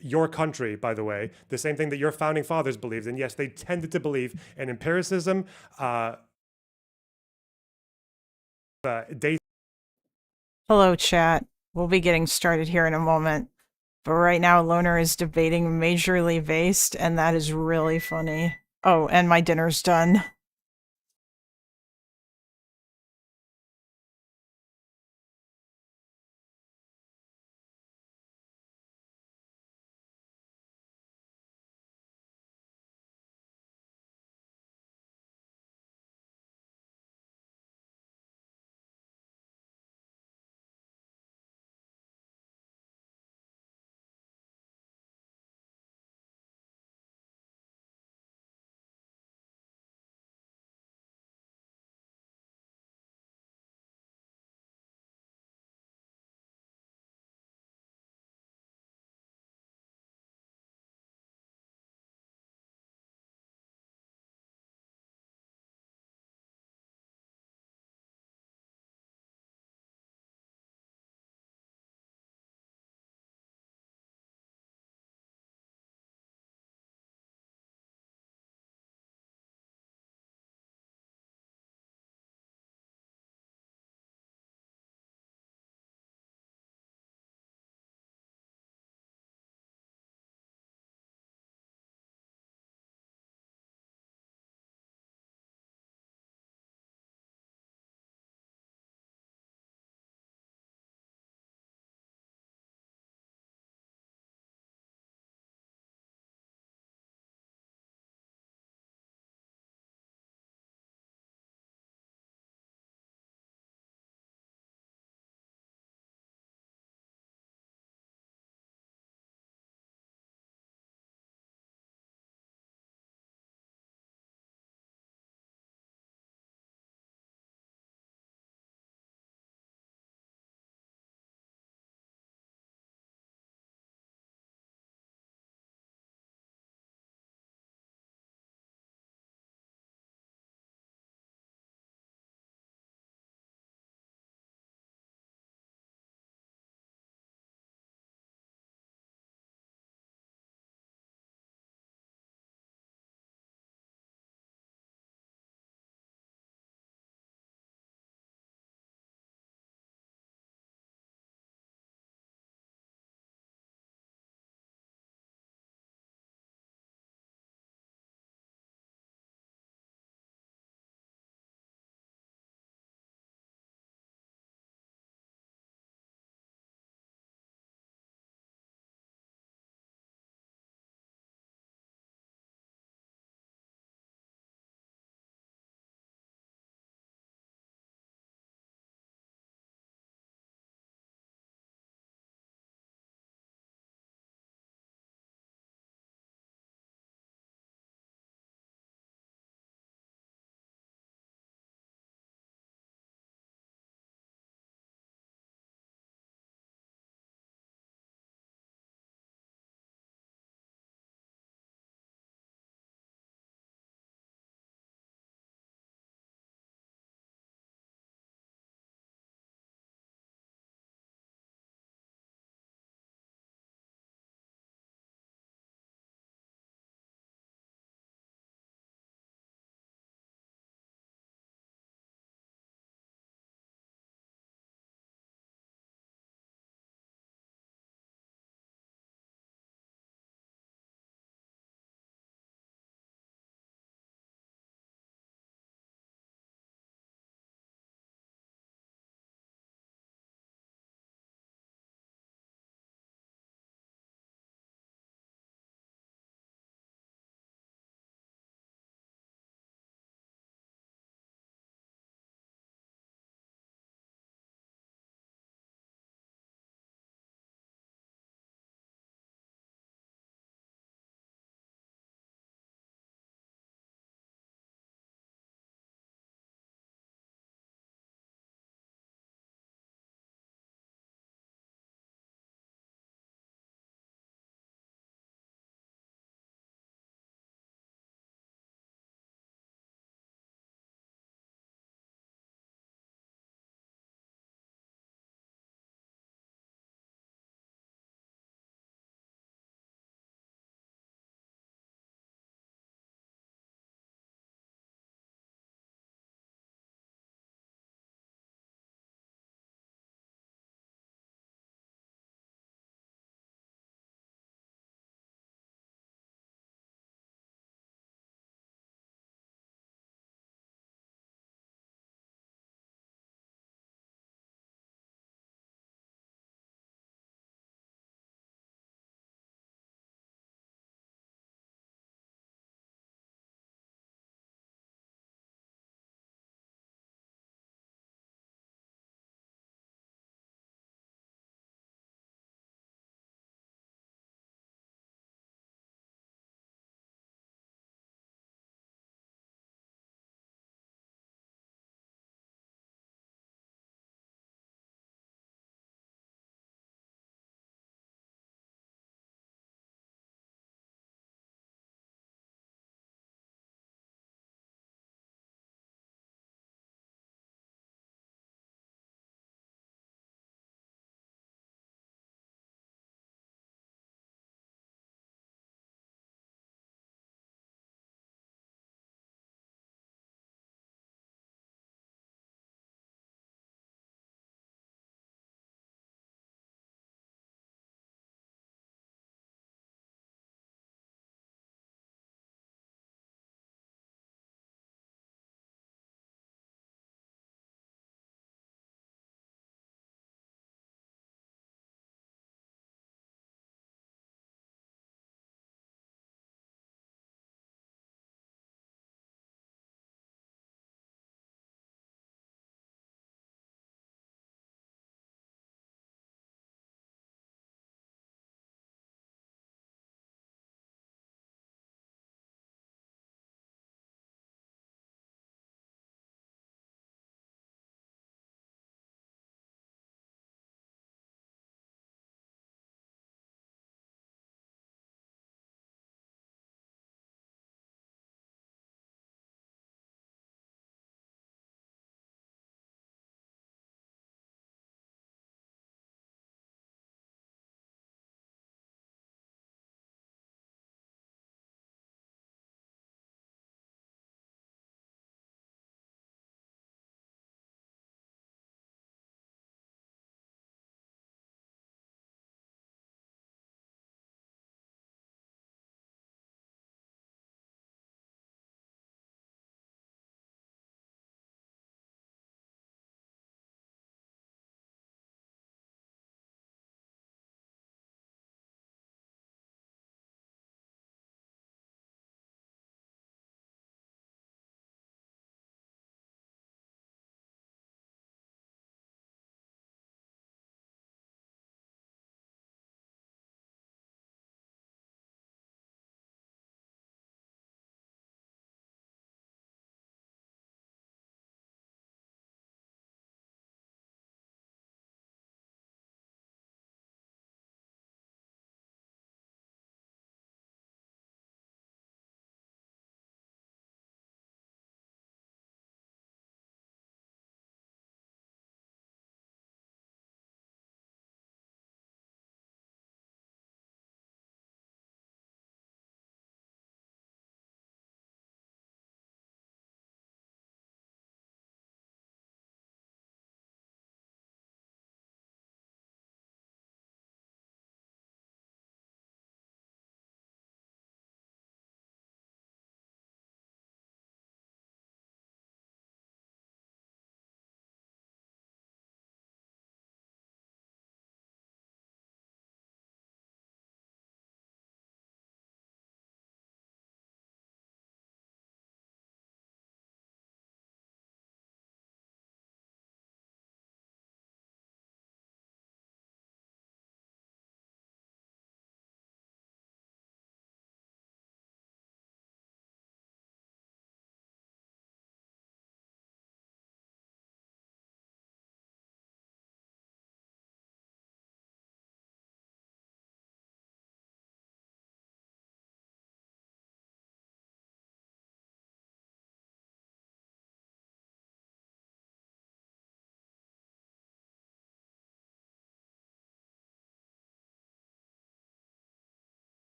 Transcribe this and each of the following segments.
your country, by the way, the same thing that your founding fathers believed in. Yes, they tended to believe in empiricism, data. Hello, chat. We'll be getting started here in a moment. But right now, Loner is debating majorly based, and that is really funny. Oh, and my dinner's done.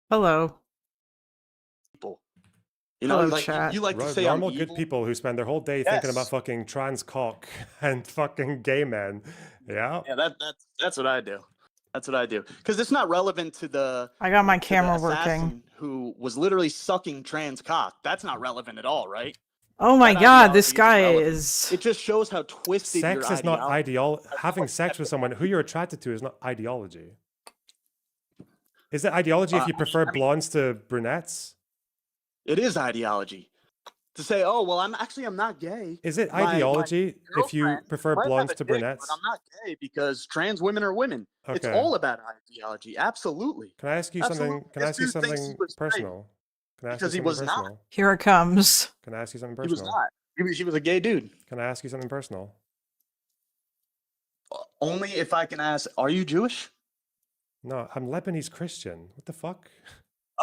Hello. People. You know, Hello, like chat. you like to say I'm Normal, good evil. people who spend their whole day thinking about Yes. fucking trans cock and fucking gay men. Yeah. Yeah, that's what I do. That's what I do. Because it's not relevant to the I got my to the camera working. assassin who was literally sucking trans cock. That's not relevant at all, right? Oh my That god, this ideology guy irrelevant. is. It just shows how twisted your Sex is not ideology. having sex with someone who you're attracted to is not ideology. Is it ideology if you prefer blondes to brunettes? It is ideology. To say, oh well, I'm not gay. Is it My ideology if you girlfriend prefer might have blondes a to dick, brunettes? but I'm not gay because trans women are women. It's Okay. all about ideology. Absolutely. Can I ask you something? Absolutely. Can I This ask you dude thinks he something was straight personal? Can I ask you because he something was not. personal? Here it comes. Can I ask you something He was personal? not. He was a gay dude. Can I ask you something personal? Only if I can ask, are you Jewish? No, I'm Lebanese Christian. What the fuck?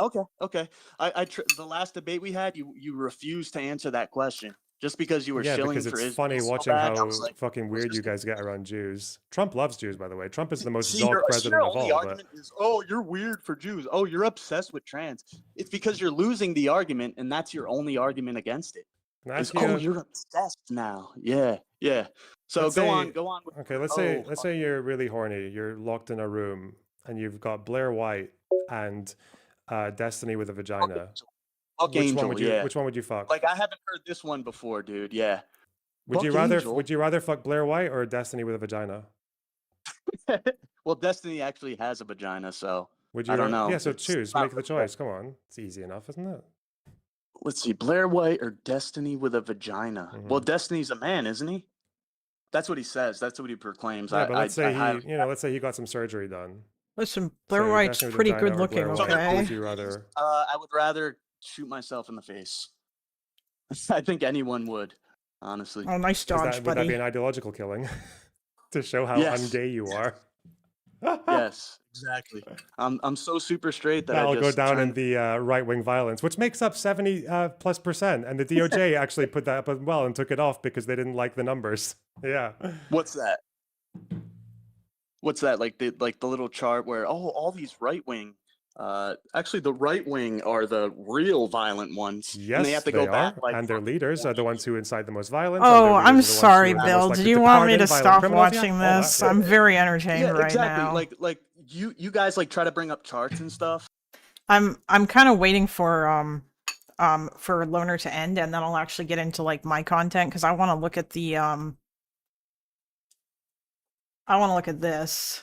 Okay. The last debate we had, you refused to answer that question just because you were Yeah, shilling because for it's Israel funny so watching bad. I how was like, fucking weird you guys get around Jews. Trump loves Jews, by the way. Trump is the most See, Zog your president of only all. But argument is, oh, you're weird for Jews. Oh, you're obsessed with trans. It's because you're losing the argument, and that's your only argument against it. can I ask Oh, you? you're obsessed now. Yeah. So Let's go say- on. With Okay, your, let's say you're really horny. You're locked in a room, and you've got Blair White and Destiny with a vagina. Fuck Which Angel, one would you? yeah. Which one would you fuck? Like I haven't heard this one before, dude. Yeah. Would you Fuck rather? Angel. Would you rather fuck Blair White or Destiny with a vagina? Well, Destiny actually has a vagina, so Would you? I don't know. Yeah, so It's choose. not Make the really choice. Come on, it's easy enough, isn't it? Let's see, Blair White or Destiny with a vagina. Well, Destiny's a man, isn't he? That's what he says. That's what he proclaims. Yeah, but let's say he, let's say he got some surgery done. Listen, Blair So White's Destiny with a pretty vagina good or looking, Blair White, who okay? would you rather? I would rather shoot myself in the face. I think anyone would, honestly. Oh, nice dodge, Would that be buddy. an ideological killing to show how Yes. ungay you are? Yes, exactly. I'm so super straight that That'll I go just down in turned- the right-wing violence, which makes up 70+%, and the DOJ actually put that up as well and took it off because they didn't like the numbers. Yeah. What's that? What's that? Like the little chart where all these right wing. Actually, the right wing are the real violent ones. Yes, and they have to go back. Like, and their leaders are the ones who incite the most violence. Oh, and their leaders are I'm the ones who sorry, are the most Bill. likely Do you to want me pardon to violent stop criminals. Yeah, watching all that. this? I'm very entertained yeah, right exactly. now. Like you guys like try to bring up charts and stuff. I'm kind of waiting for Loner to end, and then I'll actually get into like my content because I want to look at the I want to look at this.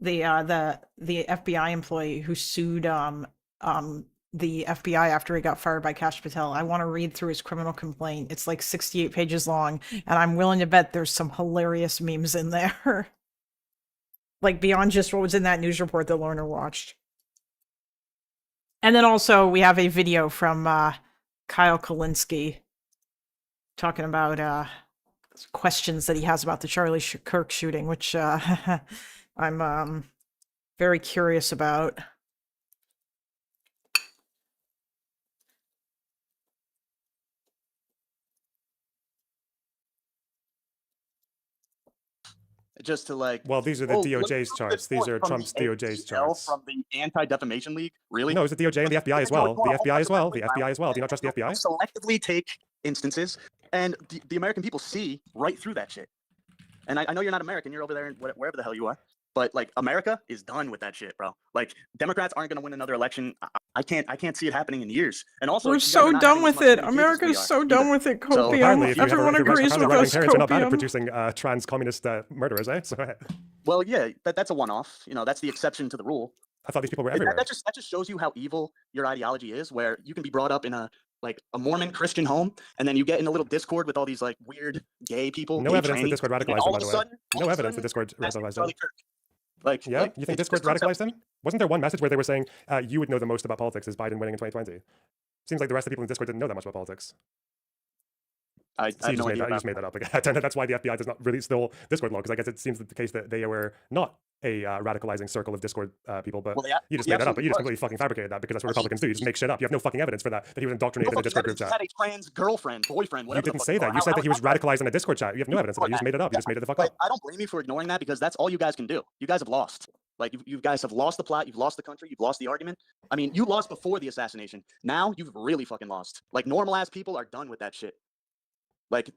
The FBI employee who sued the FBI after he got fired by Kash Patel. I want to read through his criminal complaint. It's like 68 pages long, and I'm willing to bet there's some hilarious memes in there. Like beyond just what was in that news report that Lorna watched. And then also we have a video from Kyle Kulinski talking about questions that he has about the Charlie Kirk shooting, which I'm very curious about. Just to like. Well, these are the DOJ's charts. These are Trump's DOJ's charts. From the Anti-Defamation League, really? No, it's the DOJ and the FBI as well. The FBI as well. The FBI as well. Do you not trust the FBI? Selectively take instances, and the American people see right through that shit. And I know you're not American. You're over there, wherever the hell you are. But like America is done with that shit, bro. Like Democrats aren't gonna win another election. I can't see it happening in years. And also, we're you guys are so not done having as with much it. communication as we America's are so either. done with it. So, Copium. Apparently, if you Everyone have agrees with the us. right-wing parents are not bad at Copium. producing trans communist murderers, eh? So Well, yeah, that's a one-off. You know, that's the exception to the rule. I thought these people were That, everywhere. that just shows you how evil your ideology is, where you can be brought up in a Mormon Christian home, and then you get in a little Discord with all these like weird gay people. No gay evidence that trannies, Discord and then radicalized all him, by of the a way. sudden, No evidence that Discord that's radicalized him. Charlie Kirk. Like, Yeah, you think Discord radicalized him? Wasn't there one message where they were saying you would know the most about politics is Biden winning in 2020? Seems like the rest of the people in Discord didn't know that much about politics. I So you have no idea. just made that up. That's why the FBI does not release the whole Discord log, because I guess it seems the case that they were not a radicalizing circle of Discord people, but Well, you just made that up. But you just completely fucking fabricated that because that's what Republicans do. You just make shit up. You have no fucking evidence for that he was indoctrinated in a Discord group He chat. had a trans girlfriend, boyfriend, whatever. You didn't say that. You said that he was radicalized in a Discord chat. You have no evidence of that. You just made it up. You just made it the fuck up. I don't blame you for ignoring that because that's all you guys can do. You guys have lost. Like you guys have lost the plot, you've lost the country, you've lost the argument. I mean, you lost before the assassination. Now you've really fucking lost. Like normal ass people are done with that shit. Like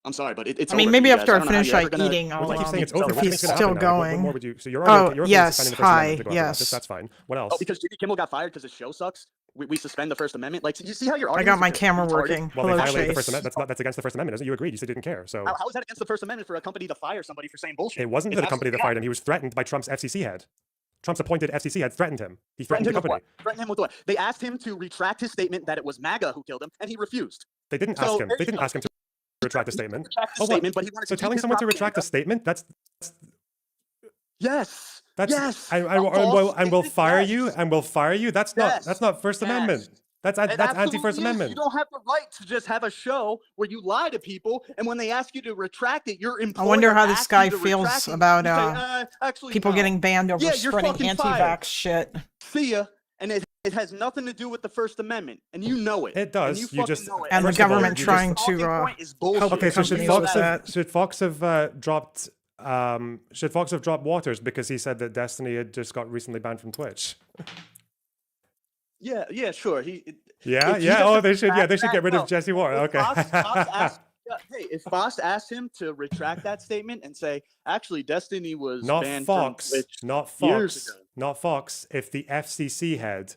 I'm sorry, but it's. I mean, over for maybe you after guys. I don't know how finish you're like ever gonna, eating, I'll Well, you keep saying it's so over. if What do you he's think's gonna still happen now? What going. more would you? So you're Oh, already defending yes, the First hi, Amendment to go after that. yes. That's fine. What else? Oh, because Jimmy Kimmel got fired because his show sucks. We suspend the First Amendment. Like, you see how your I arguments got my are just camera retarded? working. Well, they Hello, violated the Chase. First Amendment. That's against the First Amendment, isn't it? You agreed. You said you didn't care. So How is that against the First Amendment for a company to fire somebody for saying bullshit? it wasn't It's the company that absolutely fired him. He was threatened by Trump's FCC head. Trump's appointed FCC head threatened him. He threatened the him with company. what? Threatened him with what? They asked him to retract his statement that it was MAGA who killed him, and he refused. They didn't So, ask him. there They you didn't go. ask him to retract the statement. Retract the Oh, what? statement, but he wanted So to telling use his someone to retract a propaganda. statement, that's Yes. that's Yes. and A we'll false fire statement, you yes. and we'll fire you. That's Yes. not First Amendment. Yes. That's It anti-First absolutely is. Amendment. You don't have the right to just have a show where you lie to people, and when they ask you to retract it, your employer wonder how this asks guy you to feels retract it, about, you say, actually, People no. getting banned over Yeah, you're spreading fucking anti-vax fired. shit. See ya. And it has nothing to do with the First Amendment, and you know it. It does. And you You fucking just- know it. And the First of all, government you trying Talking to point is bullshit. help Okay, so should companies with Fox that. have dropped Waters because he said that Destiny had just got recently banned from Twitch? Yeah, sure. Yeah, If he yeah. Oh, doesn't they should. Yeah, retract they should that, get rid no. of Jesse Waters. If Okay. if Fox asked him to retract that statement and say, actually, Destiny was Not banned Fox. from Twitch Not years Fox. ago. Not Fox. If the FCC head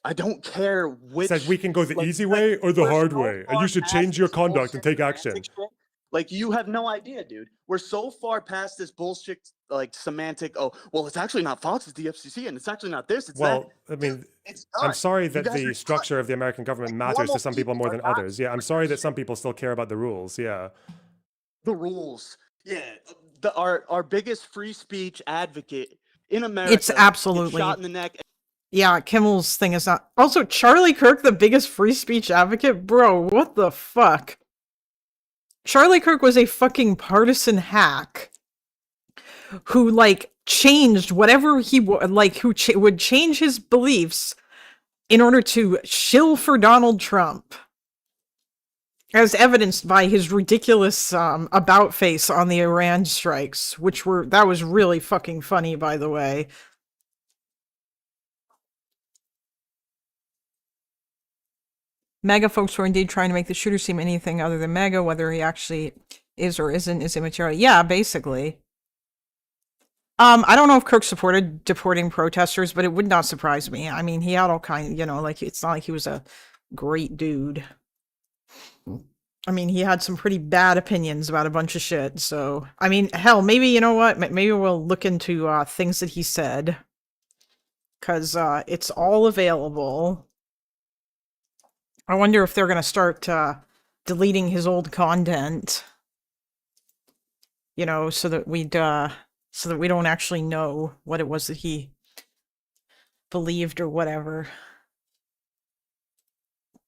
I don't care which. says we can go the like, easy way or the we're hard so way, and far you should past change your this conduct and bullshit take action. semantic shit. Like, you have no idea, dude. We're so far past this bullshit, like, semantic. Oh, well, it's actually not Fox, it's the FCC, and it's actually not this, it's Well, that. I mean, It's I'm done. sorry You that guys are the done. structure of the American government Like, matters normal to some people more people than are not others. Yeah, I'm sorry that some people still care about the rules. Yeah. The rules. Yeah. Our biggest free speech advocate in America It's gets absolutely. shot in the neck. Yeah, Kimmel's thing is not. Also, Charlie Kirk, the biggest free speech advocate? Bro, what the fuck? Charlie Kirk was a fucking partisan hack who, like, changed whatever he like, who would change his beliefs in order to shill for Donald Trump. As evidenced by his ridiculous about face on the Iran strikes, that was really fucking funny, by the way. MAGA folks who are indeed trying to make the shooter seem anything other than MAGA, whether he actually is or isn't, is immaterial. Yeah, basically. I don't know if Kirk supported deporting protesters, but it would not surprise me. I mean, he had all kind, like, it's not like he was a great dude. I mean, he had some pretty bad opinions about a bunch of shit, so... I mean, hell, maybe, you know what? Maybe we'll look into things that he said. Because it's all available. I wonder if they're going to start deleting his old content. So that we don't actually know what it was that he believed or whatever.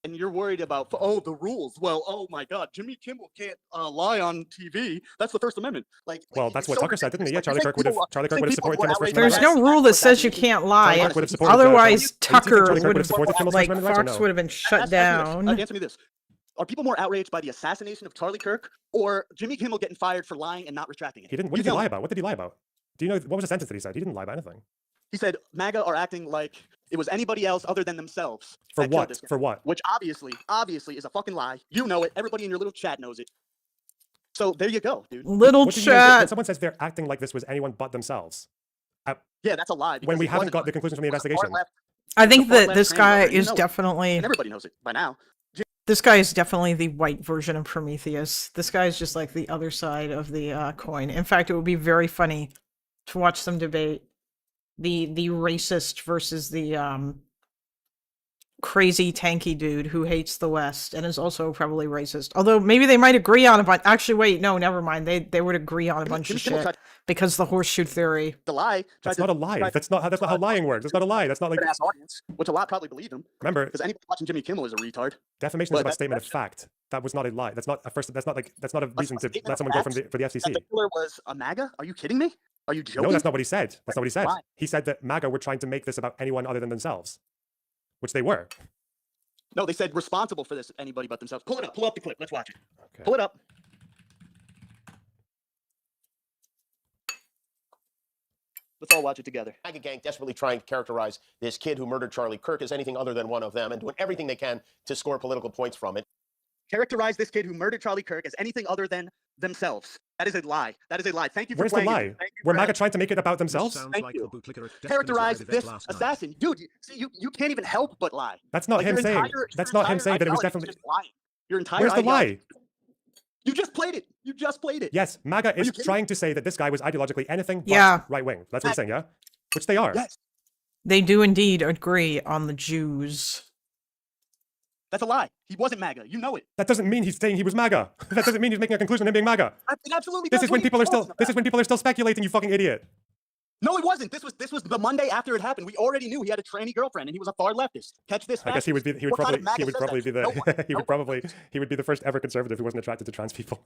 And you're worried about, the rules. Well, oh my God, Jimmy Kimmel can't lie on TV. That's the First Amendment. Well, that's it's what so Tucker said, didn't he? Yeah, ridiculous. Charlie Kirk would have supported people Kimmel's First who are There's Amendment. no outraged rule by that says you assassination. can't Charlie lie. Kirk would have supported Otherwise, do you think Tucker Charlie Kirk would would have have, supported Kimmel's First like, Amendment defense or Fox no? would have been shut Ask down. answer me this. Are people more outraged by the assassination of Charlie Kirk or Jimmy Kimmel getting fired for lying and not retracting it? He didn't. What You did he tell lie me. about? What did he lie about? Do you know what was the sentence that he said? He didn't lie about anything. He said MAGA are acting like it was anybody else other than themselves. For that killed what? this guy. For what? Which obviously is a fucking lie. You know it. Everybody in your little chat knows it. So there you go, dude. Little What do you mean when chat. someone says they're acting like this was anyone but themselves? Yeah, that's a lie. When because we it haven't wasn't got the like conclusions from the it was a far investigation. left- I it was a think far that left this trans guy voter. You is know it. definitely... And everybody knows it by now. This guy is definitely the white version of Prometheus. This guy is just like the other side of the coin. In fact, it would be very funny to watch them debate the racist versus the crazy tanky dude who hates the West and is also probably racist. Although maybe they might agree on a bunch. Actually, wait, no, never mind. They would agree on a bunch of shit because the horseshoe theory. The lie. That's not a lie. That's not how lying works. That's not a lie. That's not like Ass audience, which a lot probably believe him remember because anybody watching Jimmy Kimmel is a retard. defamation is But about that- statement of fact. That was not a lie. That's not a first. That's not a reason to statement let of someone go fact? for the That FCC. the killer was a MAGA? Are you kidding me? Are you joking? No, that's not what he said. That's not what he said. Why? He said that MAGA were trying to make this about anyone other than themselves, which they were. No, they said responsible for this anybody but themselves. Pull it up. Pull up the clip. Let's watch it. Okay. Pull it up. Let's all watch it together. MAGA gang desperately trying to characterize this kid who murdered Charlie Kirk as anything other than one of them and doing everything they can to score political points from it. Characterize this kid who murdered Charlie Kirk as anything other than themselves. That is a lie. That is a lie. Thank you for Where's the playing lie? it. Thank you Were for MAGA having- trying to make it about themselves? Thank you. Characterize this assassin. Dude, you can't even help but lie. That's not Like, him your saying. entire- That's your not him entire saying that it was ideology is definitely. just lying. Your entire Where's the ideology- lie? You just played it. You just played it. Yes, MAGA is you kidding? trying to say that this guy was ideologically anything but Yeah. right wing. That's what he's saying, yeah? Which they are. Yes. They do indeed agree on the Jews. That's a lie. He wasn't MAGA. You know it. That doesn't mean he's saying he was MAGA. That doesn't mean he's making a conclusion on him being MAGA. It absolutely This does. is What when are you people are still. talking This is about? when people are still speculating. You fucking idiot. No, it wasn't. This was the Monday after it happened. We already knew he had a tranny girlfriend and he was a far leftist. Catch this. I guess he would be. He would What kind probably. of He would MAGA probably says be that? No the. one. He No would probably. He would be the first ever conservative who wasn't attracted to trans people.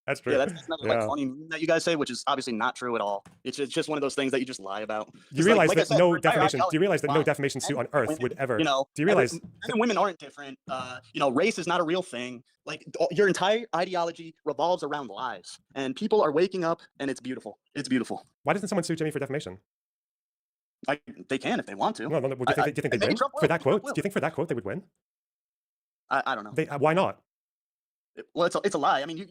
That's true. Yeah, that's another like funny meme that you guys say, which is obviously not true at all. It's just one of those things that you just lie about. Do you Just realize like I that said, no your entire defamation? Do you ideology realize is that no lying. defamation suit on earth would ever? You know, Do you realize? men and women aren't different. You know, race is not a real thing. Like your entire ideology revolves around lies, and people are waking up, and it's beautiful. It's beautiful. Why doesn't someone sue Jimmy for defamation? They can if they want to. No, do you think maybe they'd win Trump for will. that Trump quote? Do will. you think for that quote they would win? I don't know. They, why not? Well, it's a lie. I mean,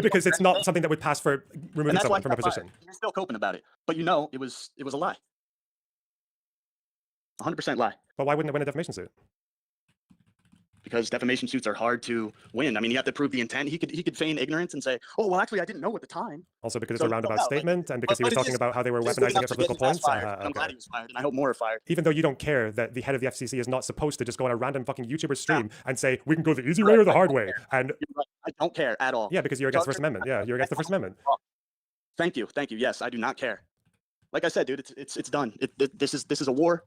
Because it's not something that would pass for removing and that's why someone from a he got fired. position. You're still coping about it, but you know it was a lie. 100% lie. But why wouldn't they win a defamation suit? Because defamation suits are hard to win. I mean, you have to prove the intent. He could feign ignorance and say, "Oh, well, actually, I didn't know at the time." Also because it's So, a no, roundabout like, statement, and because he but was it talking is- about how they were It's good weaponizing enough it for to get political his ass points. fired, and I'm glad Okay. he was fired, and I hope more are fired. Even though you don't care that the head of the FCC is not supposed to just go on a random fucking YouTuber stream and say we can go the easy way or the hard way, and You're right. I don't care at all. yeah, because you're against the Judge First Amendment. Yeah, you're against the First Amendment. Thank you. Yes, I do not care. Like I said, dude, it's done. This is a war,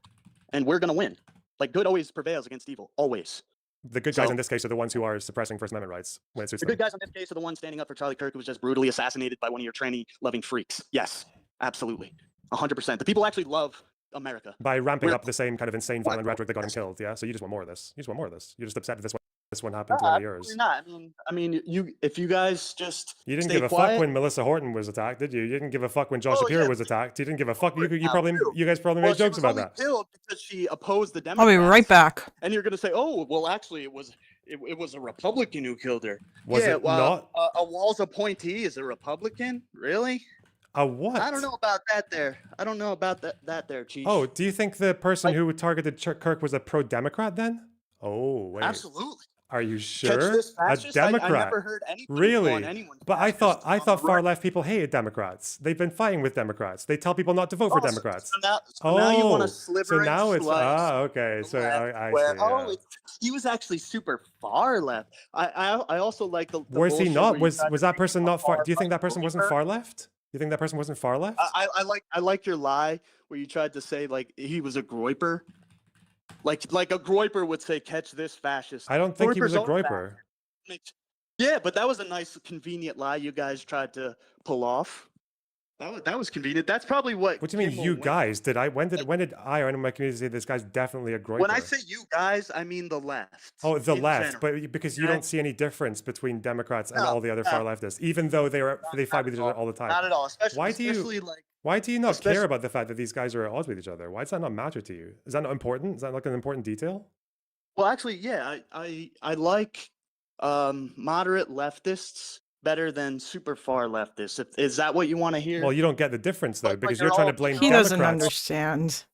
and we're gonna win. Like good always prevails against evil, always. The good guys So- in this case are the ones who are suppressing First Amendment rights when it suits The them. good guys in this case are the ones standing up for Charlie Kirk, who was just brutally assassinated by one of your tranny-loving freaks. Yes, absolutely, 100%. The people actually love America. By ramping We're- up the same kind of insane What? violent rhetoric that got him killed. Yeah, so you just want more of this. You just want more of this. You're just upset that this one happened to one of yours. Absolutely not. I mean, if you guys just You didn't stay give a quiet, fuck when Melissa Horton was attacked, did you? You didn't give a fuck when Josh Oh, Shapiro yeah. was attacked. You didn't give a fuck. You Now, probably, true. you guys probably well, made she jokes was about only that. killed because she opposed the I'll Democrats. be right back. And you're gonna say, "Oh, well, actually, it was a Republican who killed her." Was yeah, it well, not a Walls appointee is a Republican? Really? a what? I don't know about that. There, I don't know about that. There, Chief. Oh, do you think the person Like- who targeted Kirk was a pro-Democrat then? Oh, wait. absolutely. Are you Catch sure? this A fascist? I Democrat? never heard anyone Really? calling anyone But I thought fascist on the far right. left people hated Democrats. They've been fighting with Democrats. They tell people not to vote for Oh, so- Democrats. So now you want Oh, to sliver so and now it's slice okay. the So left I where- see. oh, Yeah. he was actually super far left. I also like the Was he bullshit not? where you Was tried was to that make person him a not far? far Do you think that right person wasn't believer. far left? You think that person wasn't far left? I like your lie where you tried to say like he was a groiper. Like a groiper would say, "Catch this fascist." I don't think he was a Groipers are groiper. fascist. Yeah, but that was a nice, convenient lie you guys tried to pull off. That was convenient. That's probably what. What do you mean, Kimmel you went- guys? When did I or anyone in my community say this guy's definitely a groiper? When I say you guys, I mean the left. Oh, the in left, general. but because you Okay? don't see any difference between Democrats and No, all the other far no. leftists, even though they Not fight with at each other all the time. Not at all. Especially, Why do you- especially like Why do you not care especially- about the fact that these guys are at odds with each other? Why does that not matter to you? Is that not important? Is that like an important detail? Well, actually, yeah, I like moderate leftists better than super far leftists. Is that what you want to hear? Well, you don't get the difference though, Like, because they're you're trying to all- blame He doesn't Democrats understand.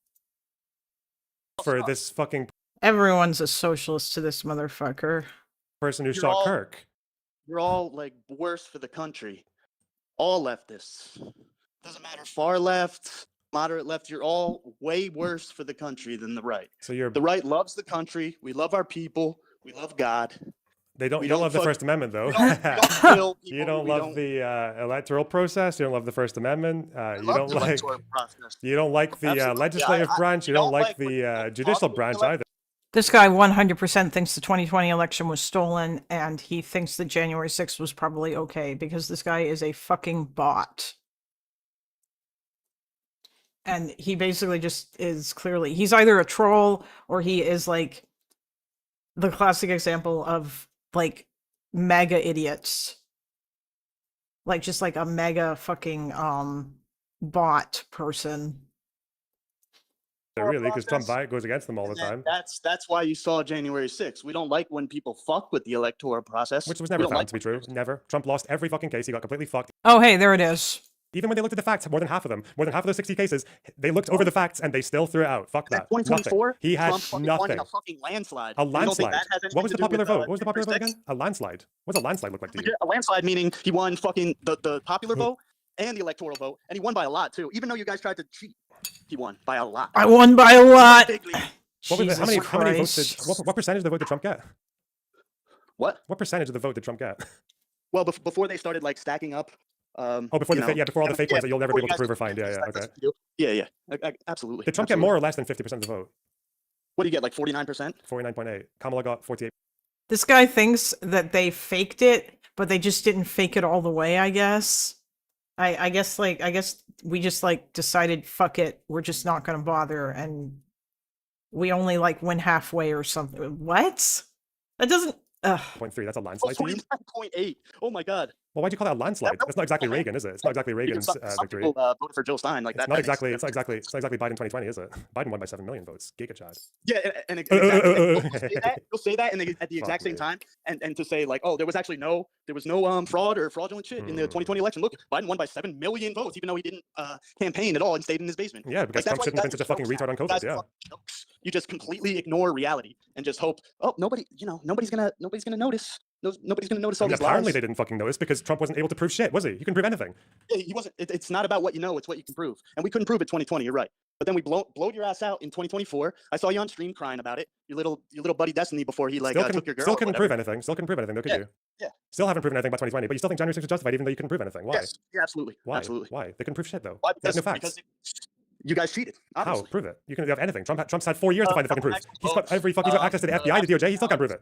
for this fucking Everyone's a socialist to this motherfucker. person who You're shot all- Kirk. You're all like worse for the country. All leftists. Doesn't matter far left, moderate left. You're all way worse for the country than the right. So you're The right loves the country. We love our people. We love God. they don't we you don't don't love the fuck- First Amendment though. We don't kill people. You don't we love the electoral process. You don't love the First Amendment. we You love don't the like. electoral process. You don't like the Absolutely. legislative I branch. You don't like when the people judicial talk branch like- either. This guy 100% thinks the 2020 election was stolen, and he thinks that January 6th was probably okay because this guy is a fucking bot. And he basically just is clearly, he's either a troll or he is like the classic example of like mega idiots. Like just like a mega fucking bot person. Really, because Trump process, goes against them all the and time, that's why you saw January 6th. We don't like when people fuck with the electoral process. which was We never don't found like to be when true. there's- Never. Trump lost every fucking case. He got completely fucked. Oh, hey, there it is. Even when they looked at the facts, more than half of those 60 cases, they looked over the facts and they still threw it out. Fuck And that. 2024, Nothing. He had Trump fucking won in nothing. a fucking landslide. A You don't think landslide. that has anything What was to the do popular with, vote? What was the popular vote January again? A landslide. What's a landslide look like to you? 6th? A landslide meaning he won fucking the popular vote and the electoral vote, and he won by a lot too. Even though you guys tried to cheat, he won by a lot. I won by a lot. Big league. What was Jesus how many votes Christ. did what percentage of the vote did Trump get? What? What percentage of the vote did Trump get? Well, before they started like stacking up. Oh, before before all the fake ones that you'll never be able to prove or find. Yeah, okay. Yeah. Absolutely. Did Trump get more or less than 50% of the vote? What do you get? Like 49%? 49.8. Kamala got 48. This guy thinks that they faked it, but they just didn't fake it all the way, I guess. I guess we just like decided, fuck it, we're just not gonna bother, and we only like went halfway or something. What? That doesn't 0.3. That's a landslide to you? 49.8. Oh my God. Well, why'd you call that a landslide? It's not exactly Reagan, is it? It's not exactly Reagan's Some victory. people voted for Jill Stein like It's that. not that makes- exactly. It's not exactly Biden 2020, is it? Biden won by 7 million votes. Giga Chad. Yeah, and exactly. You'll say that, and at the Fuck exact same me. time, and to say like, oh, there was no fraud or fraudulent shit in the 2020 election. Look, Biden won by 7 million votes, even though he didn't campaign at all and stayed in his basement. Yeah, because Like, Trump shouldn't have been such a fucking retard on COVID. Yeah. You just completely ignore reality and just hope, oh, nobody's gonna notice. Nobody's gonna notice all I mean, these apparently lies. they didn't fucking notice because Trump wasn't able to prove shit, was he? He couldn't prove anything. Yeah, he wasn't. It's not about what you know; it's what you can prove. And we couldn't prove it 2020. You're right. But then we blowed your ass out in 2024. I saw you on stream crying about it. Your little buddy Destiny before he like took your girl. Still or couldn't whatever. prove anything. Still couldn't prove anything, though, could Yeah, you? yeah. Still haven't proven anything about 2020, but you still think January 6th was justified, even though you couldn't prove anything. Why? Yes. Yeah, absolutely. Why? Absolutely. Why? They couldn't prove shit, though. Why? They had Because, no facts. you guys cheated. How? Obviously. Prove it. You can have anything. Trump's had 4 years to find the fucking proof. actually He's got votes. every fucking. He's got access to the FBI, the DOJ. He still can't prove it.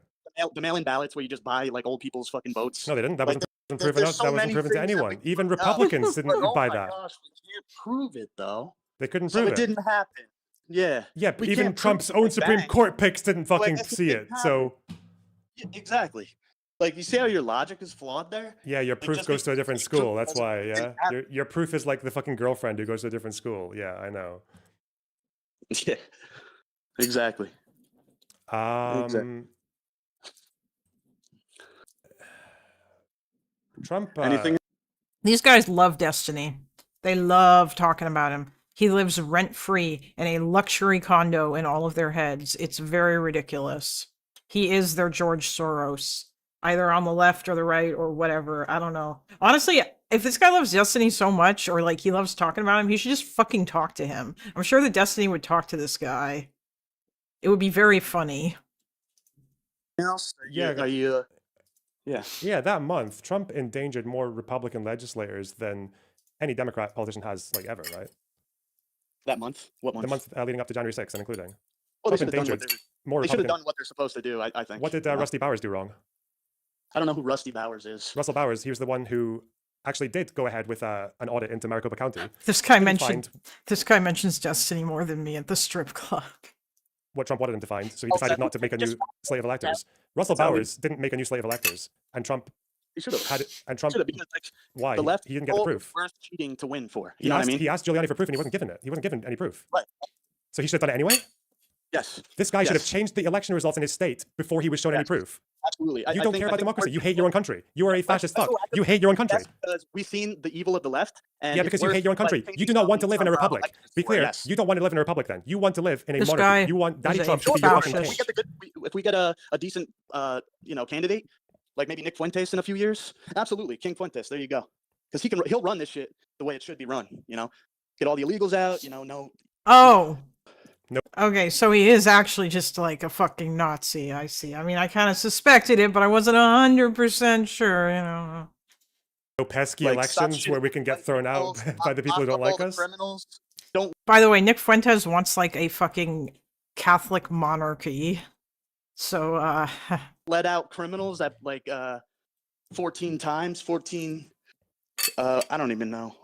The mail-in ballots where you just buy like old people's fucking votes. No, they didn't. That Like, wasn't there's proven. so That wasn't many proven to things that anyone. we Even put out. Republicans didn't Oh buy my that. gosh, we can't prove it though. They couldn't So prove it didn't happen. Yeah. Yeah, but We even can't prove Trump's it own like Supreme that. Court picks didn't fucking that's the see thing it. So Yeah, exactly. Like you see how your logic is flawed there? yeah, your proof just goes to a because different it's true school. That's doesn't why. mean it Yeah, didn't happen. your proof is like the fucking girlfriend who goes to a different school. Yeah, I know. Yeah. Exactly. Trump. Anything? These guys love Destiny. They love talking about him. He lives rent-free in a luxury condo in all of their heads. It's very ridiculous. He is their George Soros, either on the left or the right or whatever. I don't know. Honestly, if this guy loves Destiny so much, or like he loves talking about him, he should just fucking talk to him. I'm sure that Destiny would talk to this guy. It would be very funny. Else? Yeah, Are you? Yeah. Yeah, that month, Trump endangered more Republican legislators than any Democrat politician has, like, ever, right? That month? What month? The month leading up to January 6th and including. Well, they Trump should have done endangered more they should have Republican. done what they're supposed to do. I think. What did Rusty Bowers do wrong? I don't know who Rusty Bowers is. Russell Bowers, he was the one who actually did go ahead with an audit into Maricopa County. This guy Didn't mentioned find this guy mentions Destiny more than me at the strip club. what Trump wanted him to find, so he Oh, decided that- not to make a just- new slate of electors. Russell That's how we- Bowers didn't make a new slate of electors, and Trump He should have. had it. And Trump, Because like, why? the left He didn't get the all proof. worth cheating to win for. He You know what I asked, mean? he asked Giuliani for proof, and he wasn't given it. He wasn't given any proof. Right. So he should have done it anyway. Yes. This guy should have Yes. changed the election results in his state before he was shown any Yes. proof. Absolutely. You don't care about democracy. You hate your own country. You are a fascist fuck. You hate your own country. That's because we've seen the evil of the left. And Yeah, it's because you worth, hate your own like, country. You changing do not want to something live in a somehow, republic. like, Be clear, yes. you don't want to live in a republic then. You want to live in a This monarchy. guy You want Daddy is a Trump should be Sure, your sure. fucking If king. we get the good, if we get a decent, candidate, like maybe Nick Fuentes in a few years, absolutely, King Fuentes. There you go. Because he'll run this shit the way it should be run. You know, get all the illegals out. You know, no. Oh. Nope. Okay, so he is actually just like a fucking Nazi. I see. I mean, I kind of suspected it, but I wasn't 100% sure, you know. No pesky Like, stop elections shooting where we can get thrown out criminals, by the people who lock don't up all like the us. Criminals. Don't By the way, Nick Fuentes wants like a fucking Catholic monarchy. So, let out criminals at like 14 times. 14. I don't even know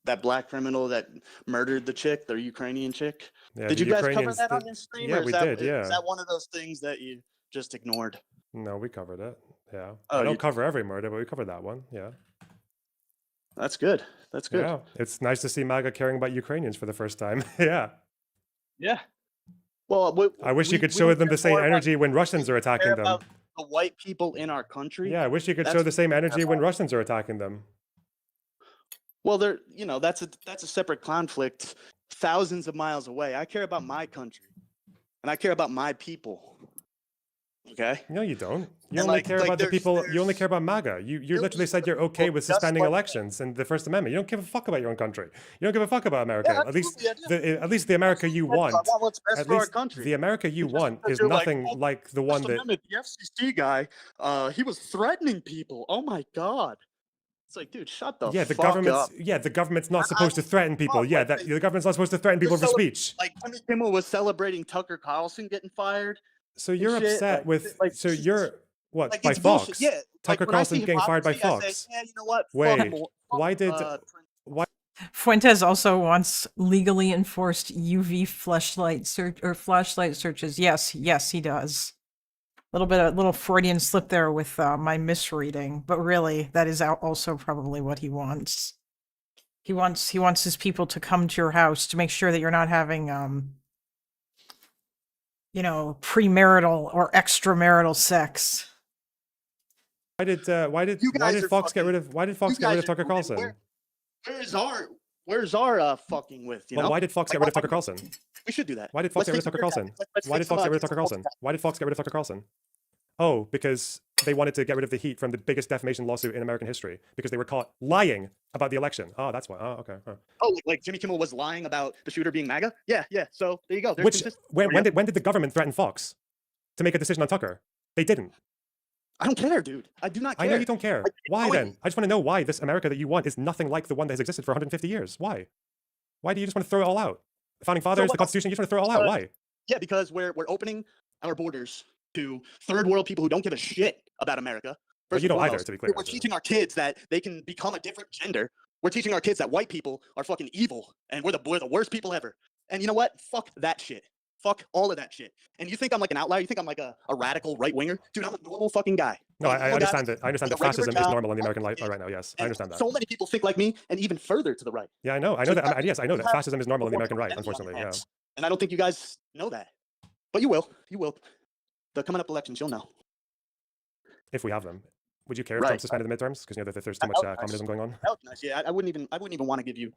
that black criminal that murdered the chick, the Ukrainian chick. Yeah, Did the you guys cover Ukrainians that on did- your stream? Yeah, or is we that, did, yeah. Is that one of those things that you just ignored? No, we covered it. Yeah. Oh, I don't you- cover every murder, but we covered that one. Yeah. That's good. That's good. Yeah, it's nice to see MAGA caring about Ukrainians for the first time. Yeah. Yeah. Well, I wish you could we show don't them care the same more about energy when Russians are care attacking them. about the white people in our country. Yeah, I wish you could That's show the what same we care energy when about. Russians are attacking them. Well, that's a separate conflict thousands of miles away. I care about my country, and I care about my people. Okay. No, you don't. You And, only like- care like about the there's- people. You only there's- care about MAGA. You There literally was- said you're okay well, with just suspending like- elections and the First Amendment. You don't give a fuck about your own country. You don't give a fuck about America. Yeah, At least, absolutely, I do. at least the America you I do. I want. want what's best At for our least country. the America you It's just want because is you're like, nothing "Oh, like the one First that. Amendment, the FCC guy, he was threatening people. Oh my god. It's like, dude, shut the Yeah, the fuck government's. up. Yeah, the government's not I- supposed to threaten people. fuck, Yeah, like, that they- the government's not supposed to threaten people for celebrate- speech. Like Jimmy Kimmel was celebrating Tucker Carlson getting fired. So you're shit, upset like, with. like, So it's- you're what Like by it's Fox? bullshit. Yeah. Tucker when I see Carlson getting fired by hypocrisy, I Fox. say, yeah, you know what? Wait, fuck why did- Prince. Fuentes also wants legally enforced UV flashlight searches. Yes, he does. Little Freudian slip there with my misreading, but really that is also probably what he wants. He wants his people to come to your house to make sure that you're not having premarital or extramarital sex. Why did You guys are Fox get fucking- rid of Tucker Carlson? Where's our fucking with? You Well, know? why did Fox Like, get rid of why- Tucker Carlson? We should do that. Why did Fox Let's get rid of take Tucker some Carlson? let's Why take did Fox some, get rid of some Tucker Carlson? Why did Fox get rid of Tucker Carlson? Oh, because they wanted to get rid of the heat from the biggest defamation lawsuit in American history because they were caught lying about the election. Oh, that's why. Oh, okay. Oh. Oh, like Jimmy Kimmel was lying about the shooter being MAGA? Yeah. So there you go. There's Which consistency when for you. did the government threaten Fox to make a decision on Tucker? They didn't. I don't care, dude. I do not care. I know you don't care. Like, Why no, then? I just want to know why this America that you want is nothing like the one that has existed for 150 years. Why? Why do you just want to throw it all out? The founding fathers, the what- Constitution, you just want to throw it all out. Why? Yeah, because we're opening our borders to third world people who don't give a shit about America. Well, First you and don't either, foremost. to be clear. We're teaching our kids that they can become a different gender. We're teaching our kids that white people are fucking evil and we're the worst people ever. And you know what? Fuck that shit. Fuck all of that shit. And you think I'm like an outlier? You think I'm like a radical right winger? Dude, I'm a normal fucking guy. No, I'm a I normal guy understand that. I understand with that a regular fascism is job. normal in the American life right now. Yes, I And understand that. So many people think like me and even further to the right. Yeah, I know. I know So that. you have- Yes, I know you that have fascism is normal in the more American right. identity on your Unfortunately, yeah. hands. And I don't think you guys know that. But you will. You will. The coming up elections, you'll know. If we have them, would you care if Right. Trump suspended the midterms because you know that there's too much That would be nice. communism going on? That would be nice. Yeah, I wouldn't even want to give you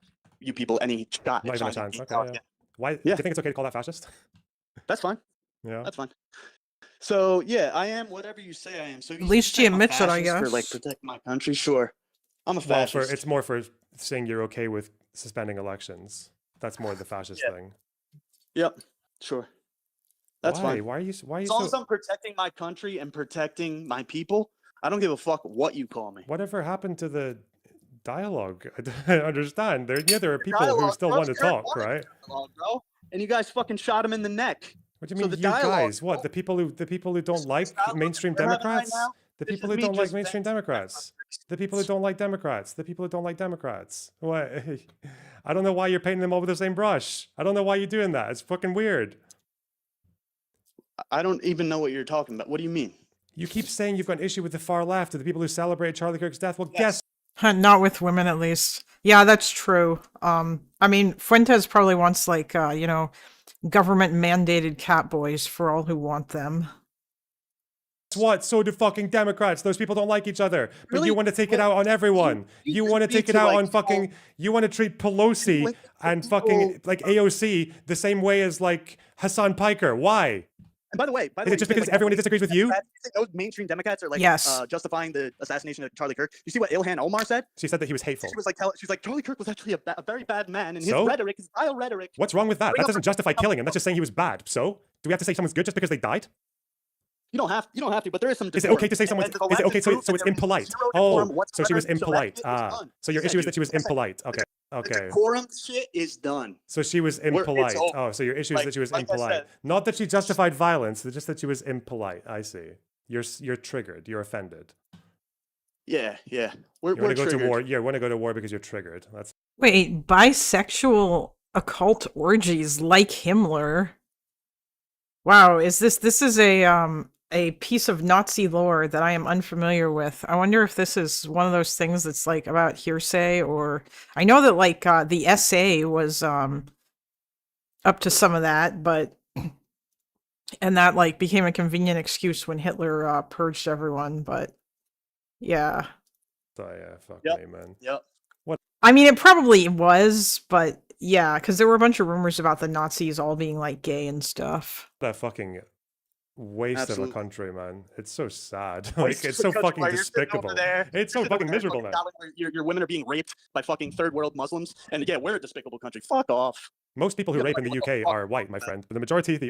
people any shot. Not even a at trying chance. to Okay, beat yeah. out. Why? Do Yeah. you think it's okay to call that fascist? That's fine. Yeah. That's fine. So yeah, I am whatever you say I am. So At least you say I'm a admits it, I fascist for like guess. protect my country. Sure, I'm a Well, fascist. it's more for saying you're okay with suspending elections. That's more the fascist Yeah. thing. Yep, sure. That's Why? fine. Why are you? Why are you As long so? as I'm protecting my country and protecting my people, I don't give a fuck what you call me. Whatever happened to the dialogue? I don't understand. There are people who dialogue, still bro, want to Kirk talk, wanted right? Dialogue, bro. And you guys fucking shot him in the neck. What do you So mean, the you dialogue, guys? What bro. the people who don't like dialogue mainstream we're having right Democrats? now, The this people is who me don't like just mainstream venting Democrats. The people who racist. don't like Democrats. The people who don't like Democrats. What? I don't know why you're painting them all with the same brush. I don't know why you're doing that. It's fucking weird. I don't even know what you're talking about. What do you mean? You keep saying you've got an issue with the far left, or the people who celebrate Charlie Kirk's death. Well, guess Not with women, at least. Yeah, that's true. I mean, Fuentes probably wants like government mandated cat boys for all who want them. what? So do fucking Democrats. Those people don't like each other. But Really? you want to take it Well, out on everyone. you You want to agree take it to, out like, on fucking. You want to treat Pelosi like, and people- fucking like AOC the same way as like Hassan Piker. Why? And by the way, Is it just because everyone disagrees with you? Those mainstream Democrats are like Yes. justifying the assassination of Charlie Kirk. You see what Ilhan Omar said? She said that he was hateful. She was like, she's like, Charlie Kirk was actually a very bad man, and his So? rhetoric is vile rhetoric. What's wrong with that? Bring That up doesn't her- justify killing him. That's just saying he was bad. So, do we have to say someone's good just because they died? You don't have to, but there is some. Is it decorum. okay to say And someone's? the Is it left okay? has So, proved so that it's there is impolite. zero Oh, decorum so she was whatsoever, so that impolite. shit is Ah, done. so your Yeah, issue is dude. that she was Listen, impolite. The Okay, okay. decorum shit is done. So she was it's impolite. over. Oh, so your issue is Like- that she was like I impolite. said- Not that she justified violence, just that she was impolite. I see. You're triggered. You're offended. Yeah. You We're want to go to triggered. war. You want to go to war because you're triggered. That's Wait, bisexual occult orgies like Himmler? Wow, is this is a a piece of Nazi lore that I am unfamiliar with. I wonder if this is one of those things that's like about hearsay, or I know that like the SA was up to some of that, but and that like became a convenient excuse when Hitler purged everyone. But yeah, So yeah, fuck Yep. me, man. Yep. I mean it probably was, but yeah, because there were a bunch of rumors about the Nazis all being like gay and stuff. That fucking waste Absolutely. of a country, man. It's so sad. Waste Like of it's a so country fucking where you're sitting over despicable. there- It's you're so sitting over fucking there miserable, fucking man. Scotland where your women are being raped by fucking third world Muslims, and yeah, we're a despicable country. Fuck off. Most people who Yeah, rape like, in the what the UK fuck are is white, my that? friend. But the majority, the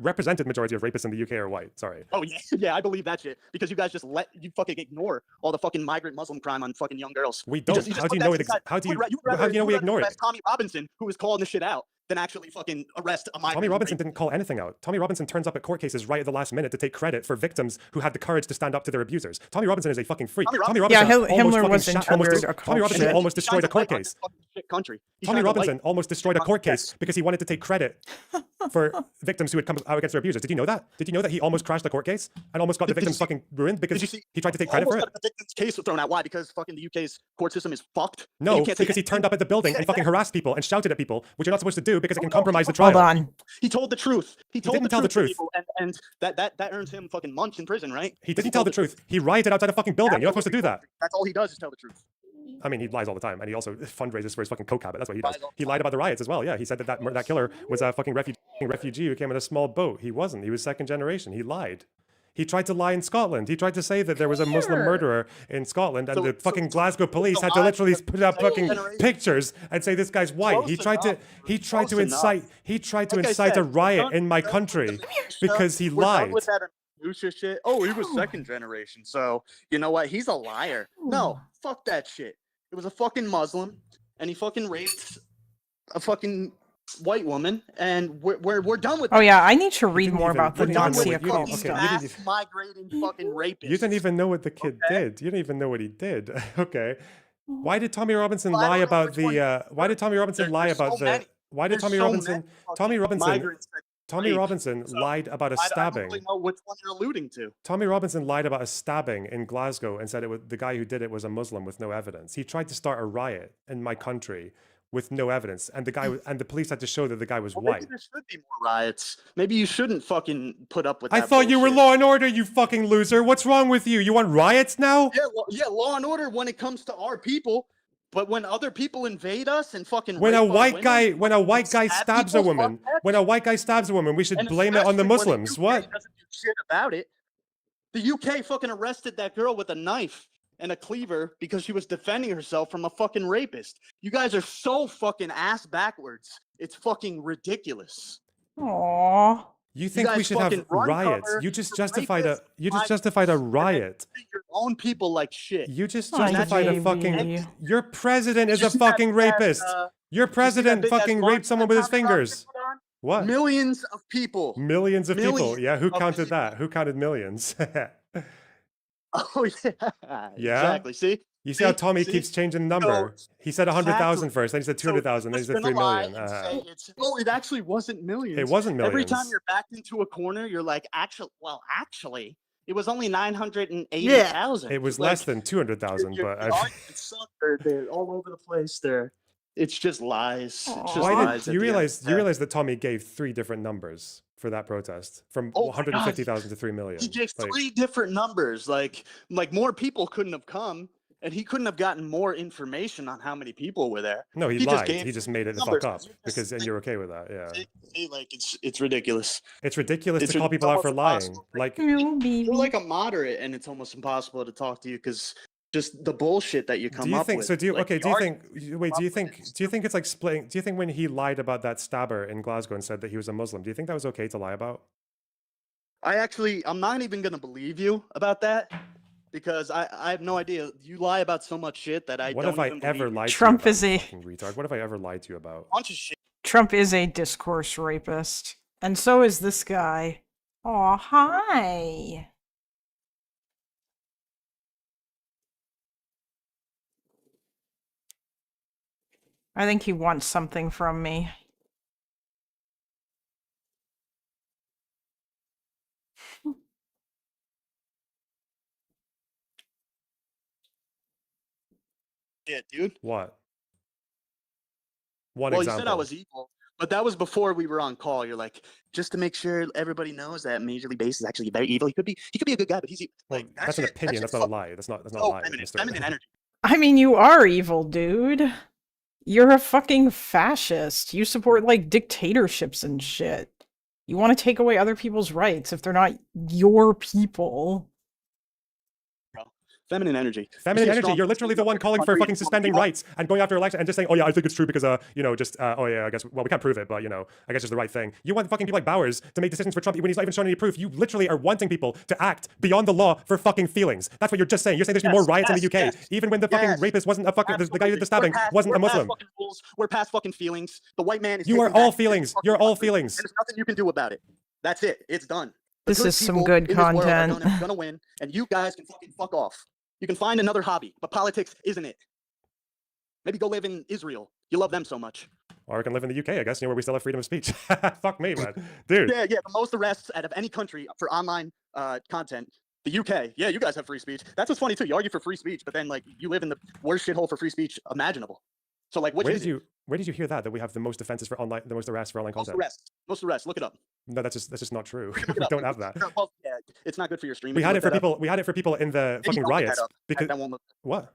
represented majority of rapists in the UK are white. Sorry. Oh yeah, yeah, I believe that shit because you guys just you fucking ignore all the fucking migrant Muslim crime on fucking young girls. We You don't. just How do put you that know to it? the side. How do You you? would How do you know we rather ignore it? arrest Tommy Robinson, who was calling this shit out, than actually fucking arrest a migrant. Tommy who Robinson raped- didn't call anything out. Tommy Robinson turns up at court cases right at the last minute to take credit for victims who had the courage to stand up to their abusers. Tommy Robinson is a fucking freak. Tommy Yeah, Robinson almost Himmler fucking was into almost weird Tommy occult Robinson shit. almost He destroyed shines a court light on case. this fucking shit country. He Tommy shines a light Robinson almost destroyed a court case Yes. because he wanted to take credit for victims who had come out against their abusers. Did you know that? Did you know that he almost crashed a court case and almost got the Did you victims see- fucking ruined because you see- he tried to take credit for Almost it? got the victim's case thrown out. Why? Because fucking the UK's court system is fucked. and No, you can't say because he turned anything. up at the building and fucking harassed people and shouted at people, which you're not supposed to do because it can No, he compromise the told- trial. Hold on. He told the truth. He told didn't tell the to truth. people, and that earns him fucking months in prison, right? He 'Cause didn't tell the truth. He rioted outside a fucking building. You're not supposed to do that. That's all he does is tell the truth. I mean, he lies all the time, and he also fundraises for his fucking coke habit. That's what he does. Lies all the He lied about the riots as well. Yeah, he said that killer was a fucking refugee who came in a small boat. He wasn't. He was second generation. He lied. He tried to lie in Scotland. He tried to say that there was a Muslim murderer in Scotland, and the fucking Glasgow police had to lie literally for put up second fucking generation. pictures and say this guy's white. Close He tried to Close enough. incite a said, riot done- in my done country with the minutia. because he We're done lied. with that minutia shit. Oh, he was second generation, so you know what? He's a liar. No, fuck that shit. It was a fucking Muslim, and he fucking raped a fucking white woman, and we're done with Oh that. yeah, I need to read didn't more even- about the you didn't even know Nazi what- you occult didn't- okay, stuff. you didn't Mass even- migrating fucking rapist. You didn't even know what the kid Okay. did. You didn't even know what he did. Okay. Why did Tommy Robinson Well, I lie don't know about which one the? you Why did Tommy Robinson lie There's about so the? many. Why did There's Tommy so Robinson? many fucking Tommy Robinson. migrants that Tommy rape. Robinson So, lied about a I don't stabbing. really know which one you're alluding to. Tommy Robinson lied about a stabbing in Glasgow and said it was the guy who did it was a Muslim with no evidence. He tried to start a riot in my country with no evidence, and the police had to show that the guy was Well, white. maybe there should be more riots. Maybe you shouldn't fucking put up with I that thought you were bullshit. law and order, you fucking loser. What's wrong with you? You want riots now? Yeah, law and order when it comes to our people, but when other people invade us and fucking When rape a our white women, guy, when a white guy stab stabs a people, fuck woman, that when a white guy stabs a woman, we should and blame it on the especially when Muslims. UK What? doesn't do shit about it. The UK fucking arrested that girl with a knife and a cleaver because she was defending herself from a fucking rapist. You guys are so fucking ass backwards. It's fucking ridiculous. Aww. You think we guys should have fucking run riots? cover You just for justified a rapists, you just violence, justified a and then riot. treat your own people like shit. You just Aw, justified a baby. fucking your president is You a see that fucking big ass, rapist. Your you see that president big ass fucking march raped someone that with his Tommy Robinson fingers. put on? What? Millions of people. Millions of people. Millions Yeah, who of counted people. that? Who counted millions? Oh yeah. Yeah? Exactly. See? You see how See? Tommy See? keeps changing the number? He said 100,000 Exactly. first, then he said 200,000, then he So said you're 3 gonna lie million. and say oh, it actually wasn't millions. It wasn't millions. Every time you're backed into a corner, you're like, actually, it was only 980,000. It was Like, less than 200,000, your but arguments suck. They're all over the place. It's just lies. It's just why lies. did at you the end. realize? You Yeah. realize that Tommy gave 3 different numbers for that protest, from Oh my God. 150,000 to 3 million. He gave Like, 3 different numbers. Like more people couldn't have come, and he couldn't have gotten more information on how many people were there. no, he he just lied. gave He just made it the numbers. fuck up You just because, and think- you're okay with that. Yeah, Like it's ridiculous. it's ridiculous It's to call rid- people out for almost lying. impossible. Like, Oh, baby. You're like a moderate, and it's almost impossible to talk to you because just the bullshit that you come do you up think? with. So do you? Like, Okay. the Do you think? arguments Wait. come Do you up with think? is- Do you think it's like splitting? Do you think when he lied about that stabber in Glasgow and said that he was a Muslim? Do you think that was okay to lie about? I'm not even gonna believe you about that because I have no idea. You lie about so much shit that I What don't have I even ever believe you. lied Trump to you is about, a- you fucking retard? What have I ever lied to you about? Bunch of shit. Trump is a discourse rapist. And so is this guy. Aw, hi. I think he wants something from me. shit, dude. What? One Well, example. you said I was evil, but that was before we were on call. You're like, just to make sure everybody knows that Major League Base is actually very evil. He could be a good guy, but he's evil. Well, Like, that's an opinion. That's not a lie. That's not so lying, feminine, mister. feminine energy. I mean, you are evil, dude. You're a fucking fascist. You support like dictatorships and shit. You want to take away other people's rights if they're not your people. Feminine energy. Feminine You see a energy. strong- You're literally the one calling for fucking suspending rights and going after election and just saying, oh yeah, I think it's true because you know, just oh yeah, I guess well we can't prove it, but you know, I guess it's the right thing. You want fucking people like Bowers to make decisions for Trump when he's not even showing any proof. You literally are wanting people to act beyond the law for fucking feelings. That's what you're just saying. You're saying there should be more riots in the UK, even when the fucking rapist wasn't a fucking the guy who did the stabbing wasn't a Muslim. We're past fucking feelings. The white man is. You are taking all back feelings. fucking You're all country, feelings. And there's nothing you can do about it. That's it. It's done. The This is some people good in this world are content. gonna win, and you guys can fucking fuck off. You can find another hobby, but politics isn't it. Maybe go live in Israel. You love them so much. Or I can live in the UK, I guess, you know, where we still have freedom of speech. Fuck me, man. Dude. Yeah, the most arrests out of any country for online content. The UK, yeah, you guys have free speech. That's what's funny too. You argue for free speech, but then like you live in the worst shithole for free speech imaginable. So like, which Where is did you hear that we have the most offenses for online, the most arrests for online content? Most arrests. Look it up. No, that's just not true. Look We it up. don't have that. Well, yeah, it's not good for your stream. We if you had look it for that up. people. We had it for people in the Maybe fucking don't look that riots up. because that won't look. what?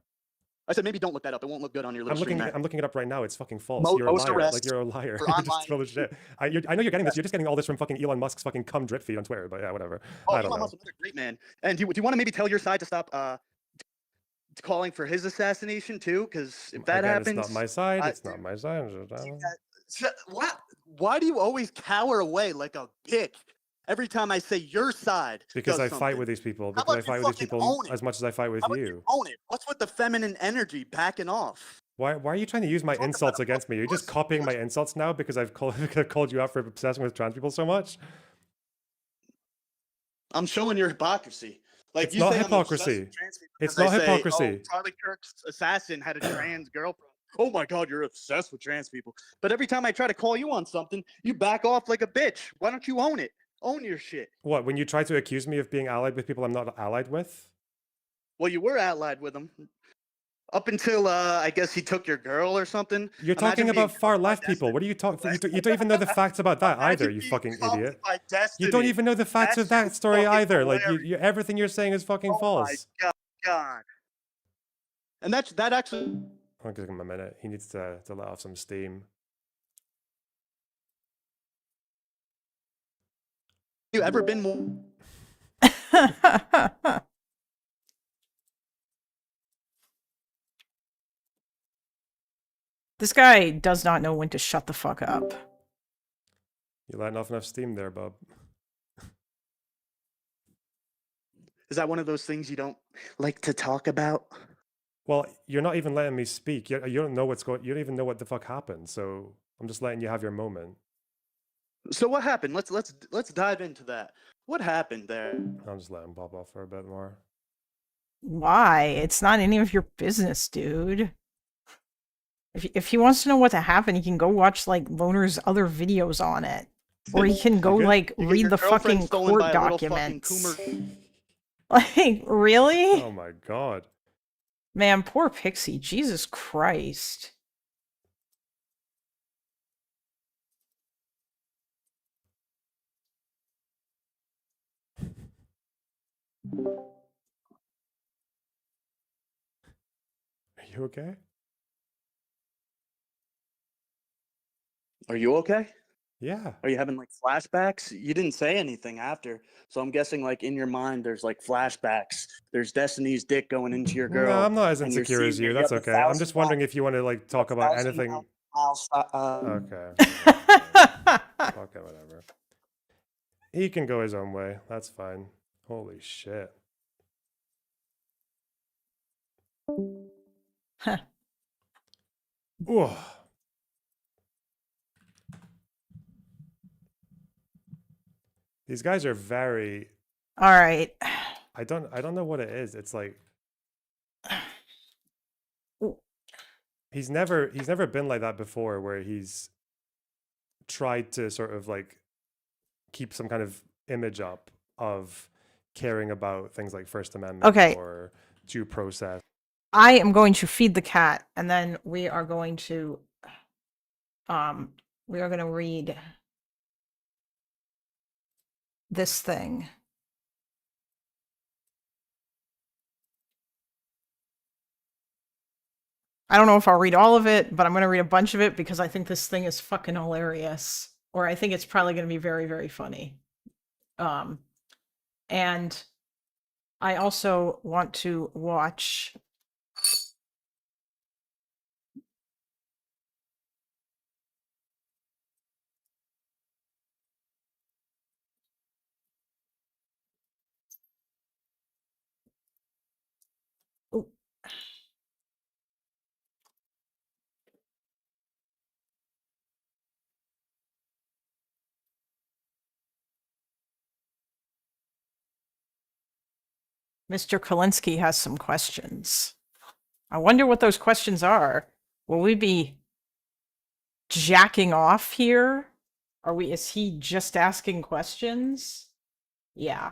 I said maybe don't look that up. It won't look good on your little stream. I'm looking it up right now. It's fucking false. Mo- You're a most liar. arrests Like you're a liar. for You're online- just full of shit. I know you're getting this. You're just getting all this from fucking Elon Musk's fucking cum drip feed on Twitter. But yeah, whatever. Oh, I don't Elon know. Musk's another great man. And do you want to maybe tell your side to stop calling for his assassination too? Because if that Again, happens, it's not my side. I- It's not my side. What? Why do you always cower away like a bitch every time I say your side? Because does I fight something? with these people. How Because I about fight you with these fucking people own it? as much as I fight with How about you. own it? What's with the feminine energy backing off? Why are you trying to use my Talk about insults a against me? You're just pussy. copying my insults now because I've called you out for obsessing with trans people so much? I'm showing your hypocrisy. Like It's you not say I'm obsessed hypocrisy. with trans people It's because not I say, hypocrisy. Oh, Charlie Kirk's assassin had a trans girlfriend. Oh my God, you're obsessed with trans people. But every time I try to call you on something, you back off like a bitch. Why don't you own it? Own your shit. What, when you try to accuse me of being allied with people I'm not allied with? Well, you were allied with him up until I guess he took your girl or something. You're talking Imagine being about far caught by left people. destiny. What are you talking? You don't even know the facts about that either. Imagine You being fucking caught idiot. by You don't destiny. even know the facts of That's that story fucking either. Like hilarious. everything you're saying is fucking Oh false. my God. And that actually. I'll give him a minute. He needs to let off some steam. You ever been more? This guy does not know when to shut the fuck up. You're letting off enough steam there, bub. Is that one of those things you don't like to talk about? Well, you're not even letting me speak. You don't know what's going. You don't even know what the fuck happened. So I'm just letting you have your moment. So what happened? Let's dive into that. What happened there? I'll just let him pop off for a bit more. Why? It's not any of your business, dude. If he wants to know what happened, he can go watch like Loner's other videos on it, or he can go Okay. like You get read your the girlfriend fucking stolen court by a little fucking documents. coomer. Like, really? Oh my god. Man, poor Pixie. Jesus Christ. Are you okay? Are you okay? Yeah. Are you having like flashbacks? You didn't say anything after, so I'm guessing like in your mind there's like flashbacks. There's Destiny's dick going into your girl. No, I'm not as and you're insecure as seeing you. her. That's You have a okay. I'm just 1,000 wondering if you want to like talk about 1,000 anything. miles, Okay. Okay, whatever. He can go his own way. That's fine. Holy shit. Huh. Ooh. These guys are very. All right. I don't know what it is. It's like he's never been like that before, where he's tried to sort of like keep some kind of image up of caring about things like First Amendment Okay. or due process. I am going to feed the cat, and then we are going to read this thing. I don't know if I'll read all of it, but I'm going to read a bunch of it because I think this thing is fucking hilarious. Or I think it's probably going to be very, very funny. And I also want to watch Ooh. Mr. Kulinski has some questions. I wonder what those questions are. Will we be jacking off here? Is he just asking questions? Yeah.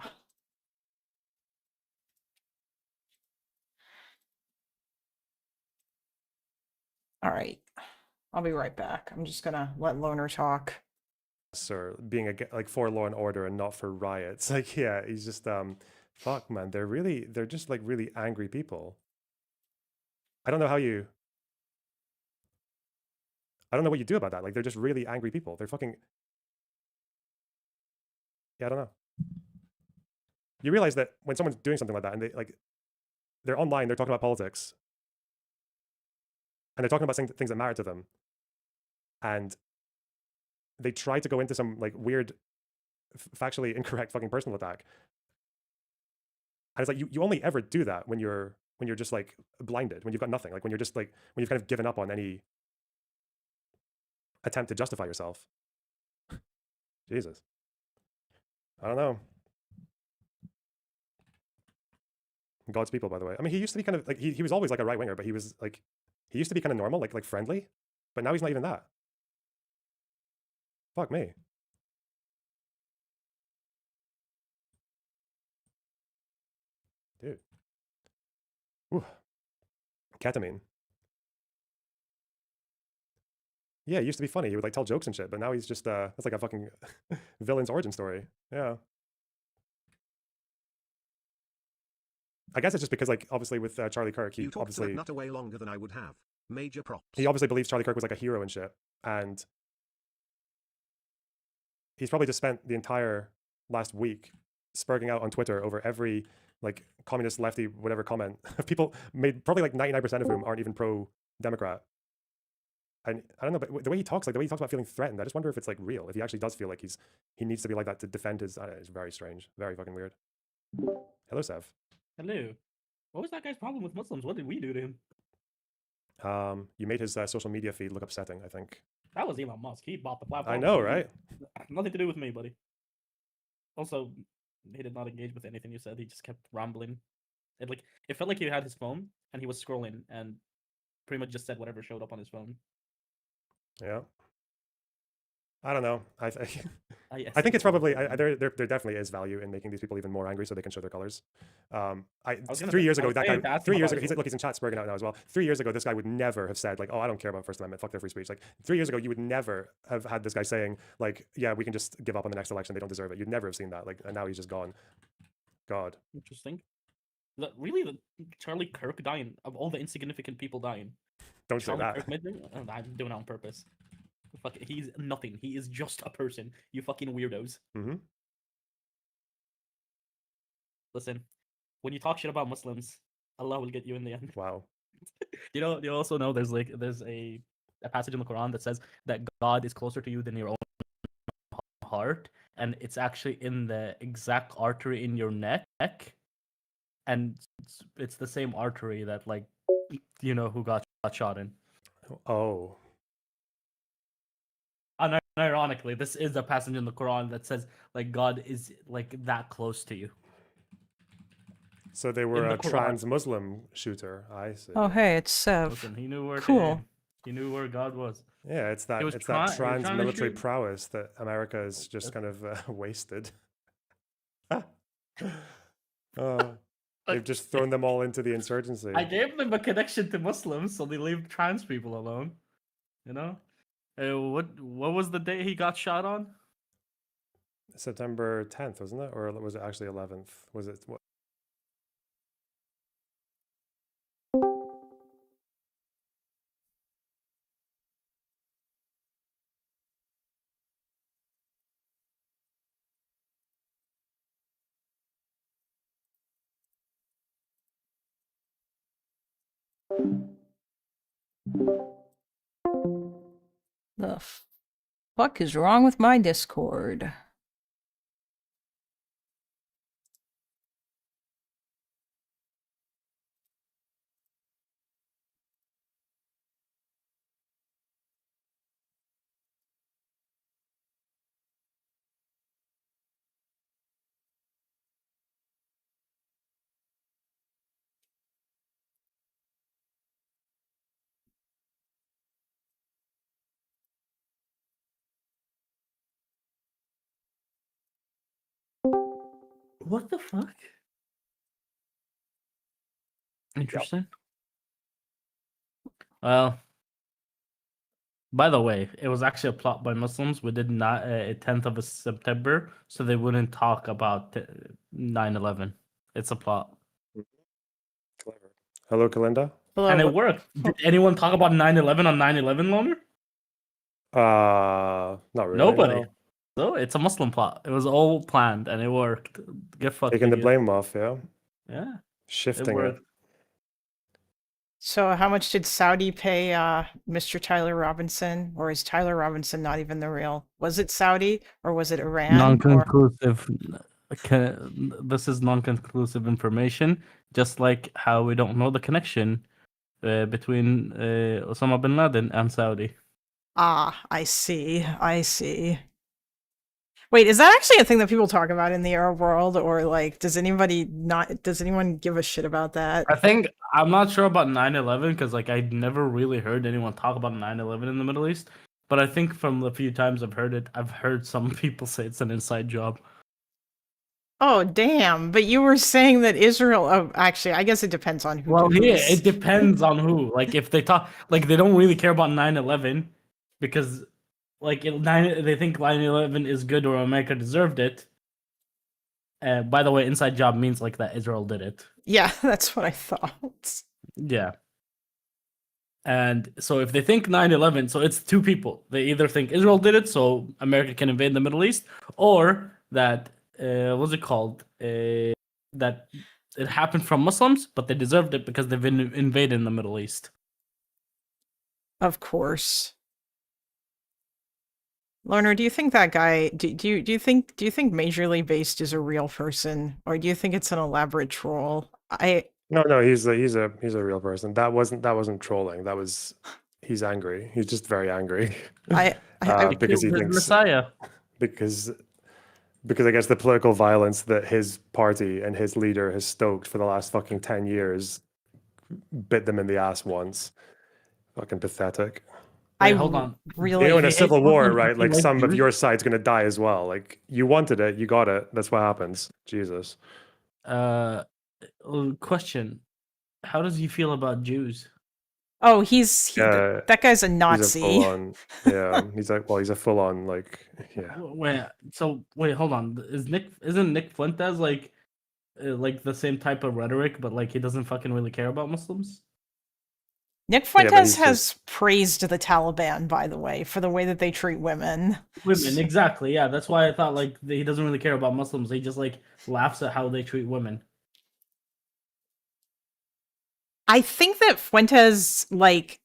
All right. I'll be right back. I'm just gonna let Loner talk. Or being like for law and order and not for riots. Like, yeah, he's just fuck, man. They're just like really angry people. I don't know what you do about that. Like, they're just really angry people. They're fucking, yeah, I don't know. You realize that when someone's doing something like that and they're online, they're talking about politics, and they're talking about things that matter to them, and they try to go into some like weird, factually incorrect fucking personal attack. And it's like you only ever do that when you're just like blinded, when you've got nothing, like when you're just like when you've kind of given up on any attempt to justify yourself. Jesus. I don't know. God's people, by the way. I mean, he used to be kind of like he was always like a right winger, but he used to be kind of normal, like friendly, but now he's not even that. Fuck me. Dude. Ooh. Ketamine. Yeah, he used to be funny. He would like tell jokes and shit, but now he's just that's like a fucking villain's origin story. Yeah. I guess it's just because like obviously with Charlie Kirk, he obviously not away longer than I would have. Major props. He obviously believes Charlie Kirk was like a hero and shit, and he's probably just spent the entire last week spurging out on Twitter over every like communist lefty whatever comment. People made probably like 99% of whom aren't even pro-Democrat. And I don't know, but the way he talks about feeling threatened, I just wonder if it's like real, if he actually does feel like he needs to be like that to defend his. It's very strange, very fucking weird. Hello, Sev. Hello. What was that guy's problem with Muslims? What did we do to him? You made his social media feed look upsetting, I think. That was Elon Musk. He bought the platform. I know, right? Nothing to do with me, buddy. Also, he did not engage with anything you said. He just kept rambling. It felt like he had his phone and he was scrolling and pretty much just said whatever showed up on his phone. Yeah. I don't know. I Yes, think it's probably there definitely is value in making these people even more angry so they can show their colors. 3 years ago, that guy, 3 years ago, he's in chat spurging out now as well. 3 years ago, this guy would never have said like, oh, I don't care about First Amendment, fuck their free speech. Like 3 years ago, you would never have had this guy saying like, yeah, we can just give up on the next election, they don't deserve it. You'd never have seen that. Like, and now he's just gone. God. Interesting. The Charlie Kirk dying, of all the insignificant people dying. Don't say that. Kirk I'm doing it on purpose. Fuck it, he's nothing. He is just a person. You fucking weirdos. Mm-hmm. Listen, when you talk shit about Muslims, Allah will get you in the end. Wow. You also know there's a passage in the Quran that says that God is closer to you than your own heart, and it's actually in the exact artery in your neck, and it's the same artery that who got shot in. Oh. Ironically, this is a passage in the Quran that says like God is like that close to you. So they were a trans-Muslim shooter. I see. Oh, hey, it's Sev. Listen, he knew where Cool. He knew where God was. Yeah, it's that trans military prowess that America is just kind of wasted. They've just thrown them all into the insurgency. I gave them a connection to Muslims, so they leave trans people alone. You know, what was the day he got shot on? September 10th, wasn't it? Or was it actually 11th? Was it what? The fuck is wrong with my Discord? What the fuck? Interesting. Well, by the way, it was actually a plot by Muslims. We did not 10th of September, so they wouldn't talk about 9/11. It's a plot, Clever. Hello, Kalinda. Hello. and it worked. Did anyone talk about 9/11 on 9/11 longer? Not really. Nobody. no. So it's a Muslim plot. It was all planned, and it worked. Get fucked. Taking the idiot. blame off, yeah. Yeah, it Shifting it. worked. So how much did Saudi pay Mr. Tyler Robinson? Or is Tyler Robinson not even the real? Was it Saudi or was it Iran? Or... Non-conclusive. This is non-conclusive information. Just like how we don't know the connection between Osama bin Laden and Saudi. Ah, I see. I see. Wait, is that actually a thing that people talk about in the Arab world, or like, does anyone give a shit about that? I think I'm not sure about 9/11 because like I never really heard anyone talk about 9/11 in the Middle East. But I think from the few times I've heard it, I've heard some people say it's an inside job. Oh, damn. But you were saying that Israel, oh, actually, I guess it depends on who. Well, yeah, who's- it depends on who. Like if they talk, like they don't really care about 9/11 because like they think 9/11 is good or America deserved it. By the way, inside job means like that Israel did it. Yeah, that's what I thought. Yeah. And so if they think 9/11, so it's two people. They either think Israel did it, so America can invade the Middle East, or that what's it called? That it happened from Muslims, but they deserved it because they've been invaded in the Middle East. Of course. Loner, do you think that guy? Do you think Majorly Based is a real person, or do you think it's an elaborate troll? No, he's a real person. That wasn't trolling. He's angry. He's just very angry. Because he thinks Messiah. because I guess the political violence that his party and his leader has stoked for the last fucking 10 years bit them in the ass once. Fucking pathetic. Wait, hold on. Really, You know, in a hate civil war, Muslims right? because Like they like some of Jews? your side's gonna die as well. Like you wanted it, you got it. That's what happens. Jesus. Question: how does he feel about Jews? oh, that guy's a He's a Nazi. full on. Yeah, he's a full on like yeah. Wait, hold on. Isn't Nick Fuentes like the same type of rhetoric, but like he doesn't fucking really care about Muslims? Nick but Fuentes he's has praised the Taliban, by the way, for the way that they treat women. Women, exactly. Yeah, that's why I thought like he doesn't really care about Muslims. He just like laughs at how they treat women. I think that Fuentes like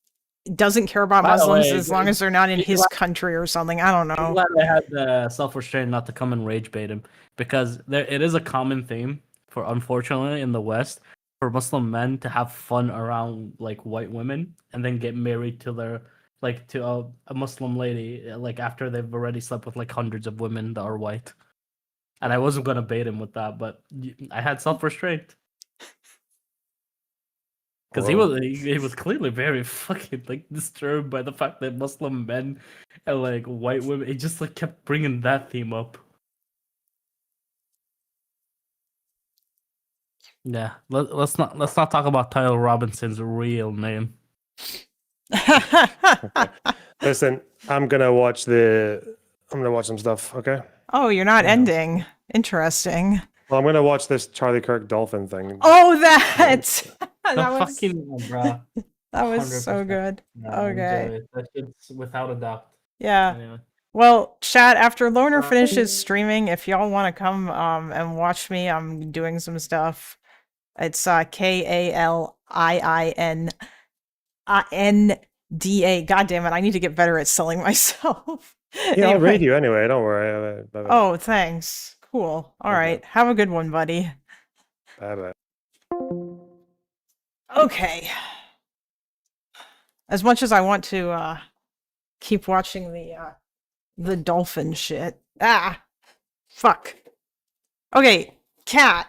doesn't care about By the Muslims way, as long as they're not in he's his like- country or something. I don't I'm know. glad I had the self-restraint not to come and rage bait him because it is a common theme for unfortunately in the West for Muslim men to have fun around like white women and then get married to their like to a Muslim lady like after they've already slept with like hundreds of women that are white. And I wasn't gonna bait him with that, but I had self-restraint. Because he was clearly very fucking like disturbed by the fact that Muslim men and like white women, he just like kept bringing that theme up. Yeah, let's not talk about Tyler Robinson's real name. Listen, I'm gonna watch some stuff. Okay. Oh, you're not Yeah. ending. Interesting. Well, I'm gonna watch this Charlie Kirk dolphin thing. Oh, that The that was fucking bruh. that was so 100%. good. Yeah, Okay. enjoy it. That shit's without a doubt. Yeah. Anyway. Well, chat, after Loner finishes streaming, if y'all want to come and watch me, I'm doing some stuff. It's KALIINNDA. God damn it, I need to get better at selling myself. Yeah, I'll Anyway. raid you anyway. Don't worry. Bye-bye. Oh, thanks. Cool. All Okay. right. Have a good one, buddy. Bye-bye. Okay. As much as I want to keep watching the dolphin shit. Ah. Fuck. Okay, cat.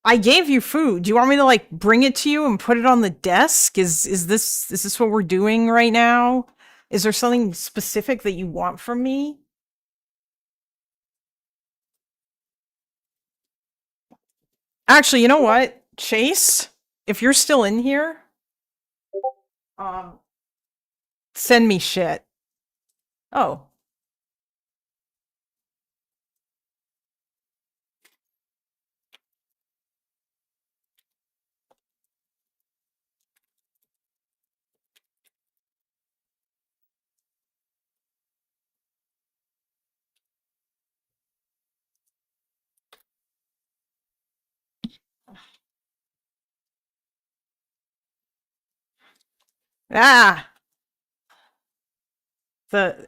I gave you food. Do you want me to like bring it to you and put it on the desk? Is this what we're doing right now? Is there something specific that you want from me? Actually, you know what? Chase, if you're still in here, send me shit. Oh. Ah.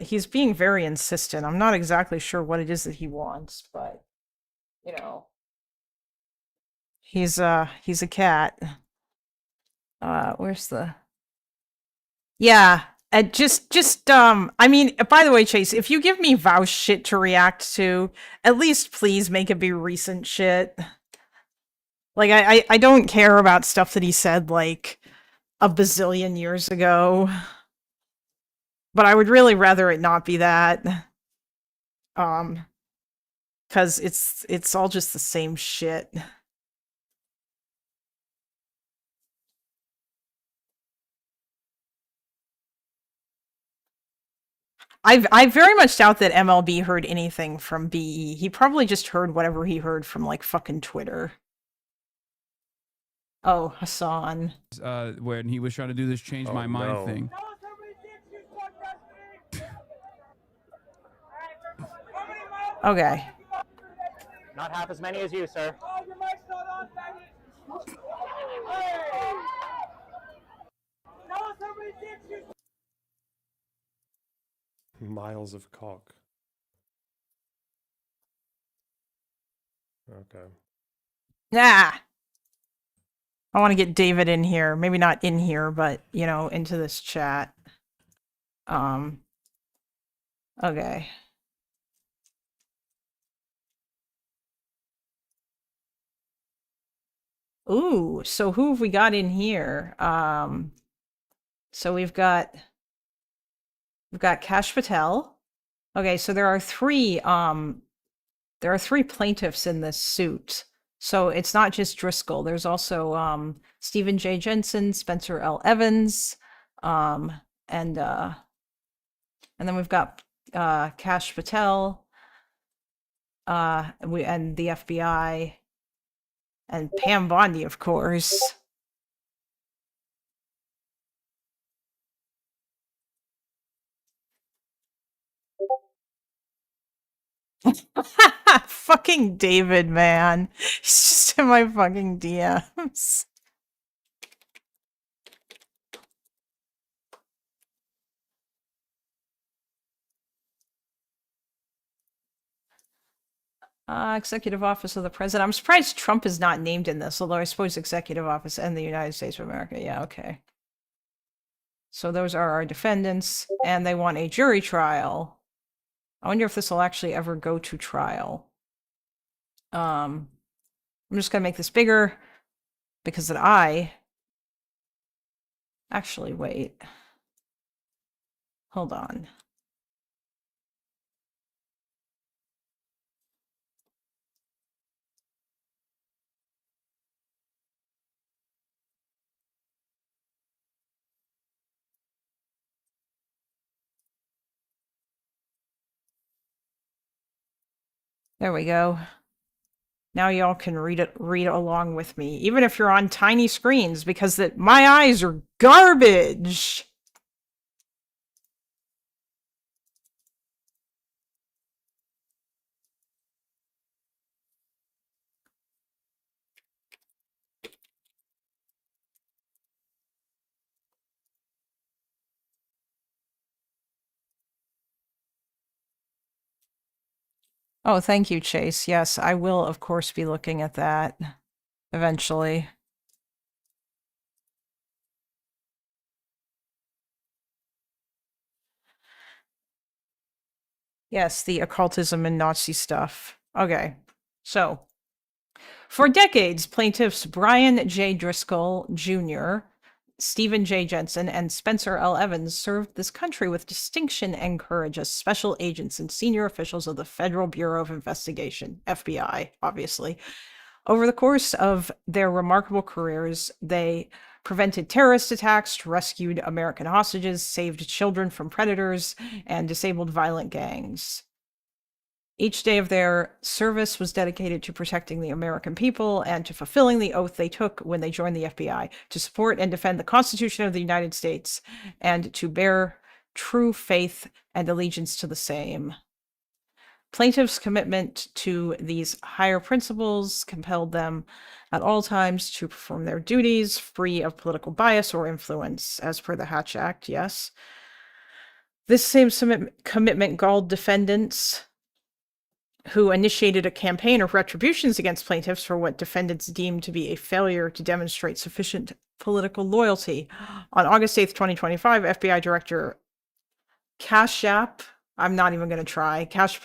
He's being very insistent. I'm not exactly sure what it is that he wants, but you know, he's a cat. Where's the? Yeah, I mean, by the way, Chase, if you give me Vouch shit to react to, at least please make it be recent shit. Like, I don't care about stuff that he said like a bazillion years ago. But I would really rather it not be that. Because it's all just the same shit. I very much doubt that MLB heard anything from BE. He probably just heard whatever he heard from like fucking Twitter. Oh, Hassan. When he was trying to do this change my mind no. thing. Okay. Not half as many as you, sir. Miles of cock. Okay. Nah. I want to get David in here. Maybe not in here, but you know, into this chat. Okay. Ooh, so who have we got in here? So we've got Kash Patel. Okay, so there are three plaintiffs in this suit. So it's not just Driscoll. There's also Stephen J. Jensen, Spencer L. Evans, and then we've got Kash Patel, and the FBI, and Pam Bondi, of course. Fucking David, man. He's just in my fucking DMs. Executive Office of the President. I'm surprised Trump is not named in this, although I suppose Executive Office and the United States of America. Yeah, okay. So those are our defendants, and they want a jury trial. I wonder if this will actually ever go to trial. I'm just gonna make this bigger because that actually wait. Hold on. There we go. Now y'all can read along with me, even if you're on tiny screens, because my eyes are garbage. Oh, thank you, Chase. Yes, I will, of course, be looking at that eventually. Yes, the occultism and Nazi stuff. Okay, so for decades, plaintiffs Brian J. Driscoll Jr., Stephen J. Jensen, and Spencer L. Evans served this country with distinction and courage as special agents and senior officials of the Federal Bureau of Investigation, FBI, obviously. Over the course of their remarkable careers, they prevented terrorist attacks, rescued American hostages, saved children from predators, and disabled violent gangs. Each day of their service was dedicated to protecting the American people and to fulfilling the oath they took when they joined the FBI to support and defend the Constitution of the United States and to bear true faith and allegiance to the same. Plaintiffs' commitment to these higher principles compelled them at all times to perform their duties free of political bias or influence, as per the Hatch Act, yes. This same commitment galled defendants who initiated a campaign of retributions against plaintiffs for what defendants deemed to be a failure to demonstrate sufficient political loyalty. On August 8th, 2025, FBI Director Kashyap, I'm not even going to try, Kash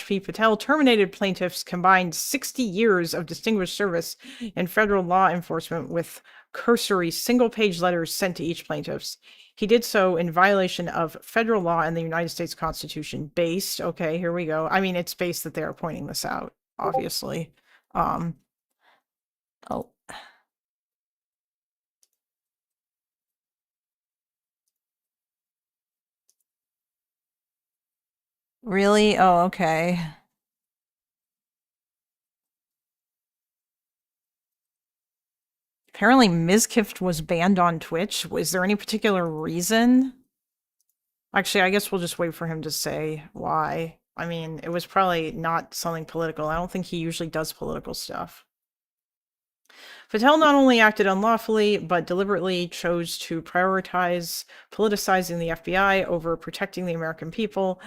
P. Patel terminated plaintiffs' combined 60 years of distinguished service in federal law enforcement with cursory single-page letters sent to each plaintiff. He did so in violation of federal law and the United States Constitution, based, okay, here we go. I mean, it's based that they're pointing this out, obviously. Oh. Really? Oh, okay. Apparently Mizkift was banned on Twitch. Was there any particular reason? Actually, I guess we'll just wait for him to say why. I mean, it was probably not something political. I don't think he usually does political stuff. Patel not only acted unlawfully, but deliberately chose to prioritize politicizing the FBI over protecting the American people.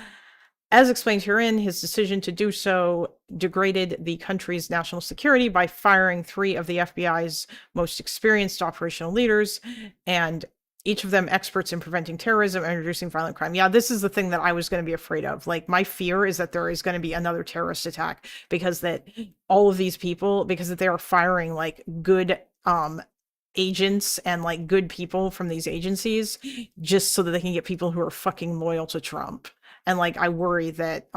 As explained herein, his decision to do so degraded the country's national security by firing 3 of the FBI's most experienced operational leaders, and each of them experts in preventing terrorism and reducing violent crime. Yeah, this is the thing that I was going to be afraid of. Like, my fear is that there is going to be another terrorist attack because that all of these people, because that they are firing like good agents and like good people from these agencies just so that they can get people who are fucking loyal to Trump. And like, I worry that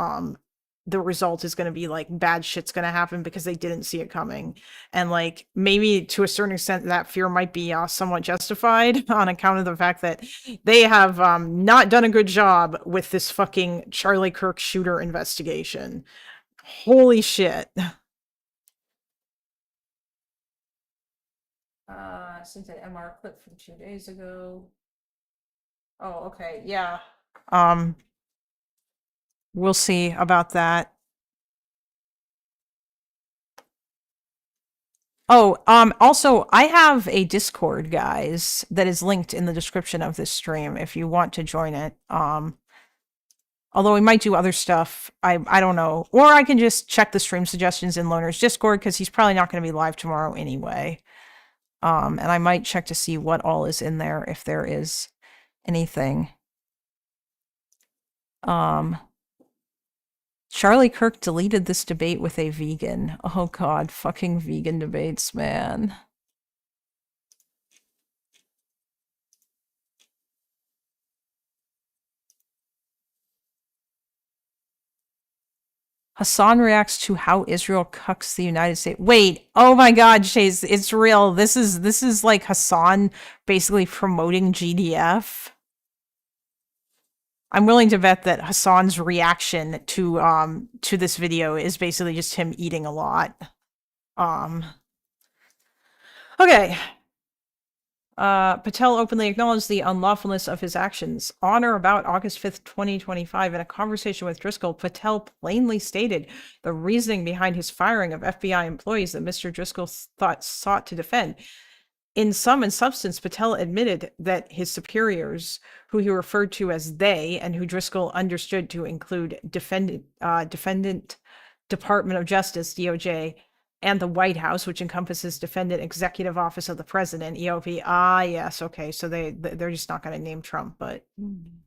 the result is going to be like bad shit's going to happen because they didn't see it coming. And like, maybe to a certain extent, that fear might be somewhat justified on account of the fact that they have not done a good job with this fucking Charlie Kirk shooter investigation. Holy shit. I sent an MR clip from 2 days ago. Oh, okay. Yeah. We'll see about that. Oh, also, I have a Discord, guys, that is linked in the description of this stream if you want to join it. Although we might do other stuff. I don't know. Or I can just check the stream suggestions in Loner's Discord because he's probably not going to be live tomorrow anyway. And I might check to see what all is in there if there is anything. Charlie Kirk deleted this debate with a vegan. Oh god, fucking vegan debates, man. Hassan reacts to how Israel cucks the United States. Wait, oh my god, Chase, it's real. This is like Hassan basically promoting GDF. I'm willing to bet that Hassan's reaction to this video is basically just him eating a lot. Okay. Patel openly acknowledged the unlawfulness of his actions. On or about August 5th, 2025, in a conversation with Driscoll, Patel plainly stated the reasoning behind his firing of FBI employees that Mr. Driscoll sought to defend. In sum and substance, Patel admitted that his superiors, who he referred to as they, and who Driscoll understood to include Defendant Department of Justice, DOJ, and the White House, which encompasses Defendant Executive Office of the President, EOP. Ah, yes, okay, so they're just not going to name Trump, but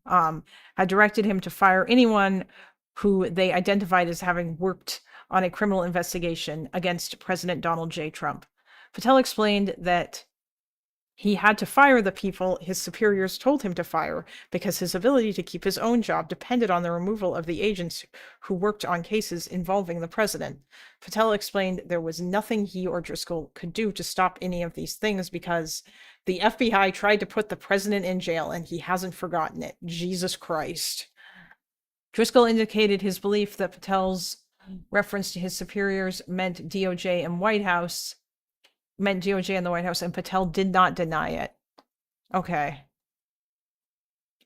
had directed him to fire anyone who they identified as having worked on a criminal investigation against President Donald J. Trump. Patel explained that he had to fire the people his superiors told him to fire because his ability to keep his own job depended on the removal of the agents who worked on cases involving the president. Patel explained there was nothing he or Driscoll could do to stop any of these things because the FBI tried to put the president in jail and he hasn't forgotten it. Jesus Christ. Driscoll indicated his belief that Patel's reference to his superiors meant DOJ and White House, meant DOJ and the White House, and Patel did not deny it. Okay.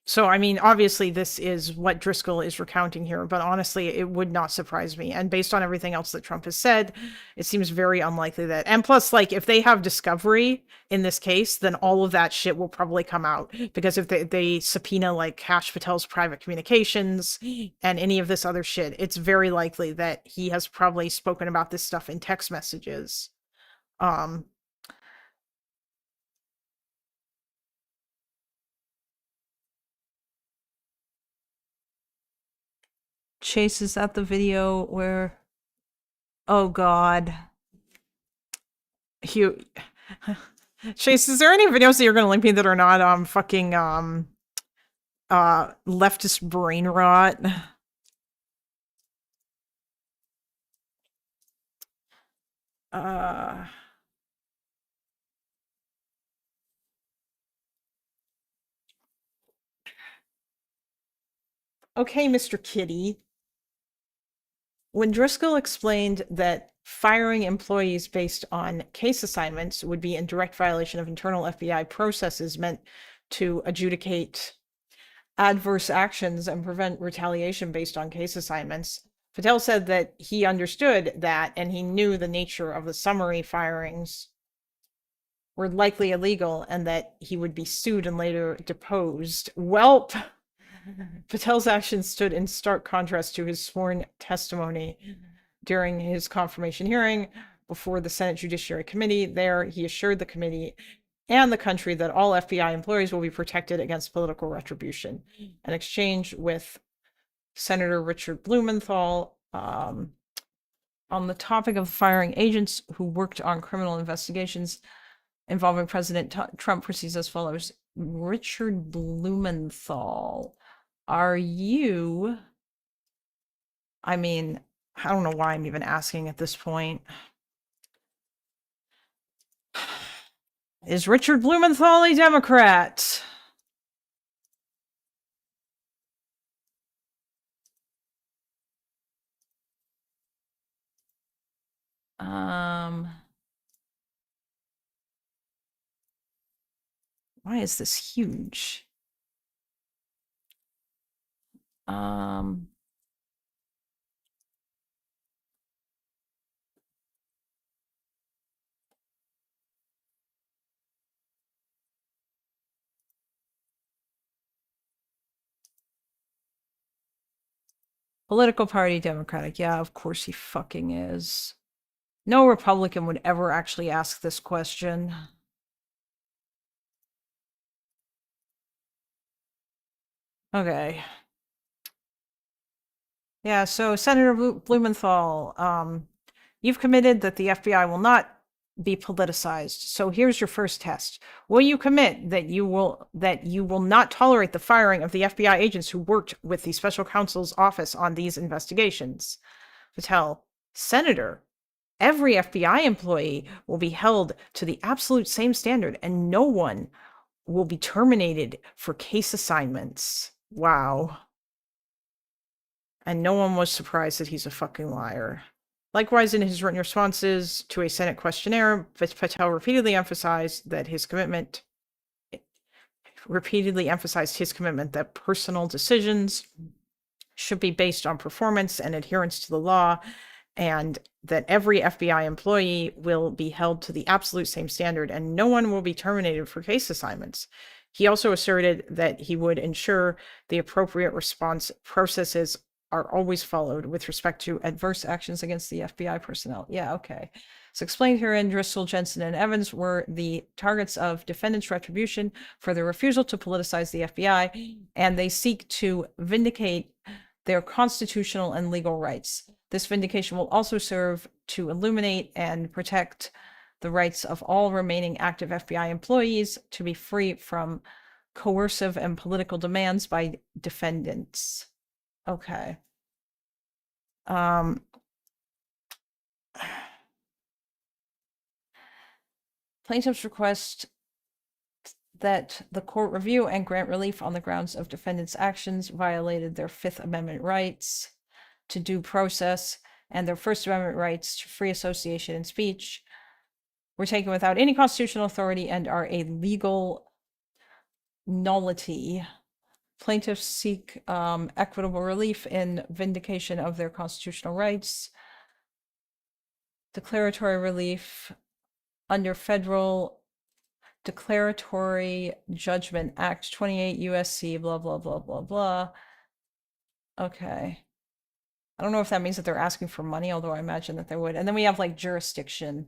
So, I mean, obviously this is what Driscoll is recounting here, but honestly, it would not surprise me. And based on everything else that Trump has said, it seems very unlikely that, and plus, like, if they have discovery in this case, then all of that shit will probably come out. Because if they subpoena, like, Kash Patel's private communications and any of this other shit, it's very likely that he has probably spoken about this stuff in text messages. Chase, is that the video where, oh god, Hugh, Chase, is there any videos that you're gonna link me that are not fucking leftist brain rot? Okay, Mr. Kitty. When Driscoll explained that firing employees based on case assignments would be in direct violation of internal FBI processes meant to adjudicate adverse actions and prevent retaliation based on case assignments, Patel said that he understood that and he knew the nature of the summary firings were likely illegal and that he would be sued and later deposed. Welp! Patel's actions stood in stark contrast to his sworn testimony during his confirmation hearing before the Senate Judiciary Committee. There, he assured the committee and the country that all FBI employees will be protected against political retribution. An exchange with Senator Richard Blumenthal on the topic of firing agents who worked on criminal investigations involving President Trump proceeds as follows. Richard Blumenthal, are you, I mean, I don't know why I'm even asking at this point. Is Richard Blumenthal a Democrat? Why is this huge? Political party Democratic. Yeah, of course he fucking is. No Republican would ever actually ask this question. Okay. Yeah, so Senator Blumenthal, you've committed that the FBI will not be politicized. So here's your first test. Will you commit that you will not tolerate the firing of the FBI agents who worked with the special counsel's office on these investigations? Patel, Senator, every FBI employee will be held to the absolute same standard and no one will be terminated for case assignments. Wow. And no one was surprised that he's a fucking liar. Likewise, in his written responses to a Senate questionnaire, Patel repeatedly emphasized his commitment that personal decisions should be based on performance and adherence to the law, and that every FBI employee will be held to the absolute same standard and no one will be terminated for case assignments. He also asserted that he would ensure the appropriate response processes are always followed with respect to adverse actions against the FBI personnel. Yeah, okay. So explained herein, Driscoll, Jensen, and Evans were the targets of defendants' retribution for their refusal to politicize the FBI, and they seek to vindicate their constitutional and legal rights. This vindication will also serve to illuminate and protect the rights of all remaining active FBI employees to be free from coercive and political demands by defendants. Okay. Plaintiffs request that the court review and grant relief on the grounds of defendants' actions violated their Fifth Amendment rights to due process and their First Amendment rights to free association and speech were taken without any constitutional authority and are a legal nullity. Plaintiffs seek equitable relief in vindication of their constitutional rights, declaratory relief under federal Declaratory Judgment Act 28 USC, blah, blah, blah, blah, blah. Okay. I don't know if that means that they're asking for money, although I imagine that they would. And then we have like jurisdiction.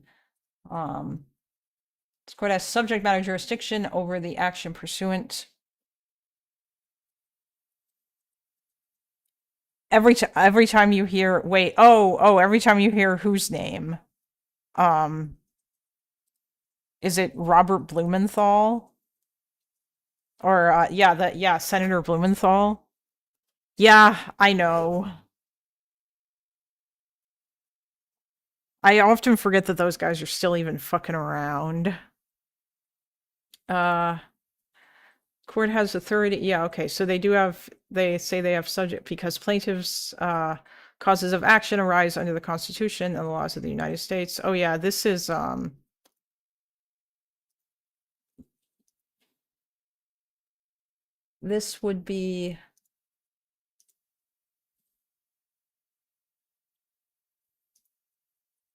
This court has subject matter jurisdiction over the action pursuant. Every time you hear, every time you hear whose name? Is it Robert Blumenthal? Or Senator Blumenthal. Yeah, I know. I often forget that those guys are still even fucking around. Court has authority. Yeah, okay. So they say they have subject because plaintiffs' causes of action arise under the Constitution and the laws of the United States. Oh yeah, this is this would be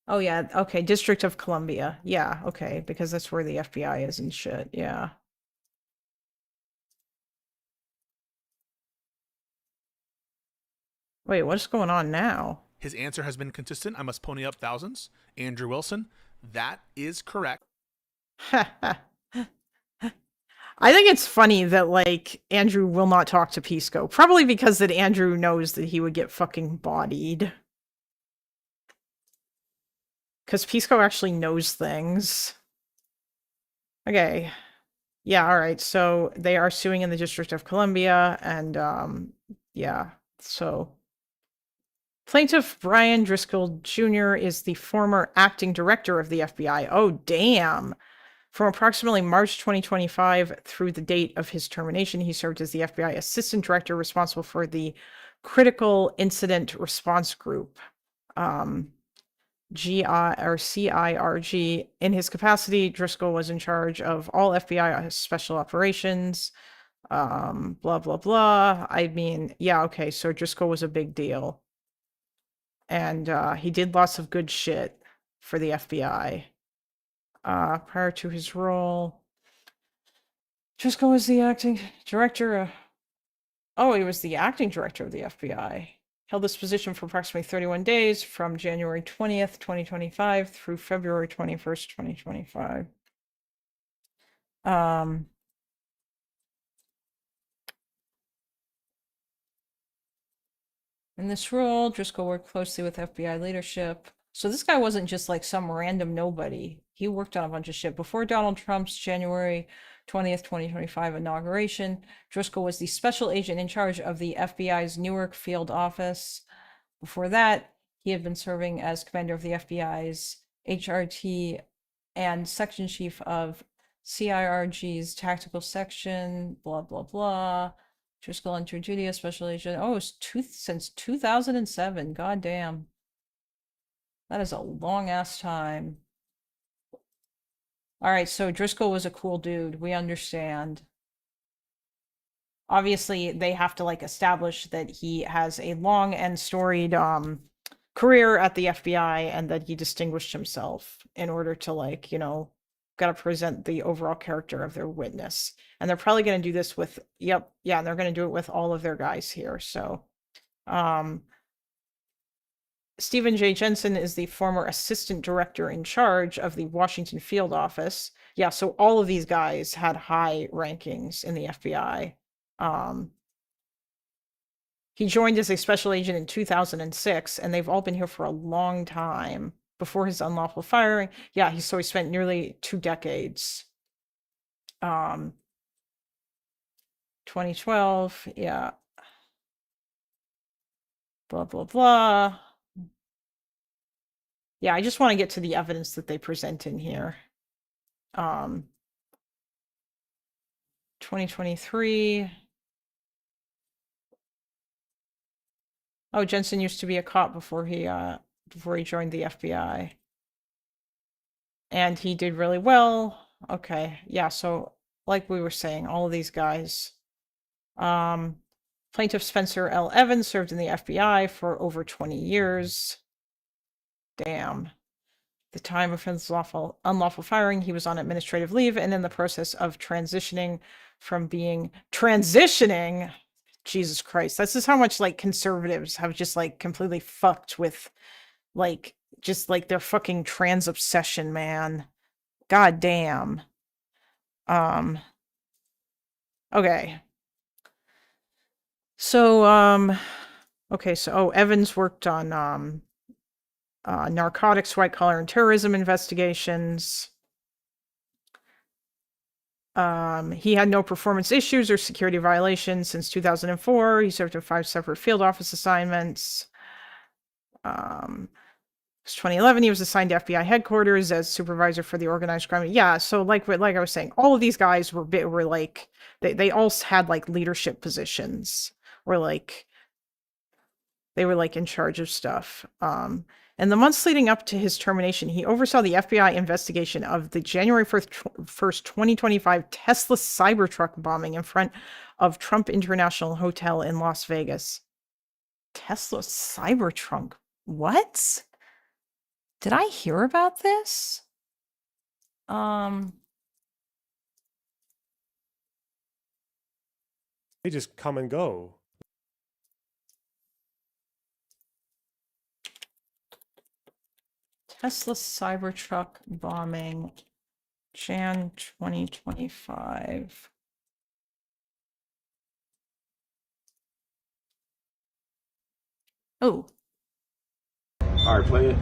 oh yeah, okay, District of Columbia. Yeah, okay, because that's where the FBI is and shit. Yeah. Wait, what's going on now? His answer has been consistent. I must pony up thousands. Andrew Wilson, that is correct. I think it's funny that like Andrew will not talk to Pisco, probably because that Andrew knows that he would get fucking bodied. Because Pisco actually knows things. Okay. Yeah, all right. So they are suing in the District of Columbia, and yeah, so Plaintiff Brian Driscoll Jr. is the former acting director of the FBI. Oh, damn. From approximately March 2025 through the date of his termination, he served as the FBI assistant director responsible for the Critical Incident Response Group, CIRG. In his capacity, Driscoll was in charge of all FBI special operations, blah, blah, blah. I mean, yeah, okay, so Driscoll was a big deal. And he did lots of good shit for the FBI. Prior to his role, Driscoll was the acting director. He was the acting director of the FBI. Held this position for approximately 31 days from January 20th, 2025 through February 21st, 2025. In this role, Driscoll worked closely with FBI leadership. So this guy wasn't just like some random nobody. He worked on a bunch of shit. Before Donald Trump's January 20th, 2025 inauguration, Driscoll was the special agent in charge of the FBI's Newark field office. Before that, he had been serving as commander of the FBI's HRT and section chief of CIRG's tactical section, blah, blah, blah. Driscoll entered duty as special agent. Oh, it's since 2007. God damn. That is a long ass time. All right, so Driscoll was a cool dude. We understand. Obviously, they have to like establish that he has a long and storied career at the FBI and that he distinguished himself in order to like, you know, got to present the overall character of their witness. And they're probably going to do this with, yep, yeah, they're going to do it with all of their guys here. So, Stephen J. Jensen is the former assistant director in charge of the Washington field office. Yeah, so all of these guys had high rankings in the FBI. He joined as a special agent in 2006, and they've all been here for a long time before his unlawful firing. Yeah, he spent nearly 2 decades. 2012, yeah. Blah, blah, blah. Yeah, I just want to get to the evidence that they present in here. 2023. Oh, Jensen used to be a cop before he joined the FBI. And he did really well. Okay, yeah, so like we were saying, all of these guys. Plaintiff Spencer L. Evans served in the FBI for over 20 years. Damn. The time of his unlawful firing, he was on administrative leave and in the process of transitioning. Jesus Christ, this is how much like conservatives have just like completely fucked with like just like their fucking trans obsession, man. God damn. Okay. So okay, so Evans worked on narcotics, white collar and terrorism investigations. He had no performance issues or security violations since 2004. He served in 5 separate field office assignments. 2011, he was assigned to FBI headquarters as supervisor for the organized crime. Yeah, so like I was saying, all of these guys were like they all had like leadership positions, or like they were like in charge of stuff. In the months leading up to his termination, he oversaw the FBI investigation of the January 1st, 2025 Tesla Cybertruck bombing in front of Trump International Hotel in Las Vegas. Tesla Cybertruck. What? Did I hear about this? They just come and go. Tesla Cybertruck bombing, Jan 2025. Oh. All right, play it.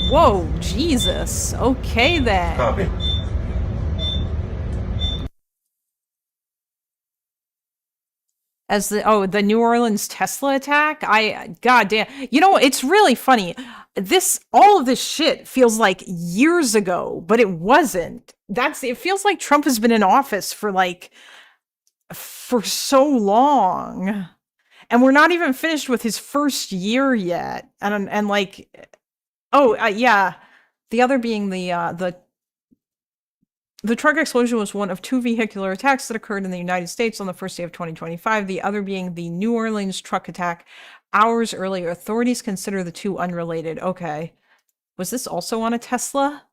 Whoa, Jesus. Okay then. Copy. As the New Orleans Tesla attack, goddamn, you know, it's really funny. All of this shit feels like years ago, but it wasn't. It feels like Trump has been in office for so long, and we're not even finished with his first year yet. And like, yeah, the other being the truck explosion was one of 2 vehicular attacks that occurred in the United States on the first day of 2025, the other being the New Orleans truck attack hours earlier. Authorities consider the 2 unrelated. Okay. Was this also on a Tesla?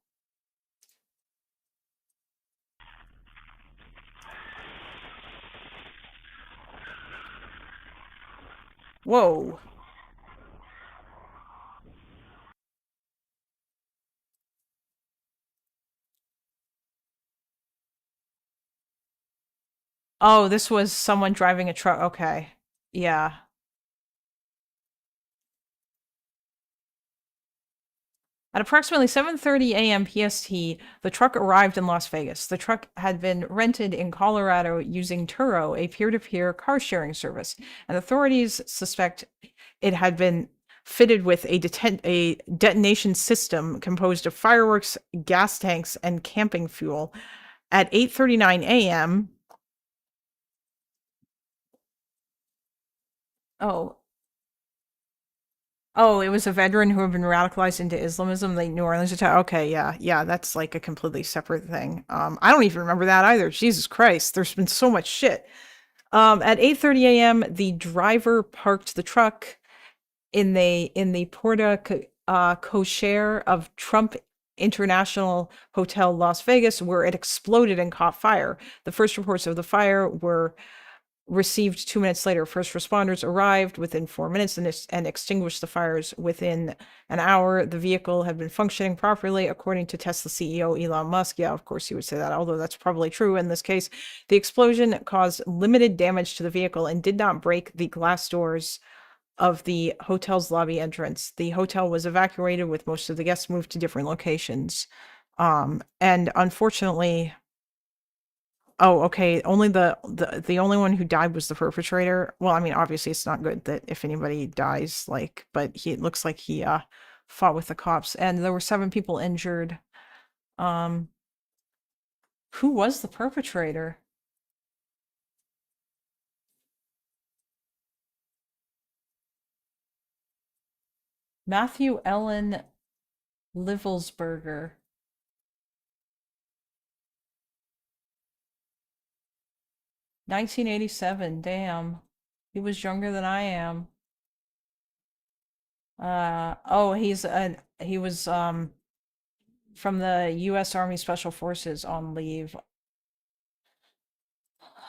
Whoa. Oh, this was someone driving a truck. Okay. Yeah. At approximately 7:30 a.m. PST, the truck arrived in Las Vegas. The truck had been rented in Colorado using Turo, a peer-to-peer car-sharing service, and authorities suspect it had been fitted with a detonation system composed of fireworks, gas tanks, and camping fuel. At 8:39 a.m. Oh, it was a veteran who had been radicalized into Islamism, the New Orleans attack. Okay, yeah, that's like a completely separate thing. I don't even remember that either. Jesus Christ, there's been so much shit. At 8:30 a.m., the driver parked the truck in the Porta Cochere of Trump International Hotel, Las Vegas, where it exploded and caught fire. The first reports of the fire were received 2 minutes later. First responders arrived within 4 minutes and extinguished the fires within an hour. The vehicle had been functioning properly, according to Tesla CEO Elon Musk. Yeah, of course he would say that, although that's probably true in this case. The explosion caused limited damage to the vehicle and did not break the glass doors of the hotel's lobby entrance. The hotel was evacuated with most of the guests moved to different locations. And unfortunately, oh, okay. Only the only one who died was the perpetrator. Well, I mean, obviously it's not good that if anybody dies, like, but it looks like he fought with the cops, and there were 7 people injured. Who was the perpetrator? Matthew Ellen Livelsberger. 1987, damn. He was younger than I am. Oh, he was from the US Army Special Forces on leave.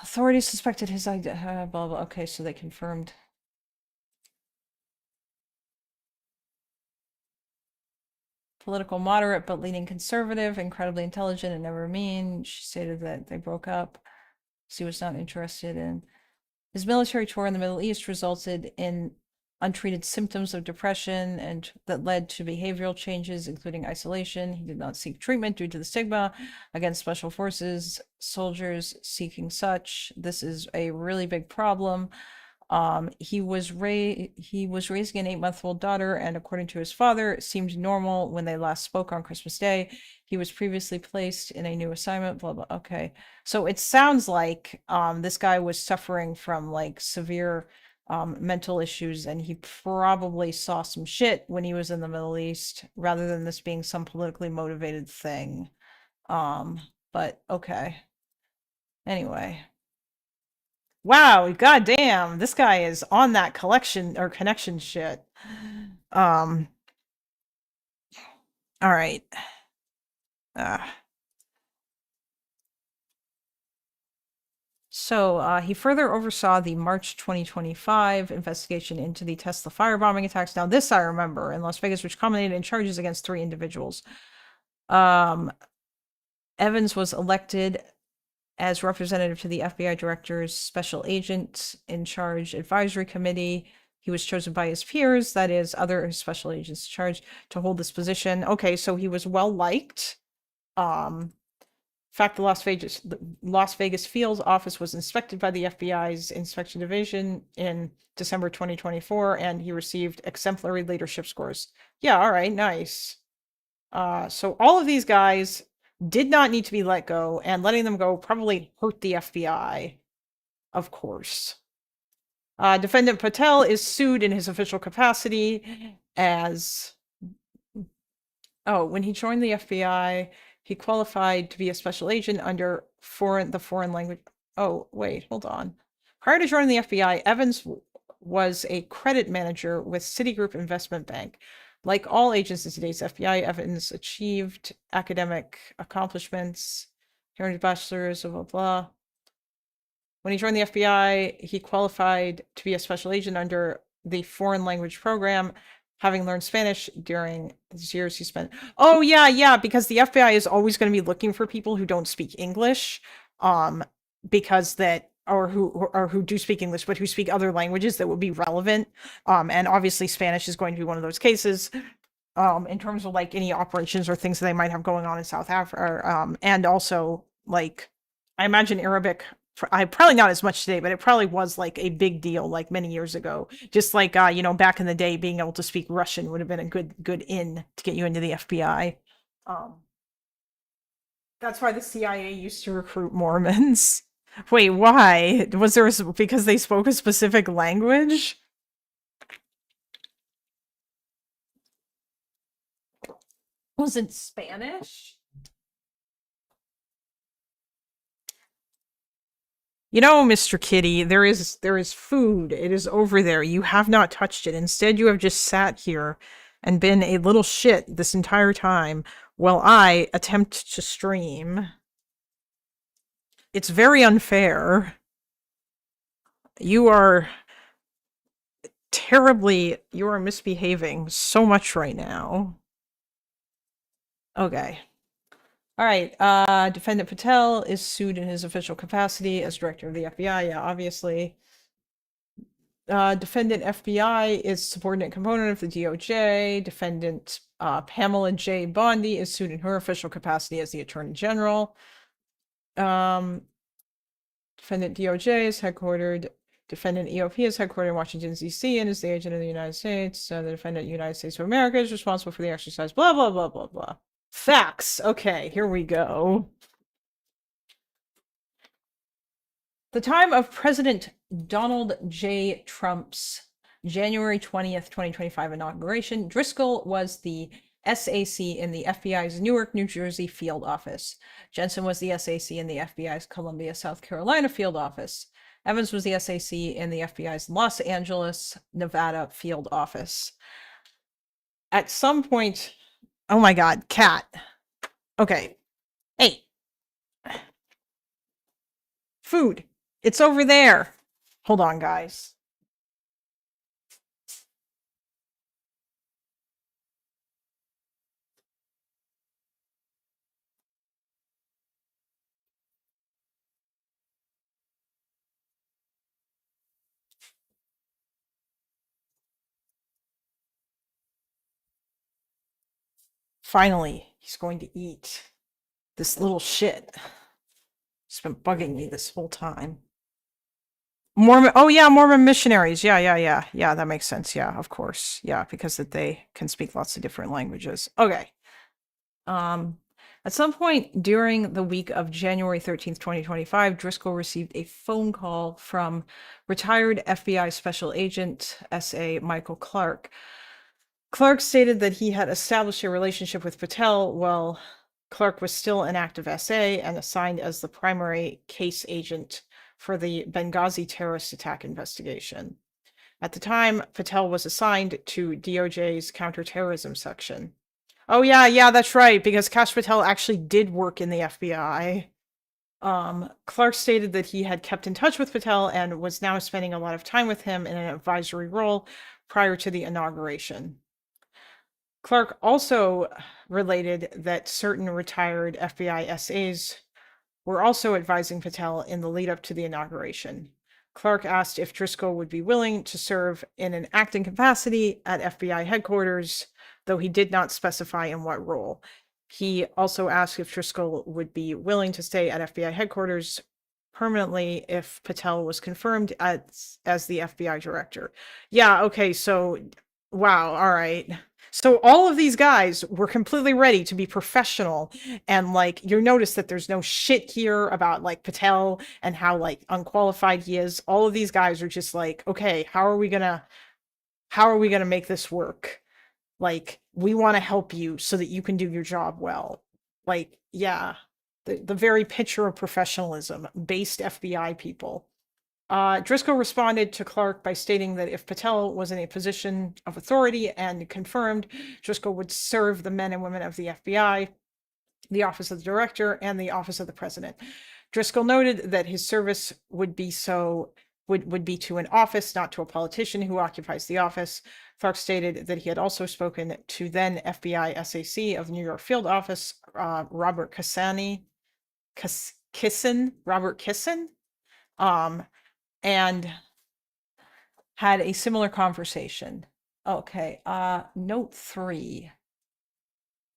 Authorities suspected his blah blah. Okay, so they confirmed. Political moderate but leaning conservative, incredibly intelligent and never mean. She stated that they broke up. He was not interested in. His military tour in the Middle East resulted in untreated symptoms of depression and that led to behavioral changes, including isolation. He did not seek treatment due to the stigma against special forces soldiers seeking such. This is a really big problem. He was raising an 8-month-old daughter, and according to his father, it seemed normal when they last spoke on Christmas Day. He was previously placed in a new assignment, blah, blah. Okay. So it sounds like this guy was suffering from like severe mental issues, and he probably saw some shit when he was in the Middle East rather than this being some politically motivated thing. But okay. Anyway. Wow, goddamn, this guy is on that collection or connection shit. All right. So he further oversaw the March 2025 investigation into the Tesla firebombing attacks. Now, this I remember in Las Vegas, which culminated in charges against 3 individuals. Evans was elected as representative to the FBI director's special agent in charge advisory committee. He was chosen by his peers, that is, other special agents charged to hold this position. Okay, so he was well liked. In fact, the Las Vegas field office was inspected by the FBI's inspection division in December 2024, and he received exemplary leadership scores. Yeah, all right, nice. So all of these guys did not need to be let go, and letting them go probably hurt the FBI, of course. Defendant Patel is sued in his official capacity as... Oh, when he joined the FBI, he qualified to be a special agent under the foreign language. Oh, wait, hold on. Prior to joining the FBI, Evans was a credit manager with Citigroup Investment Bank. Like all agents in today's FBI, Evans achieved academic accomplishments, earned a bachelor's, blah, blah, blah. When he joined the FBI, he qualified to be a special agent under the foreign language program, having learned Spanish during the years he spent. Oh, yeah, because the FBI is always going to be looking for people who don't speak English, because that, or who do speak English, but who speak other languages that would be relevant. And obviously Spanish is going to be one of those cases, in terms of like any operations or things that they might have going on in South Africa, and also like, I imagine Arabic probably not as much today, but it probably was like a big deal like many years ago. Just like you know, back in the day, being able to speak Russian would have been a good in to get you into the FBI. That's why the CIA used to recruit Mormons. Wait, why? Was there because they spoke a specific language? Was it Spanish? You know, Mr. Kitty, there is food. It is over there. You have not touched it. Instead, you have just sat here and been a little shit this entire time while I attempt to stream. It's very unfair. You are you are misbehaving so much right now. Okay. All right, Defendant Patel is sued in his official capacity as director of the FBI. Yeah, obviously. Defendant FBI is subordinate component of the DOJ. Defendant Pamela J. Bondi is sued in her official capacity as the Attorney General. Defendant DOJ is headquartered. Defendant EOP is headquartered in Washington, D.C. and is the agent of the United States. The defendant United States of America is responsible for the exercise. Blah, blah, blah, blah, blah. Facts. Okay, here we go. The time of President Donald J. Trump's January 20th, 2025 inauguration, Driscoll was the SAC in the FBI's Newark, New Jersey field office. Jensen was the SAC in the FBI's Columbia, South Carolina field office. Evans was the SAC in the FBI's Los Angeles, Nevada field office. At some point, oh my God, cat. Okay. Hey. Food. It's over there. Hold on, guys. Finally, he's going to eat this little shit. It's been bugging me this whole time. Mormon, oh yeah, Mormon missionaries. Yeah, that makes sense. Yeah, of course. Yeah, because that they can speak lots of different languages. Okay. At some point during the week of January 13th, 2025, Driscoll received a phone call from retired FBI Special Agent S.A. Michael Clark. Clark stated that he had established a relationship with Patel while Clark was still an active SA and assigned as the primary case agent for the Benghazi terrorist attack investigation. At the time, Patel was assigned to DOJ's counterterrorism section. Oh yeah, that's right, because Kash Patel actually did work in the FBI. Clark stated that he had kept in touch with Patel and was now spending a lot of time with him in an advisory role prior to the inauguration. Clark also related that certain retired FBI SAs were also advising Patel in the lead up to the inauguration. Clark asked if Driscoll would be willing to serve in an acting capacity at FBI headquarters, though he did not specify in what role. He also asked if Driscoll would be willing to stay at FBI headquarters permanently if Patel was confirmed as the FBI director. Yeah, okay, so wow, all right. So all of these guys were completely ready to be professional, and like you notice that there's no shit here about like Patel and how like unqualified he is. All of these guys are just like, okay, how are we gonna make this work? Like, we want to help you so that you can do your job well. Like, yeah, the very picture of professionalism, based FBI people. Driscoll responded to Clark by stating that if Patel was in a position of authority and confirmed, Driscoll would serve the men and women of the FBI, the Office of the Director, and the Office of the President. Driscoll noted that his service would be to an office, not to a politician who occupies the office. Clark stated that he had also spoken to then FBI SAC of the New York field office, Robert Kissin, and had a similar conversation. Okay, note 3.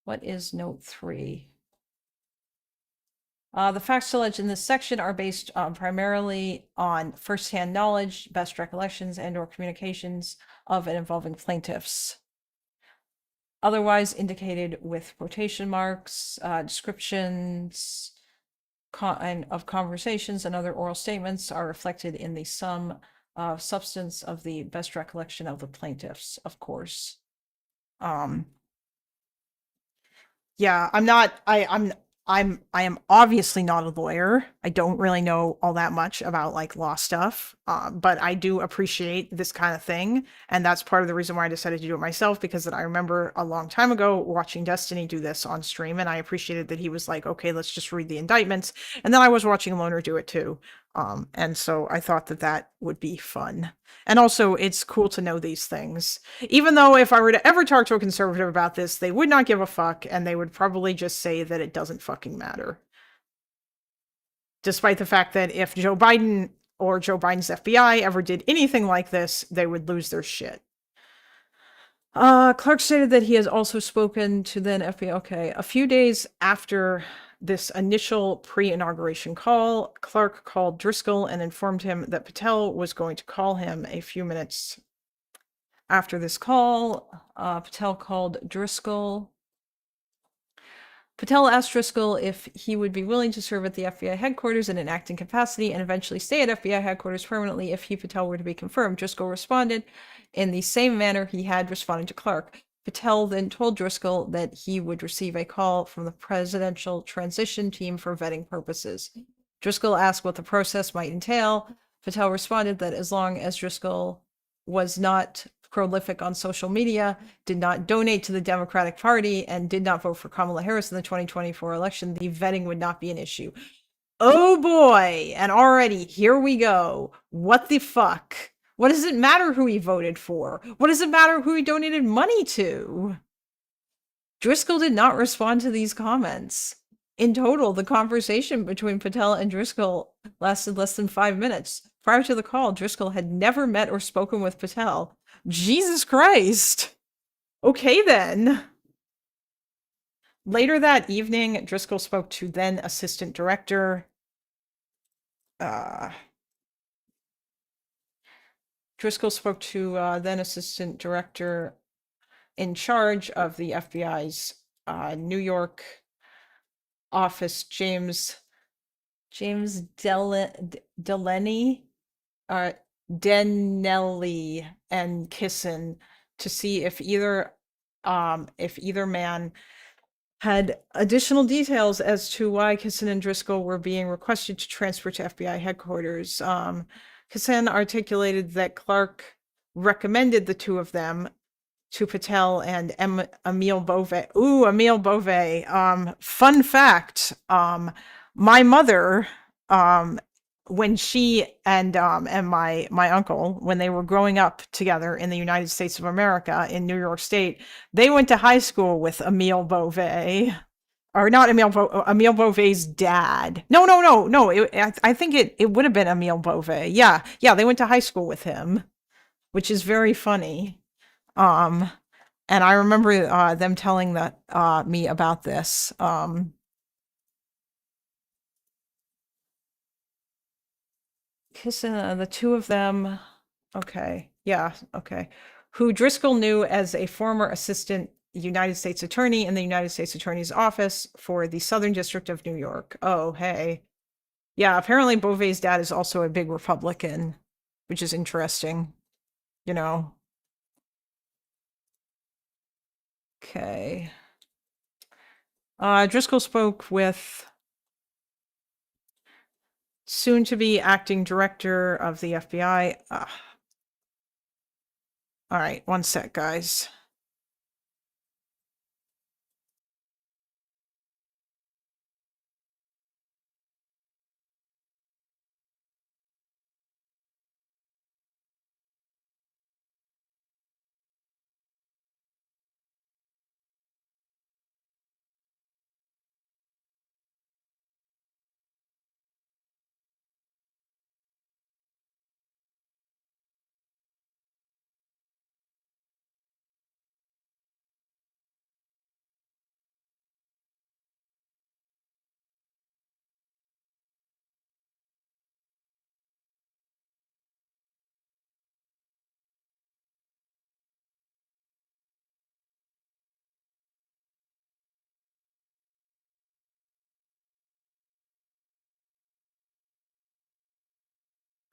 What is note 3? The facts alleged in this section are based primarily on firsthand knowledge, best recollections, and/or communications of and involving plaintiffs. Otherwise indicated with quotation marks, descriptions and of conversations and other oral statements are reflected in the sum of substance of the best recollection of the plaintiffs, of course. Yeah, I am obviously not a lawyer. I don't really know all that much about like law stuff, but I do appreciate this kind of thing, and that's part of the reason why I decided to do it myself, because I remember a long time ago watching Destiny do this on stream, and I appreciated that he was like, okay, let's just read the indictments, and then I was watching Loner do it too, and so I thought that that would be fun. And also, it's cool to know these things. Even though if I were to ever talk to a conservative about this, they would not give a fuck, and they would probably just say that it doesn't fucking matter. Despite the fact that if Joe Biden or Joe Biden's FBI ever did anything like this, they would lose their shit. Clark stated that he has also spoken to then FBI. Okay, a few days after this initial pre-inauguration call, Clark called Driscoll and informed him that Patel was going to call him a few minutes after this call. Patel called Driscoll. Patel asked Driscoll if he would be willing to serve at the FBI headquarters in an acting capacity and eventually stay at FBI headquarters permanently if he, Patel, were to be confirmed. Driscoll responded in the same manner he had responded to Clark. Patel then told Driscoll that he would receive a call from the presidential transition team for vetting purposes. Driscoll asked what the process might entail. Patel responded that as long as Driscoll was not prolific on social media, did not donate to the Democratic Party, and did not vote for Kamala Harris in the 2024 election, the vetting would not be an issue. Oh boy, and already here we go. What the fuck? What does it matter who he voted for? What does it matter who he donated money to? Driscoll did not respond to these comments. In total, the conversation between Patel and Driscoll lasted less than 5 minutes. Prior to the call, Driscoll had never met or spoken with Patel. Jesus Christ. Okay, then. Later that evening, Driscoll spoke to then Assistant Director. Driscoll spoke to then Assistant Director in charge of the FBI's New York office, James Delaney, Denelli, and Kissin, to see if either man had additional details as to why Kissin and Driscoll were being requested to transfer to FBI headquarters. Kissin articulated that Clark recommended the two of them to Patel and Emile Beauvais. Ooh, Emile Beauvais. Fun fact, my mother, when she and my uncle, when they were growing up together in the United States of America in New York State, they went to high school with Emile Beauvais. Or not Emile Beauvais's dad. No. I think it would have been Emile Beauvais. Yeah, they went to high school with him, which is very funny. And I remember them telling me about this. Kissin, the two of them. Okay, yeah, okay. Who Driscoll knew as a former assistant United States attorney in the United States Attorney's Office for the Southern District of New York. Oh, hey. Yeah, apparently Beauvais's dad is also a big Republican, which is interesting, you know. Okay. Driscoll spoke with soon-to-be acting director of the FBI. All right, one sec, guys.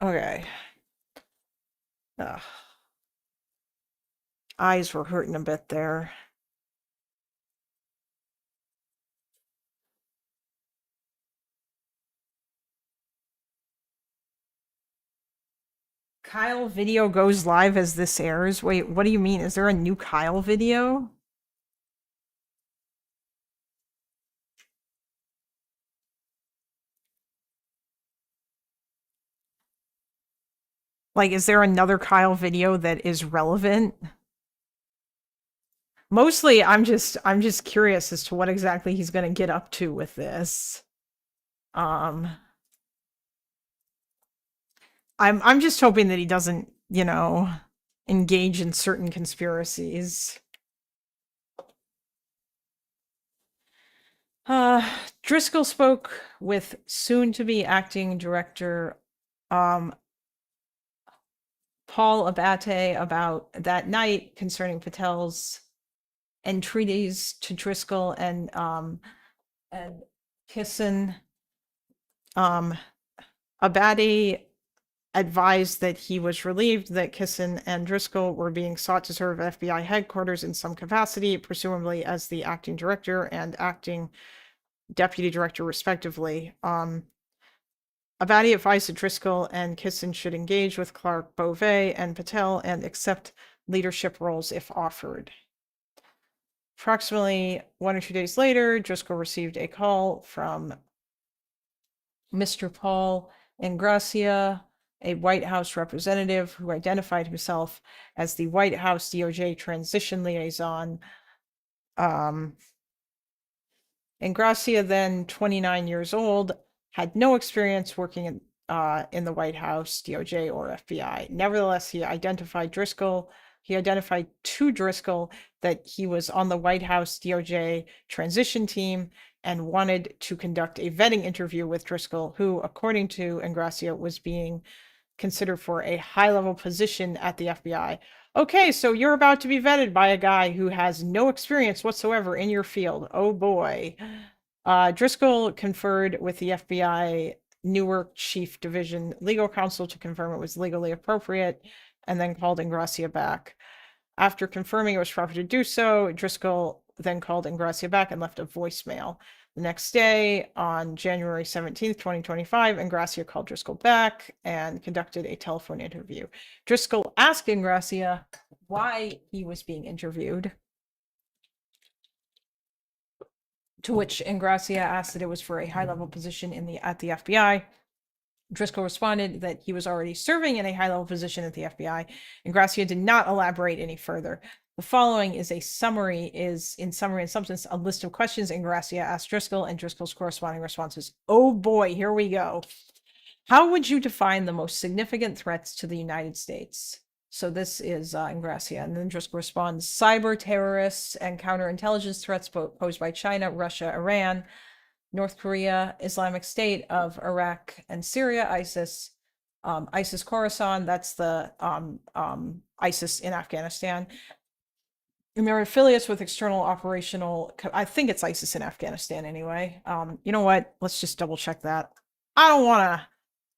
Okay. Ugh. Eyes were hurting a bit there. Kyle video goes live as this airs. Wait, what do you mean? Is there a new Kyle video? Like, is there another Kyle video that is relevant? Mostly, I'm just curious as to what exactly he's gonna get up to with this. I'm just hoping that he doesn't, you know, engage in certain conspiracies. Driscoll spoke with soon-to-be acting director, Paul Abate about that night concerning Patel's entreaties to Driscoll and Kissin. Abate advised that he was relieved that Kissin and Driscoll were being sought to serve at FBI headquarters in some capacity, presumably as the acting director and acting deputy director, respectively. Abate advised that Driscoll and Kissin should engage with Clark, Beauvais, and Patel and accept leadership roles if offered. Approximately 1 or 2 days later, Driscoll received a call from Mr. Paul Ingracia, a White House representative who identified himself as the White House DOJ transition liaison. Ingracia, then 29 years old, had no experience working in the White House, DOJ, or FBI. Nevertheless, he identified to Driscoll that he was on the White House DOJ transition team and wanted to conduct a vetting interview with Driscoll, who, according to Ingracia, was being considered for a high-level position at the FBI. Okay, so you're about to be vetted by a guy who has no experience whatsoever in your field. Oh boy. Driscoll conferred with the FBI Newark Chief Division Legal Counsel to confirm it was legally appropriate, and then called Ingracia back. After confirming it was proper to do so, Driscoll then called Ingracia back and left a voicemail. The next day, on January 17th, 2025, Ingracia called Driscoll back and conducted a telephone interview. Driscoll asked Ingracia why he was being interviewed, to which Ingracia asked that it was for a high-level position at the FBI. Driscoll responded that he was already serving in a high-level position at the FBI. Ingracia did not elaborate any further. The following is in summary and substance, a list of questions Ingracia asked Driscoll and Driscoll's corresponding responses. Oh boy, here we go. How would you define the most significant threats to the United States? So this is Ingracia, and then Driscoll responds: cyber terrorists and counterintelligence threats posed by China, Russia, Iran, North Korea, Islamic State of Iraq and Syria, ISIS, ISIS Khorasan, that's the ISIS in Afghanistan, and their affiliates with external operational, I think it's ISIS in Afghanistan anyway. You know what? Let's just double check that. I don't want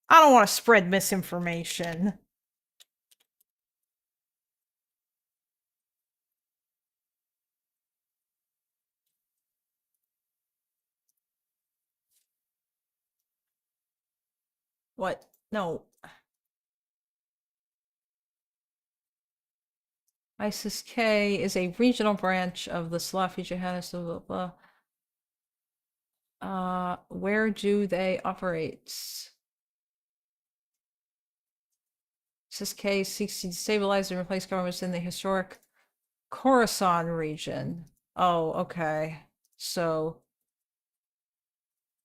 to spread misinformation. What? No. ISIS-K is a regional branch of the Salafi jihadists, blah, blah, blah. Where do they operate? ISIS-K seeks to destabilize and replace governments in the historic Khorasan region. Oh, okay. So,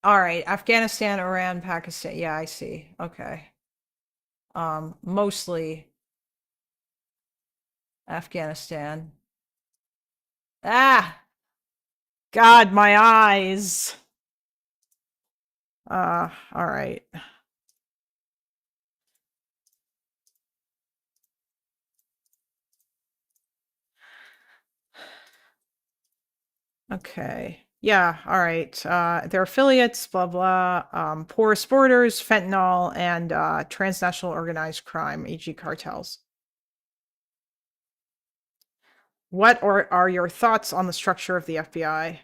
all right, Afghanistan, Iran, Pakistan. Yeah, I see. Okay. Mostly Afghanistan. Ah! God, my eyes. All right. Okay. Yeah, all right. Their affiliates, blah blah. Porous borders, fentanyl, and transnational organized crime, e.g., cartels. What are your thoughts on the structure of the FBI?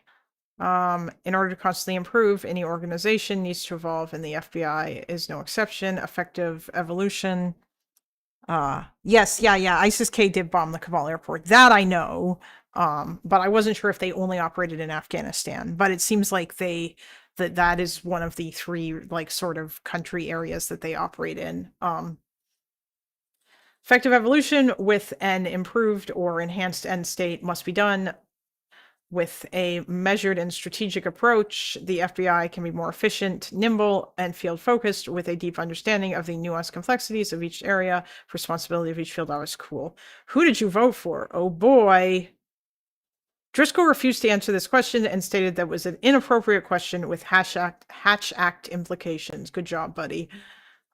In order to constantly improve, any organization needs to evolve, and the FBI is no exception. Effective evolution. Yes, yeah. ISIS-K did bomb the Kabul airport. That I know. But I wasn't sure if they only operated in Afghanistan. But it seems like that is one of the three like sort of country areas that they operate in. Effective evolution with an improved or enhanced end state must be done with a measured and strategic approach. The FBI can be more efficient, nimble, and field focused with a deep understanding of the nuanced complexities of each area, responsibility of each field. That was cool. Who did you vote for? Oh boy. Driscoll refused to answer this question and stated that was an inappropriate question with Hatch Act implications. Good job, buddy.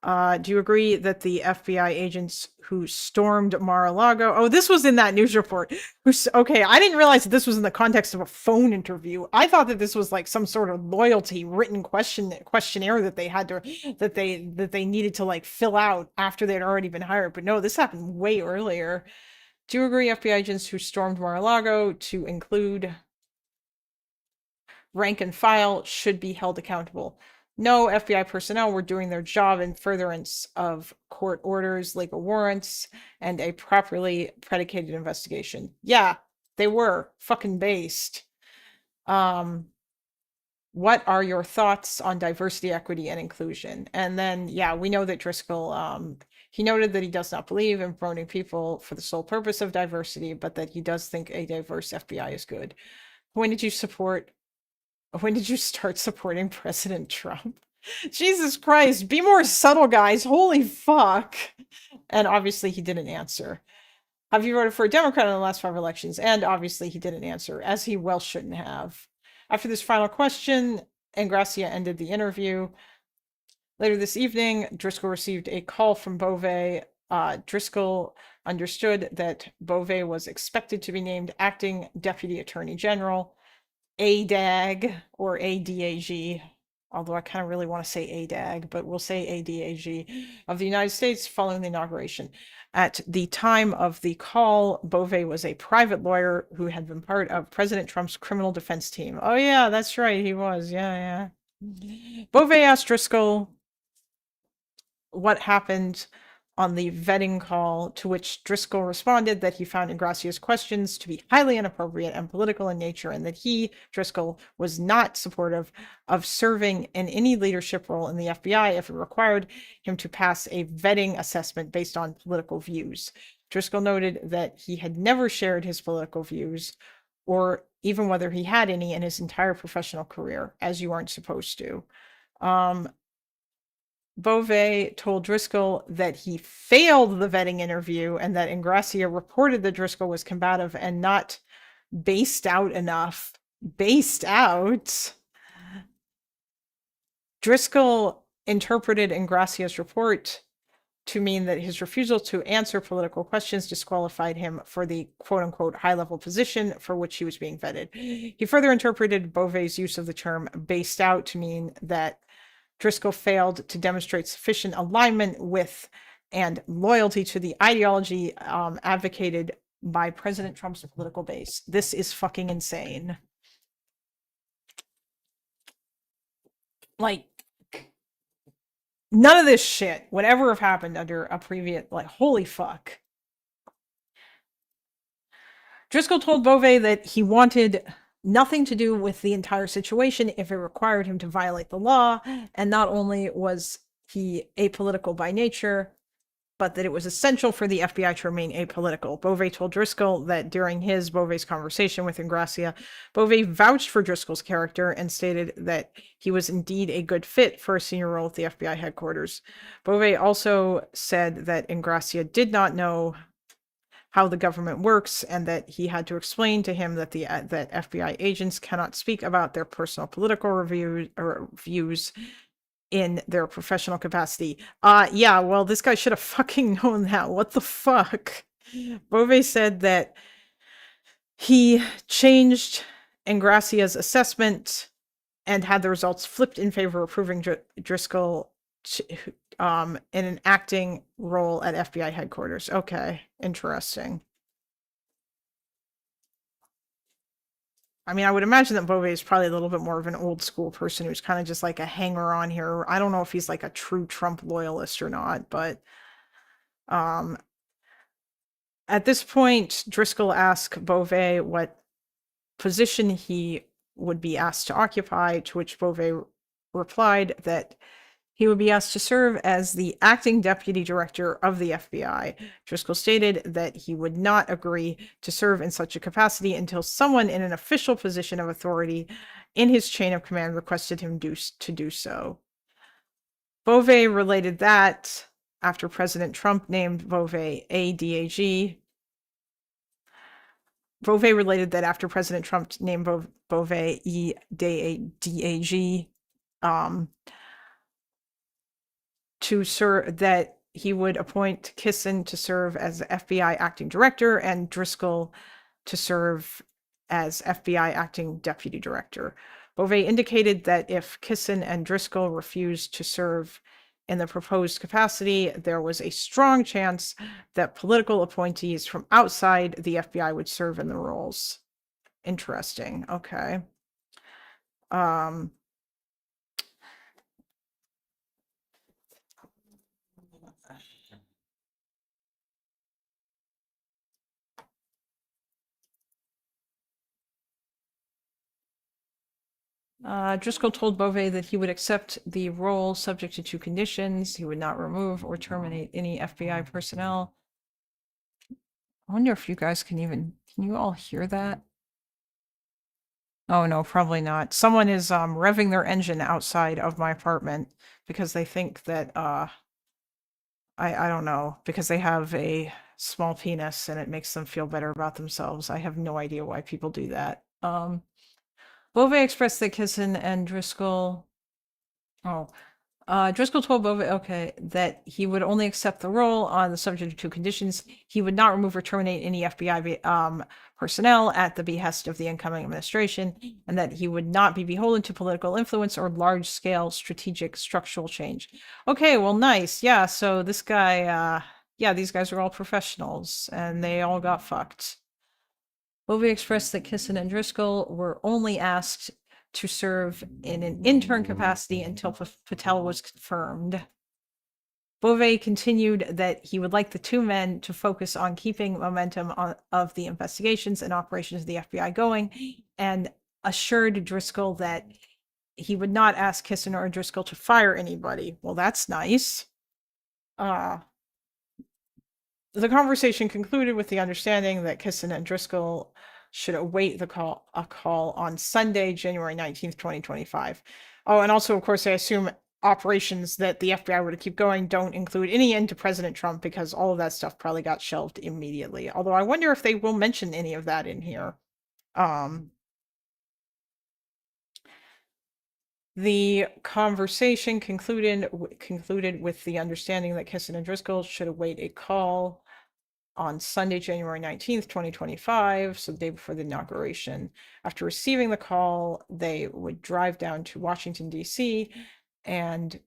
Do you agree that the FBI agents who stormed Mar-a-Lago? Oh, this was in that news report. Okay, I didn't realize that this was in the context of a phone interview. I thought that this was like some sort of loyalty written questionnaire that they had to that they needed to like fill out after they'd already been hired. But no, this happened way earlier. Do you agree FBI agents who stormed Mar-a-Lago, to include rank and file, should be held accountable? No, FBI personnel were doing their job in furtherance of court orders, legal warrants, and a properly predicated investigation. Yeah, they were fucking based. What are your thoughts on diversity, equity, and inclusion? And then, yeah, we know that Driscoll, he noted that he does not believe in promoting people for the sole purpose of diversity, but that he does think a diverse FBI is good. When did you start supporting President Trump? Jesus Christ, be more subtle, guys. Holy fuck. And obviously he didn't answer. Have you voted for a Democrat in the last 5 elections? And obviously he didn't answer, as he well shouldn't have. After this final question, Ingracia ended the interview. Later this evening, Driscoll received a call from Beauvais. Driscoll understood that Beauvais was expected to be named acting Deputy Attorney General, ADAG or ADAG, although I kind of really want to say ADAG, but we'll say ADAG, of the United States following the inauguration. At the time of the call, Beauvais was a private lawyer who had been part of President Trump's criminal defense team. Oh yeah, that's right, he was. Yeah. Beauvais asked Driscoll what happened on the vetting call, to which Driscoll responded that he found Ingracia's questions to be highly inappropriate and political in nature, and that he, Driscoll, was not supportive of serving in any leadership role in the FBI if it required him to pass a vetting assessment based on political views. Driscoll noted that he had never shared his political views, or even whether he had any in his entire professional career, as you aren't supposed to. Beauvais told Driscoll that he failed the vetting interview and that Ingracia reported that Driscoll was combative and not based out enough. Based out? Driscoll interpreted Ingracia's report to mean that his refusal to answer political questions disqualified him for the quote-unquote high-level position for which he was being vetted. He further interpreted Beauvais' use of the term based out to mean that Driscoll failed to demonstrate sufficient alignment with and loyalty to the ideology advocated by President Trump's political base. This is fucking insane. Like, none of this shit would ever have happened under a previous, like, holy fuck. Driscoll told Beauvais that he wanted nothing to do with the entire situation if it required him to violate the law, and not only was he apolitical by nature, but that it was essential for the FBI to remain apolitical. Beauvais told Driscoll that during Beauvais' conversation with Ingracia, Beauvais vouched for Driscoll's character and stated that he was indeed a good fit for a senior role at the FBI headquarters. Beauvais also said that Ingracia did not know how the government works, and that he had to explain to him that that FBI agents cannot speak about their personal political views in their professional capacity. Yeah, well, this guy should have fucking known that. What the fuck? Beauvais said that he changed Ingracia's assessment and had the results flipped in favor of approving Driscoll in an acting role at FBI headquarters. Okay, interesting. I mean, I would imagine that Beauvais is probably a little bit more of an old school person who's kind of just like a hanger on here. I don't know if he's like a true Trump loyalist or not, but at this point, Driscoll asked Beauvais what position he would be asked to occupy, to which Beauvais replied that he would be asked to serve as the acting deputy director of the FBI. Driscoll stated that he would not agree to serve in such a capacity until someone in an official position of authority in his chain of command requested him to do so. Beauvais related that after President Trump named Beauvais a DAG. Beauvais related that after President Trump named Beauvais DAG, that he would appoint Kissin to serve as FBI acting director and Driscoll to serve as FBI acting deputy director. Beauvais indicated that if Kissin and Driscoll refused to serve in the proposed capacity, there was a strong chance that political appointees from outside the FBI would serve in the roles. Interesting. Okay. Driscoll told Beauvais that he would accept the role subject to two conditions. He would not remove or terminate any FBI personnel. I wonder if you guys can you all hear that? Oh no, probably not. Someone is revving their engine outside of my apartment because they think that I don't know, because they have a small penis and it makes them feel better about themselves. I have no idea why people do that. Beauvais expressed that Kissin and Driscoll. Driscoll told Beauvais, that he would only accept the role on the subject of two conditions. He would not remove or terminate any FBI personnel at the behest of the incoming administration, and that he would not be beholden to political influence or large-scale strategic structural change. Okay, well, nice. Yeah, so this guy, these guys are all professionals, and they all got fucked. Beauvais expressed that Kissin and Driscoll were only asked to serve in an intern capacity until Patel was confirmed. Beauvais continued that he would like the two men to focus on keeping momentum of the investigations and operations of the FBI going, and assured Driscoll that he would not ask Kissin or Driscoll to fire anybody. Well, that's nice. The conversation concluded with the understanding that Kissin and Driscoll should await a call on Sunday, January 19th, 2025. Oh, and also, of course, I assume operations that the FBI were to keep going don't include any end to President Trump, because all of that stuff probably got shelved immediately. Although I wonder if they will mention any of that in here. The conversation concluded with the understanding that Kissin and Driscoll should await a call on Sunday, January 19th, 2025, so the day before the inauguration. After receiving the call, they would drive down to Washington, D.C. and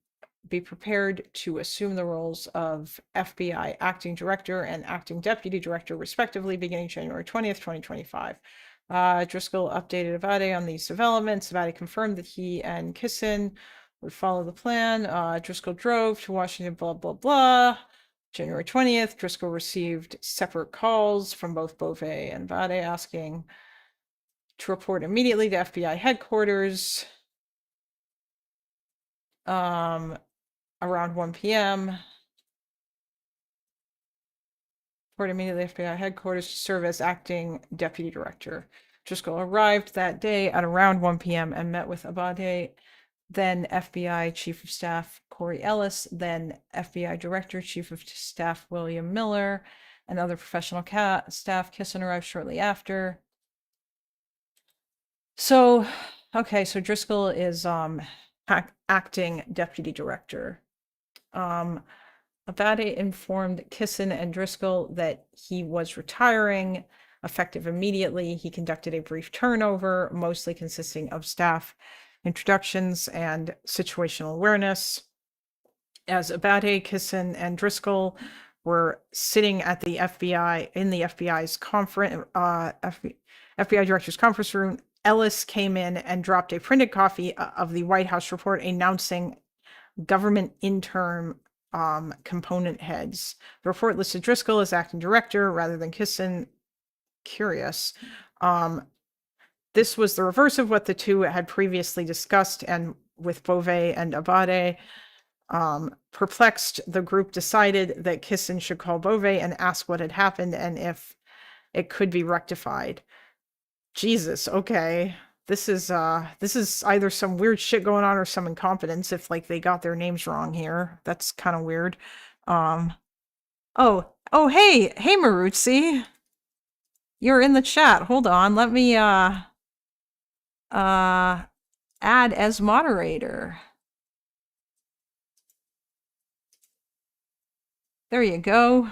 be prepared to assume the roles of FBI acting director and acting deputy director, respectively, beginning January 20th, 2025. Driscoll updated Abate on these developments. Abate confirmed that he and Kissin would follow the plan. Driscoll drove to Washington, blah, blah, blah. January 20th, Driscoll received separate calls from both Beauvais and Abate asking to report immediately to FBI headquarters around 1 p.m. Report immediately to FBI headquarters to serve as acting deputy director. Driscoll arrived that day at around 1 p.m. and met with Abate, then FBI Chief of Staff Corey Ellis, then FBI Director Chief of Staff William Miller, and other professional staff. Kissin arrived shortly after. So, okay, so Driscoll is acting deputy director. Abate informed Kissin and Driscoll that he was retiring. effective immediately. He conducted a brief turnover, mostly consisting of staff introductions and situational awareness. As Abate, Kissen, and Driscoll were sitting at the FBI in the FBI's FBI director's conference room, Ellis came in and dropped a printed copy of the White House report announcing government interim component heads. The report listed Driscoll as acting director rather than Kissen. Curious. This was the reverse of what the two had previously discussed, and with Beauvais and Abate. Perplexed, the group decided that Kissen should call Beauvais and ask what had happened and if it could be rectified. Jesus, okay. This is either some weird shit going on or some incompetence if like they got their names wrong here. That's kind of weird. Oh, hey Maruzzi. You're in the chat. Hold on. Let me add as moderator. There you go.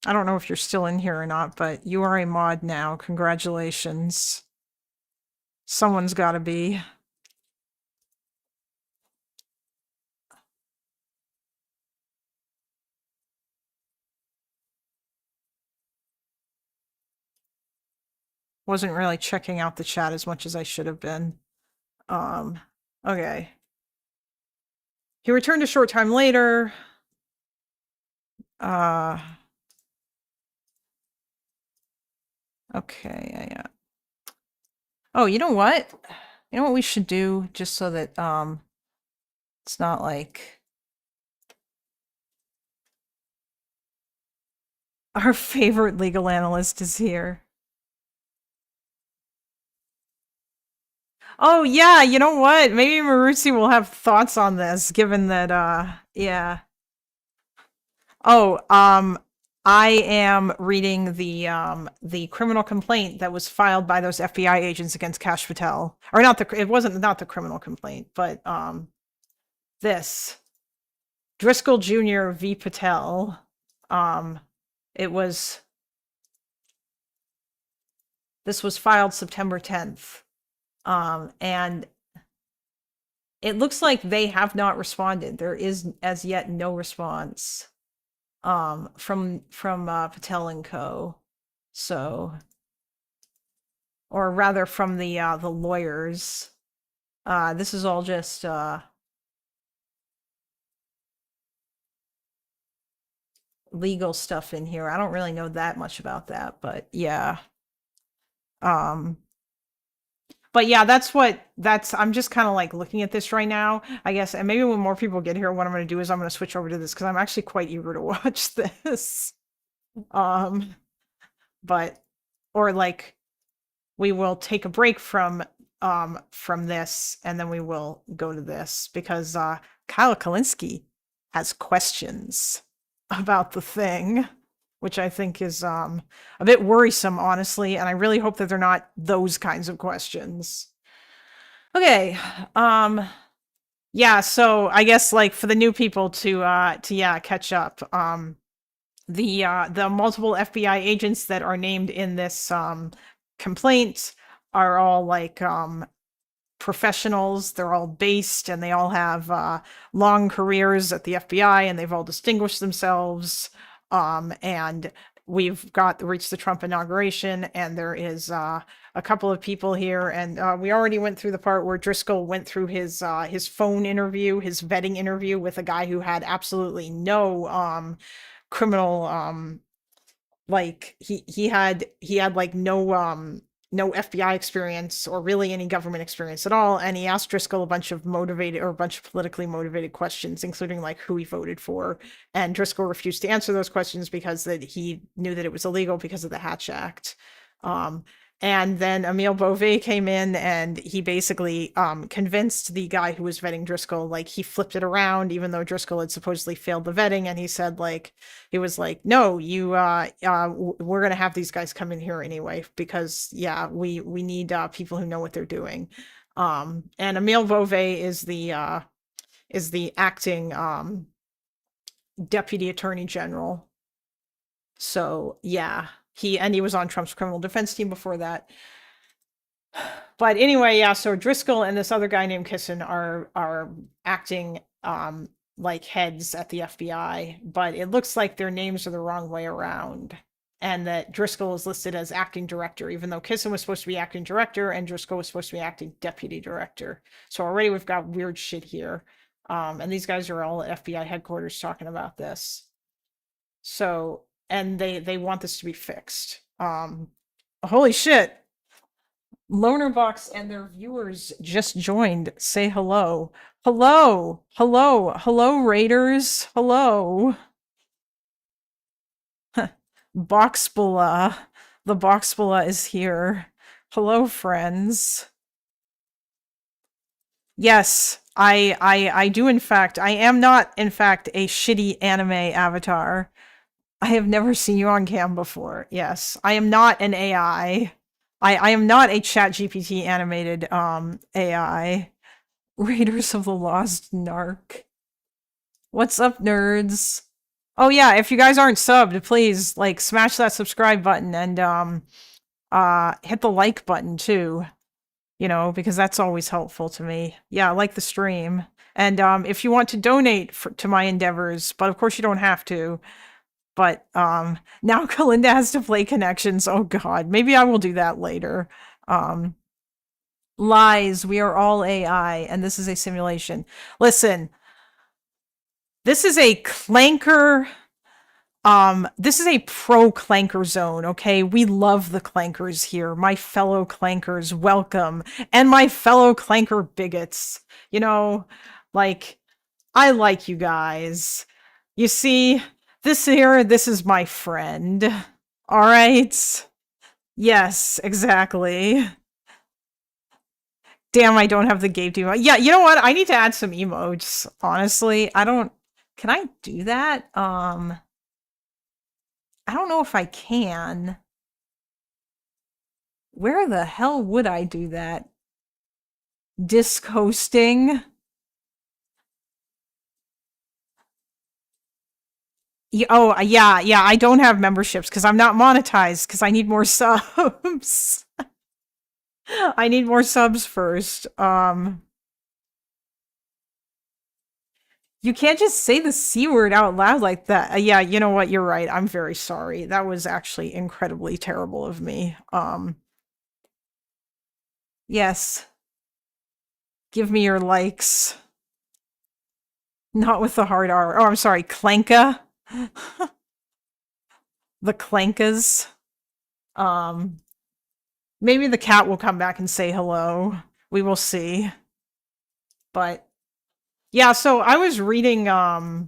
I don't know if you're still in here or not, but you are a mod now. Congratulations. Someone's got to be. Wasn't really checking out the chat as much as I should have been. Okay. He returned a short time later. Okay, yeah. Oh, you know what? You know what we should do, just so that it's not like our favorite legal analyst is here. Oh yeah, you know what? Maybe Maruzzi will have thoughts on this, given that yeah. Oh, I am reading the criminal complaint that was filed by those FBI agents against Kash Patel. Or not it wasn't not the criminal complaint, but this. Driscoll Jr. v. Patel. This was filed September 10th. And it looks like they have not responded. There is as yet no response from Patel and Co. So, or rather from the lawyers. This is all just legal stuff in here. I don't really know that much about that, but yeah. But yeah, I'm just kind of like looking at this right now, I guess. And maybe when more people get here, what I'm going to do is I'm going to switch over to this because I'm actually quite eager to watch this. But, or like, we will take a break from this and then we will go to this because Kyle Kulinski has questions about the thing, which I think is a bit worrisome, honestly, and I really hope that they're not those kinds of questions. Okay, yeah, so I guess like for the new people to catch up, the multiple FBI agents that are named in this complaint are all like professionals. They're all based and they all have long careers at the FBI and they've all distinguished themselves. And we've reached the Trump inauguration and there is a couple of people here and we already went through the part where Driscoll went through his phone interview, his vetting interview with a guy who had absolutely no criminal like he had like no FBI experience or really any government experience at all. And he asked Driscoll a bunch of politically motivated questions, including like who he voted for. And Driscoll refused to answer those questions because that he knew that it was illegal because of the Hatch Act. And then Emile Beauvais came in and he basically convinced the guy who was vetting Driscoll, like he flipped it around, even though Driscoll had supposedly failed the vetting. And he said like, he was like, no, we're going to have these guys come in here anyway, because yeah, we need people who know what they're doing. And Emile Beauvais is the acting deputy attorney general. So yeah, he was on Trump's criminal defense team before that. But anyway, yeah, so Driscoll and this other guy named Kissen are acting like heads at the FBI, but it looks like their names are the wrong way around. And that Driscoll is listed as acting director, even though Kissen was supposed to be acting director and Driscoll was supposed to be acting deputy director. So already we've got weird shit here. And these guys are all at FBI headquarters talking about this. So, and they want this to be fixed. Holy shit. Lonerbox and their viewers just joined. Say hello. Hello. Hello. Hello, Raiders. Hello. Boxbula. The Boxbula is here. Hello, friends. Yes, I do in fact. I am not in fact a shitty anime avatar. I have never seen you on cam before. Yes, I am not an AI. I am not a chat GPT animated AI. Raiders of the Lost Narc. What's up, nerds? Oh yeah, if you guys aren't subbed, please like smash that subscribe button and hit the like button too. You know, because that's always helpful to me. Yeah, like the stream. And if you want to donate to my endeavors, but of course you don't have to. But now Kalinda has to play Connections. Oh god, maybe I will do that later. Lies, we are all AI, and this is a simulation. Listen, this is a clanker. This is a pro clanker zone, okay? We love the clankers here. My fellow clankers, welcome. And my fellow clanker bigots. You know, like, I like you guys. You see, this is my friend. All right? Yes, exactly. Damn, I don't have the gape emote. Yeah, you know what? I need to add some emotes, honestly. Can I do that? I don't know if I can. Where the hell would I do that? Disc hosting? Yeah, I don't have memberships because I'm not monetized because I need more subs. I need more subs first. You can't just say the C word out loud like that. Yeah, you know what? You're right. I'm very sorry. That was actually incredibly terrible of me. Yes. Give me your likes. Not with the hard R. Oh, I'm sorry. Clanka. The Clankas. Maybe the cat will come back and say hello. We will see. But yeah, so I was reading oh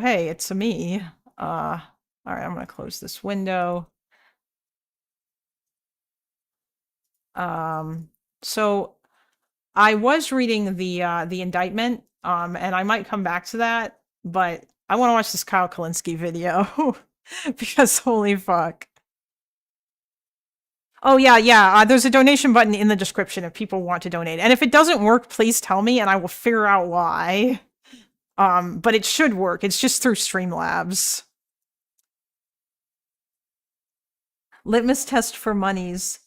hey, it's me. All right, I'm gonna close this window. So I was reading the indictment, and I might come back to that, but I want to watch this Kyle Kulinski video because holy fuck. Oh yeah. There's a donation button in the description if people want to donate, and if it doesn't work, please tell me, and I will figure out why. But it should work. It's just through Streamlabs. Litmus test for monies.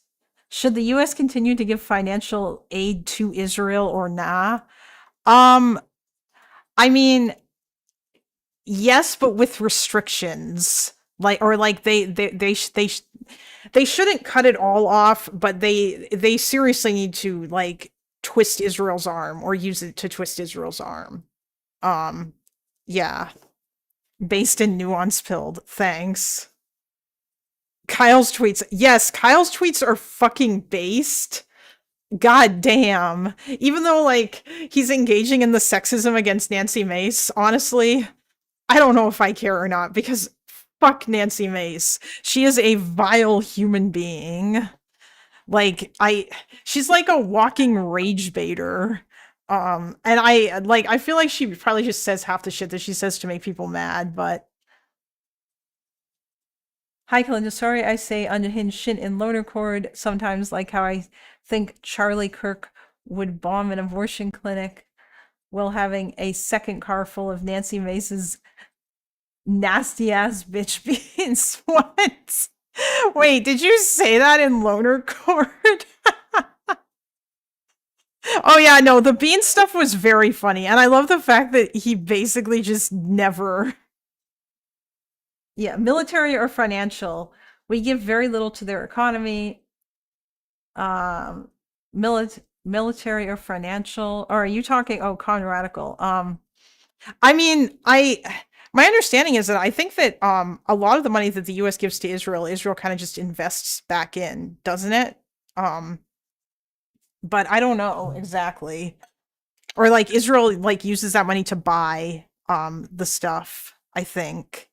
Should the US continue to give financial aid to Israel or nah? I mean, yes, but with restrictions. They shouldn't cut it all off, but they seriously need to like twist Israel's arm or use it to twist Israel's arm. Yeah. Based in nuance pilled. Thanks. Kyle's tweets. Yes, Kyle's tweets are fucking based. God damn. Even though, like, he's engaging in the sexism against Nancy Mace, honestly, I don't know if I care or not, because fuck Nancy Mace. She is a vile human being. Like, she's like a walking rage baiter. And I feel like she probably just says half the shit that she says to make people mad, but hi, Kalinda. Sorry I say unhinged shit in loner cord. Sometimes like how I think Charlie Kirk would bomb an abortion clinic while having a second car full of Nancy Mace's nasty ass bitch beans. What? Wait, did you say that in Loner Court? Oh yeah, no, the bean stuff was very funny, and I love the fact that he basically just never. Yeah, military or financial. We give very little to their economy. Military or financial. Or are you talking? Oh, Radical. I mean, my understanding is that I think that a lot of the money that the U.S. gives to Israel kind of just invests back in, doesn't it? But I don't know exactly. Or like Israel like uses that money to buy the stuff, I think.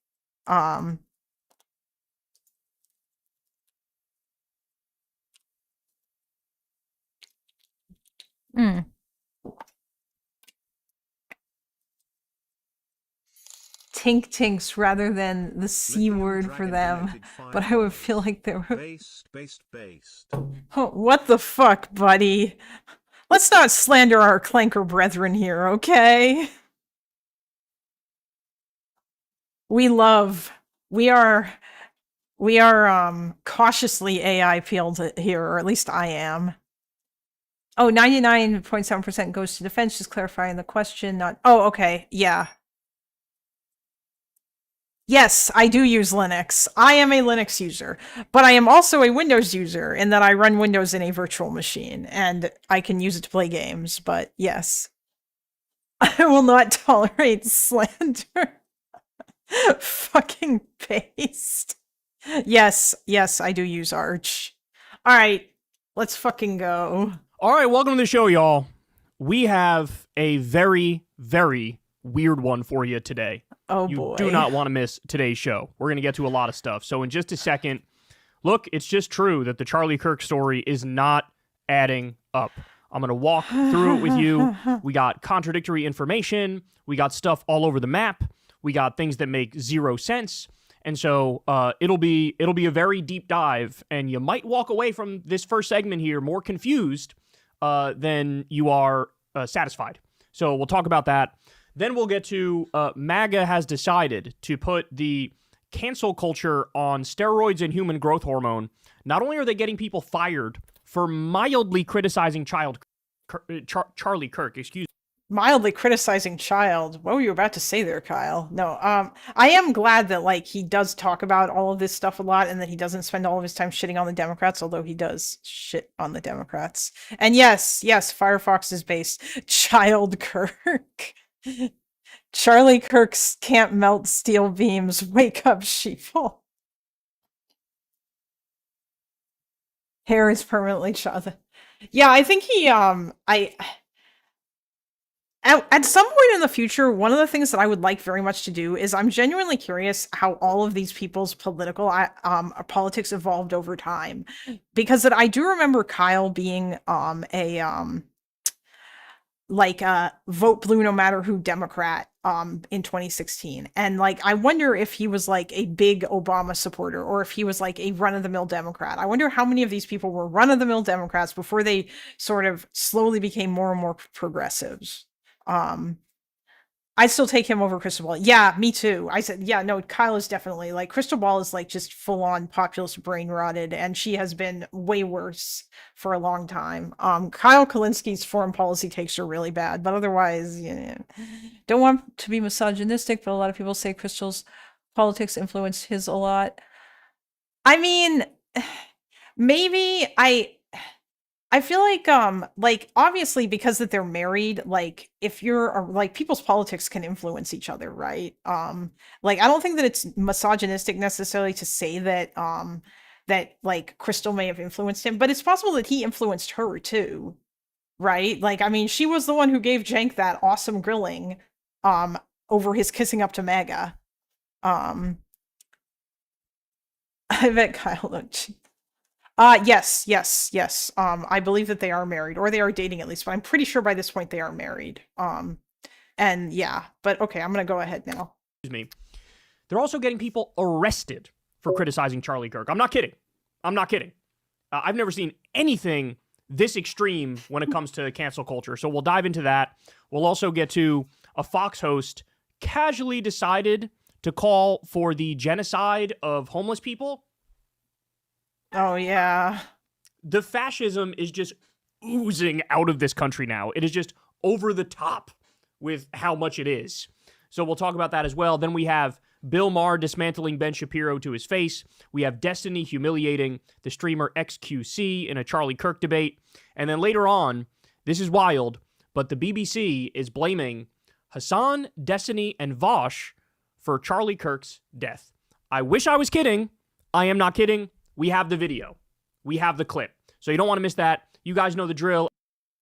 Tink tinks rather than the C word for them, but I would feel like they were. Based. Oh, what the fuck, buddy? Let's not slander our clanker brethren here, okay? We are cautiously AI peeled here, or at least I am. Oh, 99.7% goes to defense, just clarifying the question, not... Oh, okay, yeah. Yes, I do use Linux. I am a Linux user, but I am also a Windows user in that I run Windows in a virtual machine, and I can use it to play games, but yes. I will not tolerate slander. Fucking paste. Yes, I do use Arch. Alright, let's fucking go. Alright, welcome to the show, y'all. We have a very, very weird one for you today. Oh, you boy. do not want to miss today's show. We're going to get to a lot of stuff. So in just a second, look, it's just true that the Charlie Kirk story is not adding up. I'm going to walk through it with you. We got contradictory information. We got stuff all over the map. We got things that make zero sense. And so it'll be a very deep dive, and you might walk away from this first segment here more confused than you are satisfied. So we'll talk about that. Then we'll get to MAGA has decided to put the cancel culture on steroids and human growth hormone. Not only are they getting people fired for mildly criticizing Charlie Kirk, excuse me. Mildly criticizing child. What were you about to say there, Kyle? No, I am glad that like he does talk about all of this stuff a lot and that he doesn't spend all of his time shitting on the Democrats, although he does shit on the Democrats. And yes, Firefox is based. Child Kirk. Charlie Kirk's can't melt steel beams. Wake up, sheeple. Hair is permanently child. Yeah, I think he At some point in the future, one of the things that I would like very much to do is I'm genuinely curious how all of these people's politics evolved over time, because that I do remember Kyle being vote blue no matter who Democrat in 2016, and like I wonder if he was like a big Obama supporter or if he was like a run-of-the-mill Democrat. I wonder how many of these people were run-of-the-mill Democrats before they sort of slowly became more and more progressives. I still take him over Crystal Ball. Yeah, me too. I said, yeah, no, Kyle is definitely like Crystal Ball is like just full on populist brain rotted, and she has been way worse for a long time. Kyle Kulinski's foreign policy takes are really bad, but otherwise, yeah, don't want to be misogynistic, but a lot of people say Crystal's politics influenced his a lot. I mean, maybe I feel like obviously because that they're married, like if you're like people's politics can influence each other, right? Like I don't think that it's misogynistic necessarily to say that that like Crystal may have influenced him, but it's possible that he influenced her too, right? Like I mean, she was the one who gave Jenk that awesome grilling over his kissing up to MAGA. I bet Kyle looked. Yes. I believe that they are married, or they are dating at least, but I'm pretty sure by this point they are married. And yeah, but okay, I'm gonna go ahead now. Excuse me. They're also getting people arrested for criticizing Charlie Kirk. I'm not kidding. I've never seen anything this extreme when it comes to cancel culture. So we'll dive into that. We'll also get to a Fox host casually decided to call for the genocide of homeless people. Oh, yeah. The fascism is just oozing out of this country now. It is just over the top with how much it is. So we'll talk about that as well. Then we have Bill Maher dismantling Ben Shapiro to his face. We have Destiny humiliating the streamer XQC in a Charlie Kirk debate. And then later on, this is wild, but the BBC is blaming Hassan, Destiny, and Vosh for Charlie Kirk's death. I wish I was kidding. I am not kidding. We have the video. We have the clip. So you don't want to miss that. You guys know the drill.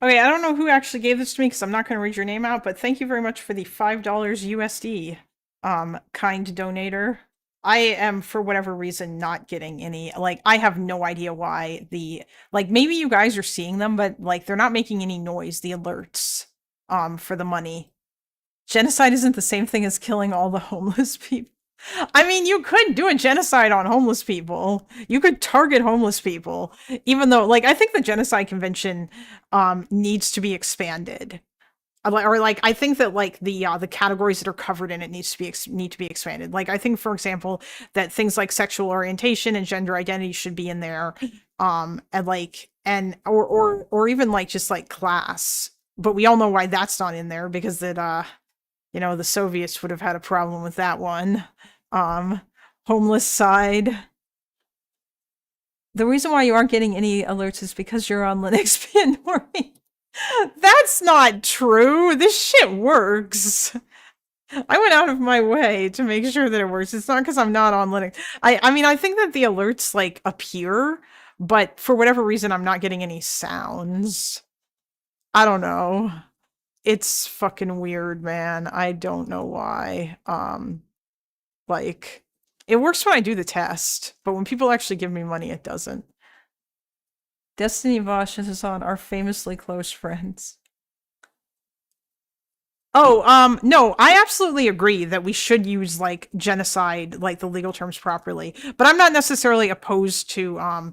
Okay, I don't know who actually gave this to me because I'm not going to read your name out, but thank you very much for the $5 USD, kind donator. I am, for whatever reason, not getting any, like, I have no idea why maybe you guys are seeing them, but, like, they're not making any noise, the alerts, for the money. Genocide isn't the same thing as killing all the homeless people. I mean, you could do a genocide on homeless people. You could target homeless people, even though, like, I think the Genocide Convention needs to be expanded. Or like, I think that like the categories that are covered in it need to be expanded. Like, I think, for example, that things like sexual orientation and gender identity should be in there, or even like just like class. But we all know why that's not in there, because that the Soviets would have had a problem with that one. Homeless side. The reason why you aren't getting any alerts is because you're on Linux Pandora. That's not true. This shit works. I went out of my way to make sure that it works. It's not because I'm not on Linux. I mean, I think that the alerts like appear, but for whatever reason, I'm not getting any sounds. I don't know. It's fucking weird, man. I don't know why. Like, it works when I do the test, but when people actually give me money, it doesn't. Destiny, Vosh, and Hassan are famously close friends. Oh, no, I absolutely agree that we should use, like, genocide, like, the legal terms properly. But I'm not necessarily opposed to,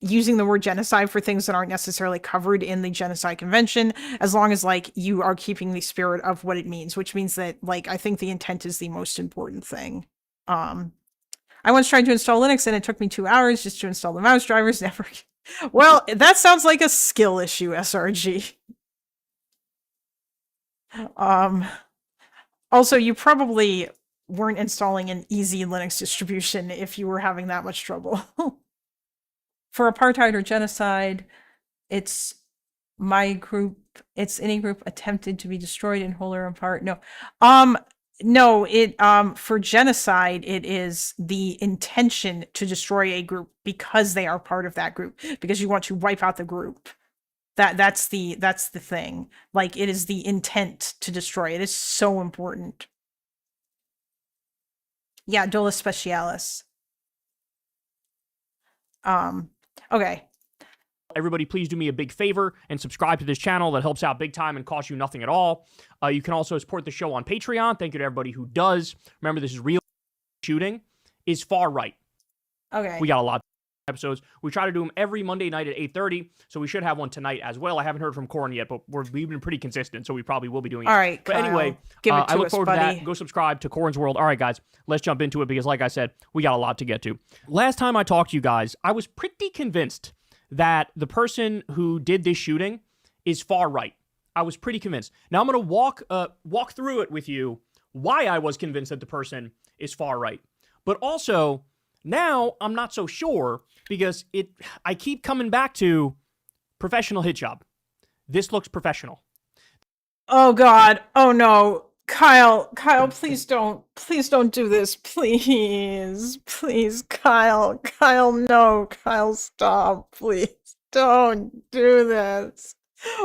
using the word genocide for things that aren't necessarily covered in the Genocide Convention, as long as, like, you are keeping the spirit of what it means, which means that, like, I think the intent is the most important thing. I once tried to install Linux and it took me 2 hours just to install the mouse drivers. Never. Well, that sounds like a skill issue, SRG. Also, you probably weren't installing an easy Linux distribution if you were having that much trouble. For apartheid or genocide, it's my group, it's any group attempted to be destroyed in whole or in part. No. No, for genocide, it is the intention to destroy a group because they are part of that group, because you want to wipe out the group. That's the thing. Like, it is the intent to destroy. It is so important. Yeah, Dolus Specialis. Okay. Everybody, please do me a big favor and subscribe to this channel. That helps out big time and costs you nothing at all. You can also support the show on Patreon. Thank you to everybody who does. Remember, this is real. Shooting is far right. Okay. We got a lot of episodes. We try to do them every Monday night at 8:30, so we should have one tonight as well. I haven't heard from Corin yet, but we've been pretty consistent, so we probably will be doing it. All right, but Kyle, anyway, give it to I look us, forward buddy. to that. Go subscribe to Corin's World. All right, guys, let's jump into it because, like I said, we got a lot to get to. Last time I talked to you guys, I was pretty convinced that the person who did this shooting is far right. I was pretty convinced. Now I'm going to walk through it with you why I was convinced that the person is far right. But also, now I'm not so sure because I keep coming back to professional hit job. This looks professional. Oh God. Oh no. Kyle, please don't do this. Please, Kyle, no, Kyle, stop, please, don't do this.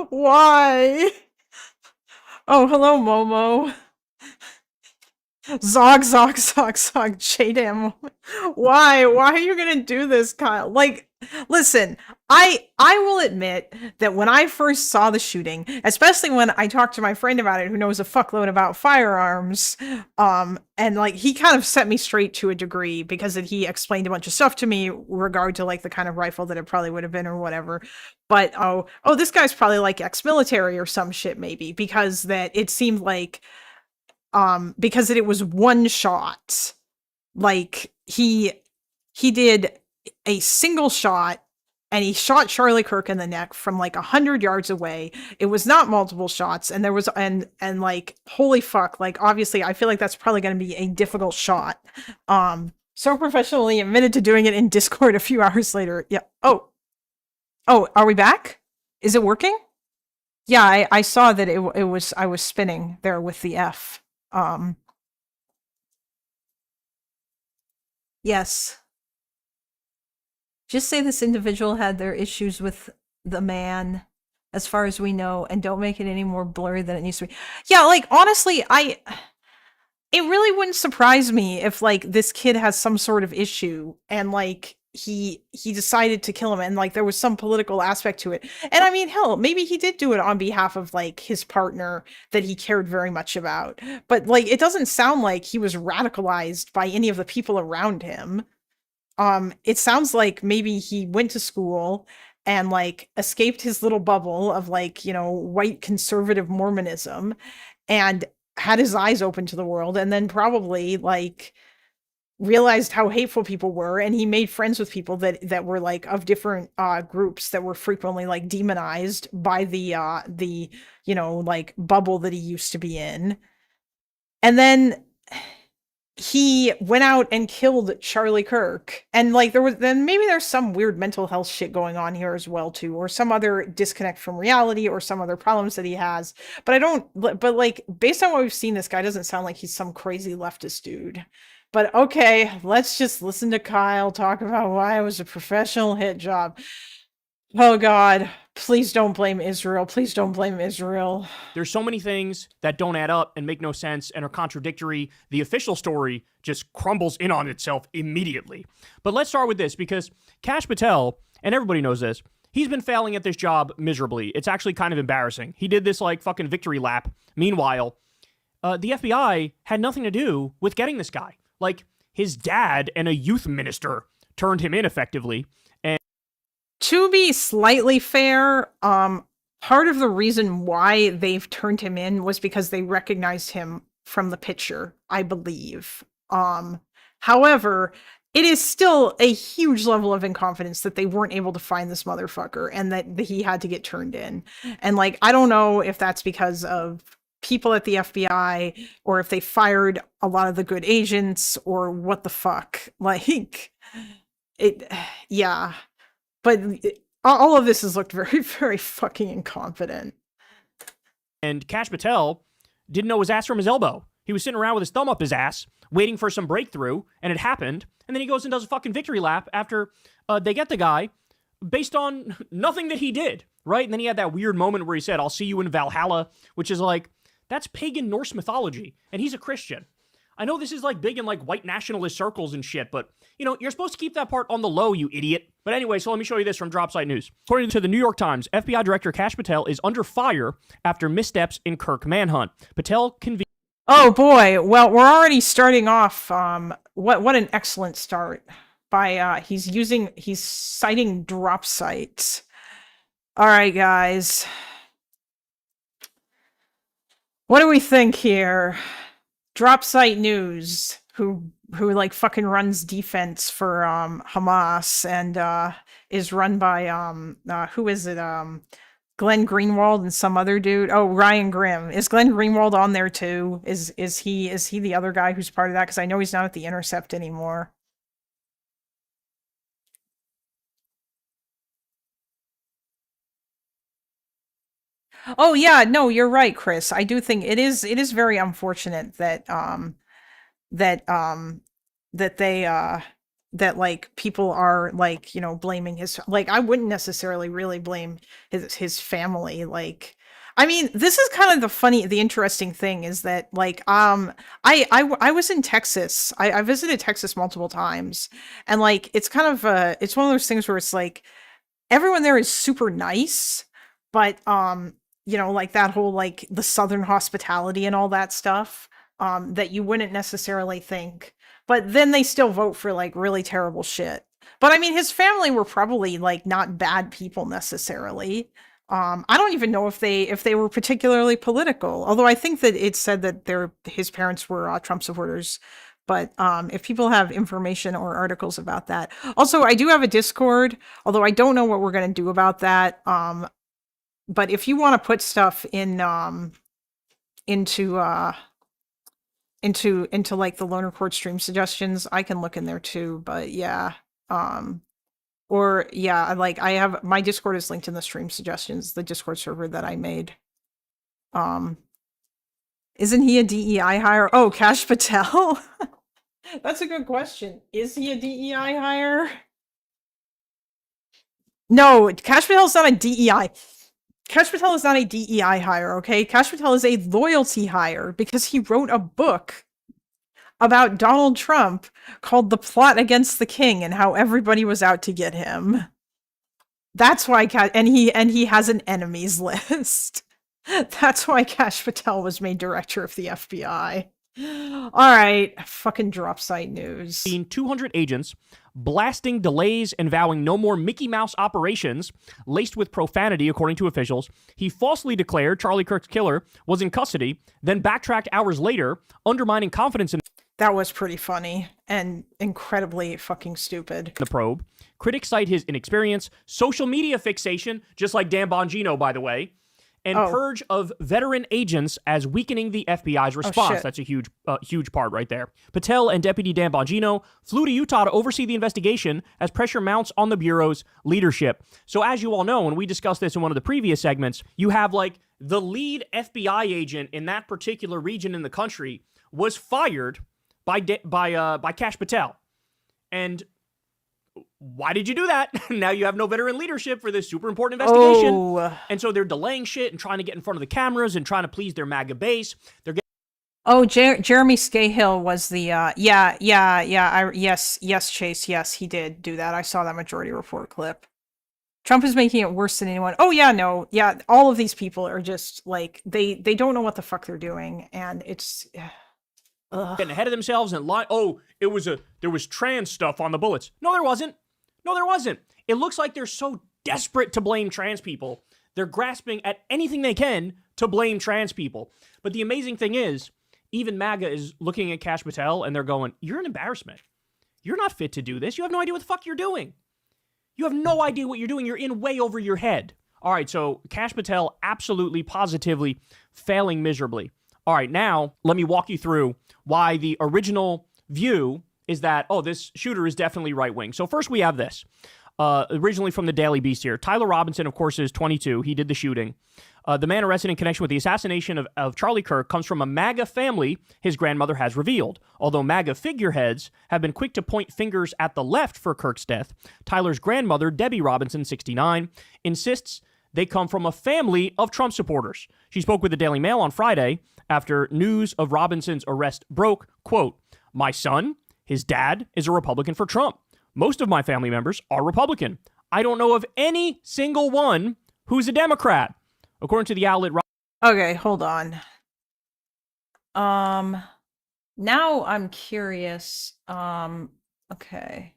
Why? Oh, hello, Momo. Zog, J-Dam. Why are you gonna do this, Kyle? Like, listen, I will admit that when I first saw the shooting, especially when I talked to my friend about it, who knows a fuckload about firearms, and like he kind of set me straight to a degree because he explained a bunch of stuff to me regard to like the kind of rifle that it probably would have been or whatever. But oh, this guy's probably like ex-military or some shit maybe, because that it seemed like because it was one shot. Like he did a single shot and he shot Charlie Kirk in the neck from like 100 yards away. It was not multiple shots, and there was and like holy fuck, like obviously I feel like that's probably going to be a difficult shot. So professionally admitted to doing it in Discord a few hours later. Yeah. Oh, are we back? Is it working? Yeah, I saw that it was I was spinning there with the F. Yes. Just say this individual had their issues with the man, as far as we know, and don't make it any more blurry than it needs to be. Yeah, like honestly, it really wouldn't surprise me if like this kid has some sort of issue and like he decided to kill him and like there was some political aspect to it. And I mean, hell, maybe he did do it on behalf of like his partner that he cared very much about. But like it doesn't sound like he was radicalized by any of the people around him. It sounds like maybe he went to school and like escaped his little bubble of like, you know, white conservative Mormonism and had his eyes open to the world, and then probably like realized how hateful people were, and he made friends with people that were like of different groups that were frequently like demonized by the you know, like bubble that he used to be in. And then he went out and killed Charlie Kirk, and like maybe there's some weird mental health shit going on here as well too, or some other disconnect from reality, or some other problems that he has. But like based on what we've seen, this guy doesn't sound like he's some crazy leftist dude. But okay, let's just listen to Kyle talk about why it was a professional hit job. Oh God, please don't blame Israel. Please don't blame Israel. There's so many things that don't add up and make no sense and are contradictory. The official story just crumbles in on itself immediately. But let's start with this, because Kash Patel, and everybody knows this, he's been failing at this job miserably. It's actually kind of embarrassing. He did this like fucking victory lap. Meanwhile, the FBI had nothing to do with getting this guy. Like, his dad and a youth minister turned him in effectively. To be slightly fair, part of the reason why they've turned him in was because they recognized him from the picture, I believe. However, it is still a huge level of incompetence that they weren't able to find this motherfucker and that he had to get turned in. And like, I don't know if that's because of people at the FBI or if they fired a lot of the good agents or what the fuck. Like, yeah. But all of this has looked very, very fucking incompetent. And Kash Patel didn't know his ass from his elbow. He was sitting around with his thumb up his ass, waiting for some breakthrough, and it happened. And then he goes and does a fucking victory lap after they get the guy based on nothing that he did, right? And then he had that weird moment where he said, "I'll see you in Valhalla," which is like, that's pagan Norse mythology, and he's a Christian. I know this is like big in like white nationalist circles and shit, but you know, you're supposed to keep that part on the low, you idiot. But anyway, so let me show you this from Dropsite News. According to the New York Times, FBI Director Kash Patel is under fire after missteps in Kirk manhunt. Patel convened. Oh boy, well, we're already starting off. What an excellent start by he's citing Dropsite. All right, guys. What do we think here? Dropsite News, who like fucking runs defense for Hamas and is run by who is it? Glenn Greenwald and some other dude. Oh, Ryan Grimm. Is Glenn Greenwald on there too? Is he the other guy who's part of that? Because I know he's not at The Intercept anymore. Oh yeah, no, you're right, Chris. I do think it is very unfortunate that that like people are like, you know, blaming his, like, I wouldn't necessarily really blame his family. Like, I mean, this is kind of the interesting thing is that like I was in Texas. I visited Texas multiple times, and like it's kind of it's one of those things where it's like everyone there is super nice, but you know, like that whole like the Southern hospitality and all that stuff that you wouldn't necessarily think. But then they still vote for like really terrible shit. But I mean, his family were probably like not bad people necessarily. I don't even know if they were particularly political. Although I think that it said that his parents were Trump supporters. But if people have information or articles about that, also I do have a Discord. Although I don't know what we're gonna do about that. But if you want to put stuff in into like the Loner Court stream suggestions, I can look in there too. But yeah, or yeah, like I have my Discord is linked in the stream suggestions, the Discord server that I made. Isn't he a DEI hire? Oh, Kash Patel. That's a good question. Is he a DEI hire? No, Kash Patel's not a DEI. Kash Patel is not a DEI hire, okay? Kash Patel is a loyalty hire because he wrote a book about Donald Trump called The Plot Against the King and how everybody was out to get him. That's why he has an enemies list. That's why Kash Patel was made director of the FBI. All right, fucking drop site news. Seen 200 agents blasting delays and vowing no more Mickey Mouse operations, laced with profanity, according to officials. He falsely declared Charlie Kirk's killer was in custody, then backtracked hours later, undermining confidence in that was pretty funny and incredibly fucking stupid. The probe. Critics cite his inexperience, social media fixation, just like Dan Bongino, by the way, and purge of veteran agents as weakening the FBI's response. That's a huge part right there. Patel and Deputy Dan Bongino flew to Utah to oversee the investigation as pressure mounts on the Bureau's leadership. So as you all know, and we discussed this in one of the previous segments, you have like the lead FBI agent in that particular region in the country was fired by Kash Patel. And why did you do that? Now you have no veteran leadership for this super important investigation. And so they're delaying shit and trying to get in front of the cameras and trying to please their MAGA base. They're getting Jeremy Scahill was the yes, Chase, yes, he did do that. I saw that Majority Report clip. Trump is making it worse than anyone. Oh yeah, no, yeah, all of these people are just like they don't know what the fuck they're doing, and it's getting ahead of themselves and lie. Oh, there was trans stuff on the bullets. No, there wasn't. No, there wasn't. It looks like they're so desperate to blame trans people. They're grasping at anything they can to blame trans people. But the amazing thing is, even MAGA is looking at Kash Patel and they're going, you're an embarrassment. You're not fit to do this. You have no idea what the fuck you're doing. You have no idea what you're doing. You're in way over your head. All right, so Kash Patel absolutely, positively failing miserably. All right, now let me walk you through why the original view is that, oh, this shooter is definitely right-wing. So first we have this. Originally from the Daily Beast here. Tyler Robinson, of course, is 22. He did the shooting. The man arrested in connection with the assassination of Charlie Kirk comes from a MAGA family his grandmother has revealed. Although MAGA figureheads have been quick to point fingers at the left for Kirk's death, Tyler's grandmother, Debbie Robinson, 69, insists they come from a family of Trump supporters. She spoke with the Daily Mail on Friday after news of Robinson's arrest broke. Quote, my son, his dad, is a Republican for Trump. Most of my family members are Republican. I don't know of any single one who's a Democrat. According to the outlet... Okay, hold on. Now I'm curious. Okay.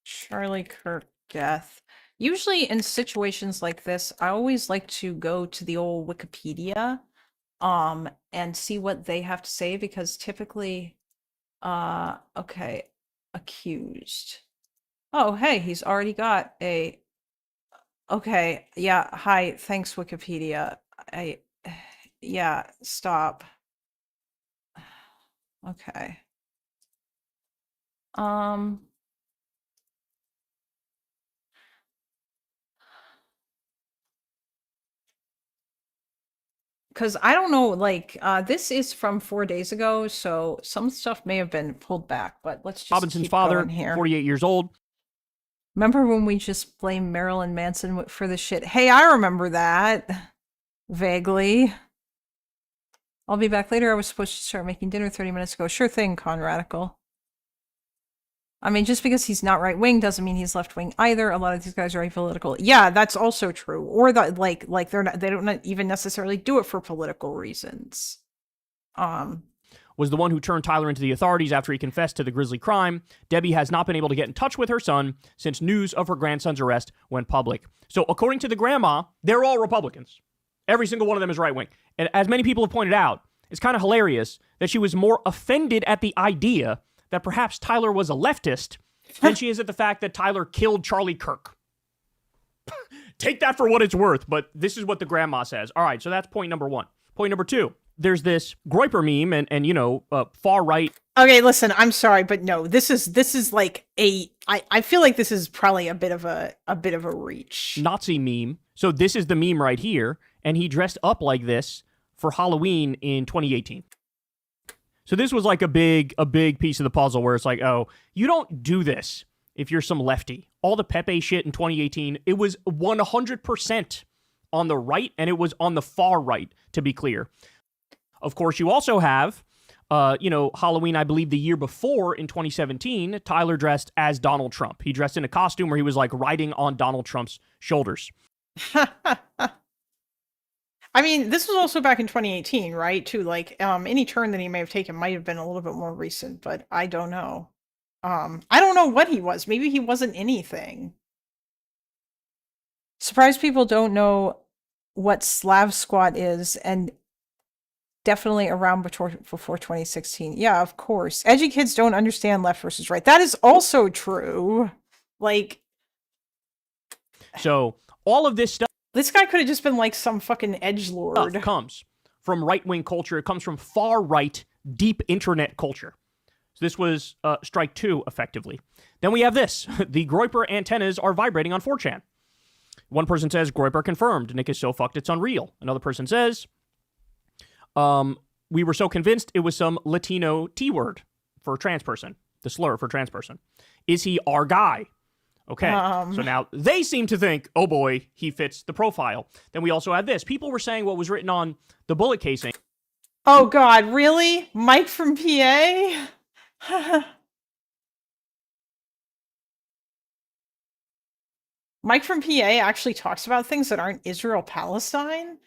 Charlie Kirk death. Usually in situations like this, I always like to go to the old Wikipedia and see what they have to say, because typically okay, accused. Oh, hey, he's already got a okay, yeah, hi, thanks Wikipedia. Yeah, stop. Okay. Because I don't know, like, this is from 4 days ago, so some stuff may have been pulled back, but let's just Robinson's keep father, going here. 48 years old. Remember when we just blamed Marilyn Manson for the shit? Hey, I remember that. Vaguely. I'll be back later. I was supposed to start making dinner 30 minutes ago. Sure thing, Con Radical. I mean, just because he's not right-wing doesn't mean he's left-wing either. A lot of these guys are apolitical. Yeah, that's also true. Or that, like they don't even necessarily do it for political reasons. Was was the one who turned Tyler into the authorities after he confessed to the grisly crime. Debbie has not been able to get in touch with her son since news of her grandson's arrest went public. So according to the grandma, they're all Republicans. Every single one of them is right-wing. And as many people have pointed out, it's kind of hilarious that she was more offended at the idea that perhaps Tyler was a leftist than she is at the fact that Tyler killed Charlie Kirk. Take that for what it's worth, but this is what the grandma says. All right, so that's point number one. Point number two, there's this Groyper meme and you know, far right. Okay, listen, I'm sorry, but no, this is like I feel like this is probably a bit of a reach. Nazi meme. So this is the meme right here, and he dressed up like this for Halloween in 2018. So this was like a big piece of the puzzle where it's like, oh, you don't do this if you're some lefty. All the Pepe shit in 2018, it was 100% on the right, and it was on the far right, to be clear. Of course, you also have, Halloween, I believe the year before in 2017, Tyler dressed as Donald Trump. He dressed in a costume where he was like riding on Donald Trump's shoulders. I mean, this was also back in 2018, right? Too, like, any turn that he may have taken might have been a little bit more recent, but I don't know. I don't know what he was. Maybe he wasn't anything. Surprised people don't know what Slav Squat is, and definitely around before 2016. Yeah, of course. Edgy kids don't understand left versus right. That is also true. Like, so all of this stuff. This guy could have just been like some fucking edgelord. Comes from right-wing culture. It comes from far-right, deep internet culture. So this was strike two, effectively. Then we have this. The Groyper antennas are vibrating on 4chan. One person says, Groyper confirmed. Nick is so fucked it's unreal. Another person says, we were so convinced it was some Latino T-word for a trans person. The slur for trans person. Is he our guy? Okay, so now they seem to think, oh boy, he fits the profile. Then we also had this. People were saying what was written on the bullet casing. Oh God, really? Mike from PA? Mike from PA actually talks about things that aren't Israel-Palestine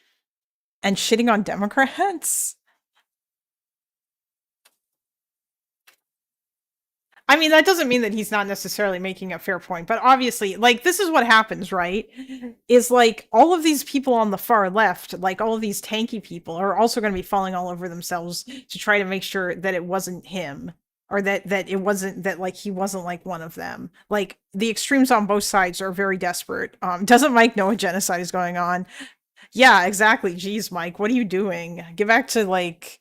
and shitting on Democrats? I mean, that doesn't mean that he's not necessarily making a fair point, but obviously, like, this is what happens, right? Is like all of these people on the far left, like all of these tanky people, are also going to be falling all over themselves to try to make sure that it wasn't him, or that it wasn't, that like he wasn't like one of them. Like, the extremes on both sides are very desperate. Doesn't Mike know a genocide is going on? Yeah, exactly. Jeez, Mike, what are you doing? Get back to like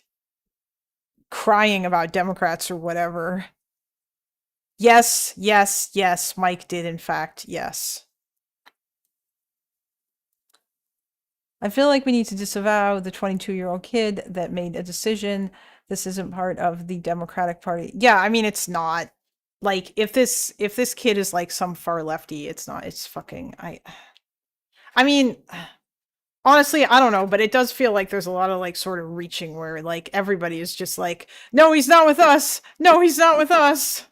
crying about Democrats or whatever. Yes, Mike did, in fact, yes. I feel like we need to disavow the 22-year-old kid that made a decision. This isn't part of the Democratic Party. Yeah, I mean, it's not. Like, if this kid is like some far lefty, it's not. It's fucking, I mean, honestly, I don't know, but it does feel like there's a lot of like sort of reaching where like everybody is just like, no, he's not with us. No, he's not with us.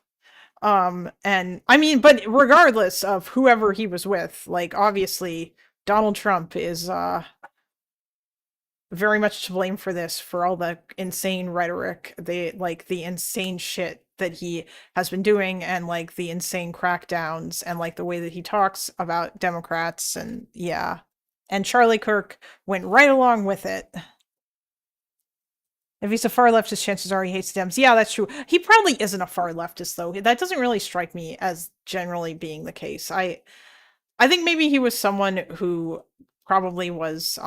And I mean, but regardless of whoever he was with, like, obviously Donald Trump is, very much to blame for this, for all the insane rhetoric, the insane shit that he has been doing, and like the insane crackdowns, and like the way that he talks about Democrats, and yeah. And Charlie Kirk went right along with it. If he's a far leftist, chances are he hates Dems. Yeah, that's true. He probably isn't a far leftist, though. That doesn't really strike me as generally being the case. I think maybe he was someone who probably was,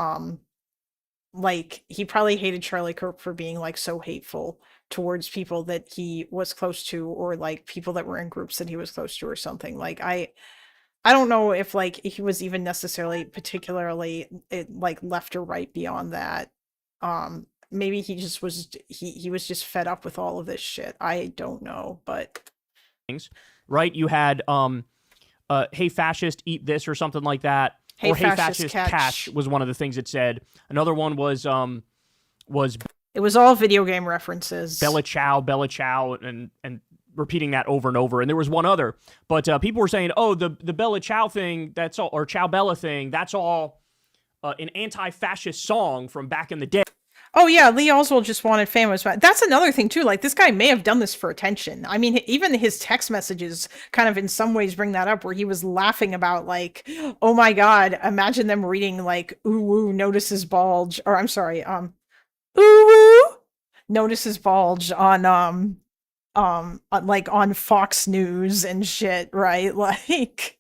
like, he probably hated Charlie Kirk for being, like, so hateful towards people that he was close to, or, like, people that were in groups that he was close to or something. Like, I don't know if, like, he was even necessarily particularly, like, left or right beyond that. Maybe he just was, he was just fed up with all of this shit. I don't know, but right, you had hey fascist, eat this, or something like that. Hey, or fascist, hey fascist, catch was one of the things it said. Another one was it was all video game references. Bella Ciao, and repeating that over and over. And there was one other, but people were saying, oh, the Bella Ciao thing, that's all, or Ciao Bella thing, that's all an anti-fascist song from back in the day. Oh yeah, Lee Oswald just wanted fame. That's another thing too. Like this guy may have done this for attention. I mean, even his text messages kind of in some ways bring that up, where he was laughing about like, oh my god, imagine them reading like ooh woo notices bulge, or I'm sorry, ooh woo notices bulge on like on Fox News and shit, right? Like,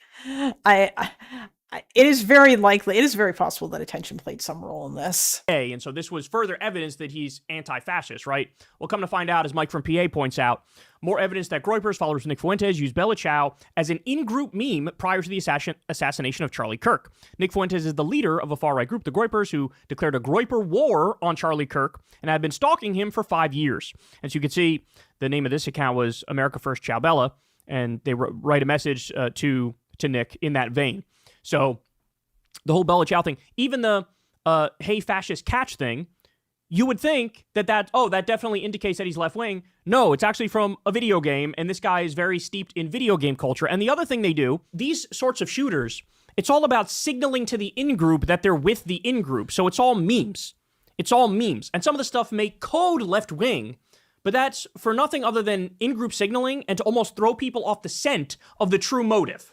it is very likely, it is very possible that attention played some role in this. And so this was further evidence that he's anti-fascist, right? Well, come to find out, as Mike from PA points out, more evidence that Groyper's followers Nick Fuentes used Bella Ciao as an in-group meme prior to the assassination of Charlie Kirk. Nick Fuentes is the leader of a far-right group, the Groypers, who declared a Groyper war on Charlie Kirk and had been stalking him for 5 years. As you can see, the name of this account was America First Ciao Bella, and they write a message to Nick in that vein. So the whole Bella Ciao thing, even the hey fascist catch thing, you would think that definitely indicates that he's left-wing. No, it's actually from a video game, and this guy is very steeped in video game culture. And the other thing they do, these sorts of shooters, it's all about signaling to the in-group that they're with the in-group. So it's all memes. It's all memes. And some of the stuff may code left-wing, but that's for nothing other than in-group signaling and to almost throw people off the scent of the true motive.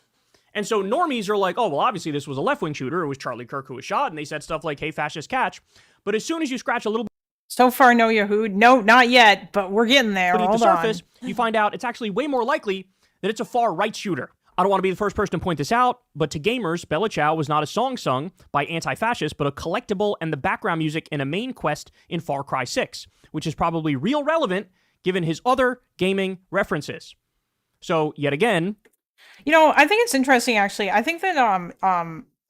And so normies are like, oh, well, obviously this was a left-wing shooter. It was Charlie Kirk who was shot, and they said stuff like, hey, fascist catch. But as soon as you scratch a little So far, no Yahoo. No, not yet, but we're getting there. beneath the Hold surface, you find out it's actually way more likely that it's a far-right shooter. I don't want to be the first person to point this out, but to gamers, Bella Ciao was not a song sung by anti-fascists, but a collectible and the background music in a main quest in Far Cry 6, which is probably real relevant given his other gaming references. So, yet again, You know, I think it's interesting actually. I think that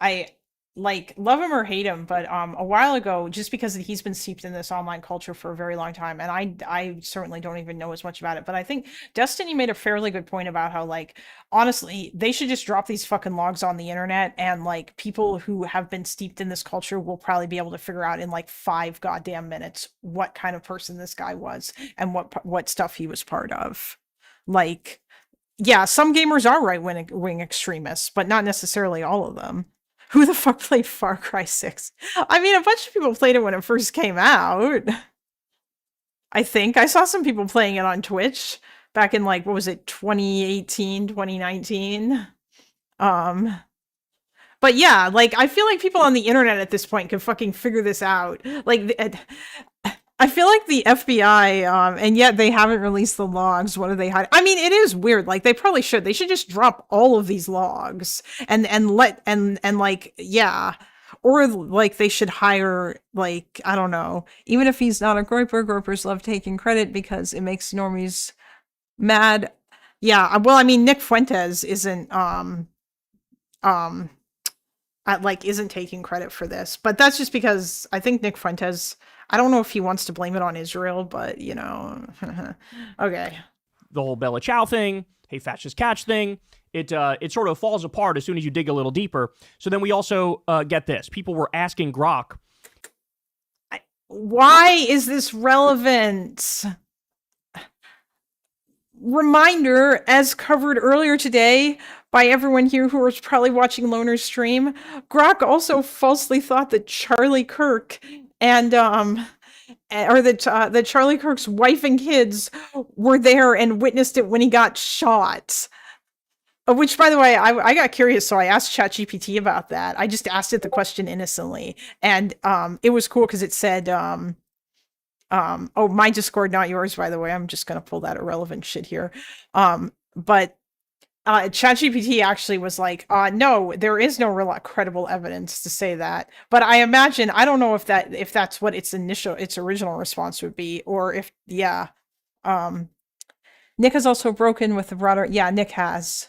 I like love him or hate him, but a while ago, just because he's been steeped in this online culture for a very long time, and I certainly don't even know as much about it, but I think Destiny made a fairly good point about how, like, honestly, they should just drop these fucking logs on the internet, and like people who have been steeped in this culture will probably be able to figure out in like 5 goddamn minutes what kind of person this guy was and what stuff he was part of. Like, yeah, some gamers are right-wing extremists, but not necessarily all of them. Who the fuck played Far Cry 6? I mean, a bunch of people played it when it first came out. I think. I saw some people playing it on Twitch back in, like, what was it, 2018, 2019? But yeah, like, I feel like people on the internet at this point can fucking figure this out. Like, I feel like the FBI, and yet they haven't released the logs. What are they hiding? I mean, it is weird. Like, they probably should. They should just drop all of these logs and like, yeah. Or like they should hire, like, I don't know. Even if he's not a Groyper, Groypers love taking credit because it makes normies mad. Yeah, well, I mean, Nick Fuentes isn't isn't taking credit for this, but that's just because I think Nick Fuentes, I don't know if he wants to blame it on Israel, but you know, okay. The whole Bella Ciao thing, hey fascist catch thing, it sort of falls apart as soon as you dig a little deeper. So then we also get this. People were asking Grok, why is this relevant? Reminder, as covered earlier today by everyone here who was probably watching Loner's stream, Grok also falsely thought that Charlie Kirk and that Charlie Kirk's wife and kids were there and witnessed it when he got shot. Which, by the way, I got curious, so I asked ChatGPT about that. I just asked it the question innocently, and it was cool because it said, oh, my Discord, not yours, by the way. I'm just gonna pull that irrelevant shit here. But ChatGPT actually was like, no, there is no real credible evidence to say that. But I imagine, I don't know if that's what its original response would be, or if, yeah. Nick has also broken with the broader, yeah, Nick has.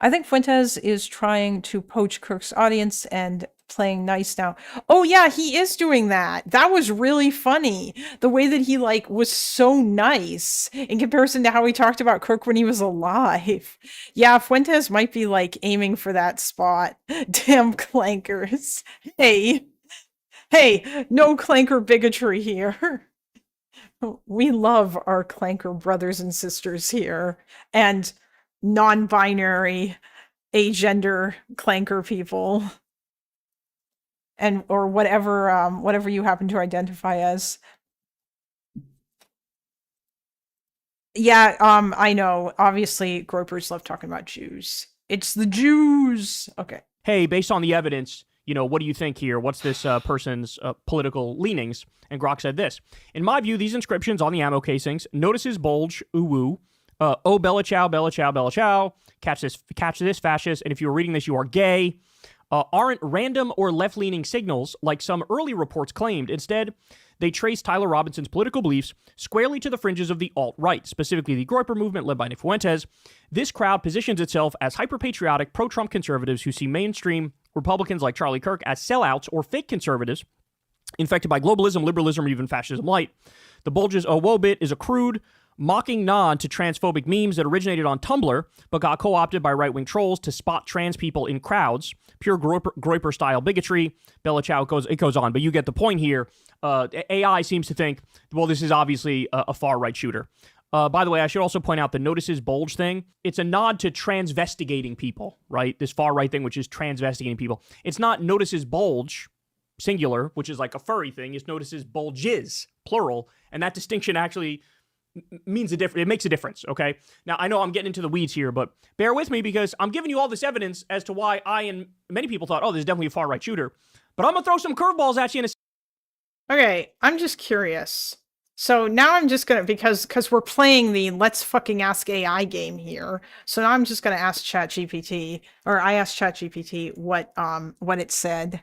I think Fuentes is trying to poach Kirk's audience and playing nice now. Oh yeah, he is doing that. That was really funny. The way that he like was so nice in comparison to how he talked about Kirk when he was alive. Yeah, Fuentes might be like aiming for that spot. Damn clankers. Hey, no clanker bigotry here. We love our clanker brothers and sisters here, and non-binary, agender clanker people. and or whatever you happen to identify as. Yeah, I know. Obviously, Groper's love talking about Jews. It's the Jews. Okay. Hey, based on the evidence, what do you think here? What's this person's political leanings? And Grok said this. In my view, these inscriptions on the ammo casings, notices bulge, ooh-woo, oh, Bella Chow, Bella Chow, Bella Chow, catch this, fascist, and if you are reading this, you are gay, aren't random or left-leaning signals like some early reports claimed. Instead, they trace Tyler Robinson's political beliefs squarely to the fringes of the alt-right, specifically the Groyper movement led by Nick Fuentes. This crowd positions itself as hyper-patriotic, pro-Trump conservatives who see mainstream Republicans like Charlie Kirk as sellouts or fake conservatives infected by globalism, liberalism, or even fascism light. The Bulge's oh whoa bit is a crude, mocking nod to transphobic memes that originated on Tumblr, but got co-opted by right-wing trolls to spot trans people in crowds. Pure Groyper-style bigotry. Bella Chow, it goes on, but you get the point here. AI seems to think, well, this is obviously a far-right shooter. By the way, I should also point out the notices bulge thing. It's a nod to transvestigating people, right? This far-right thing, which is transvestigating people. It's not notices bulge, singular, which is like a furry thing. It's notices bulges, plural, and that distinction actually means it makes a difference, okay? Now, I know I'm getting into the weeds here, but bear with me because I'm giving you all this evidence as to why I and many people thought, oh, this is definitely a far-right shooter. But I'm going to throw some curveballs at you in a Okay, I'm just curious. So now I'm just gonna, because we're playing the let's fucking ask AI game here. So now I'm just gonna ask ChatGPT, or I asked ChatGPT what it said.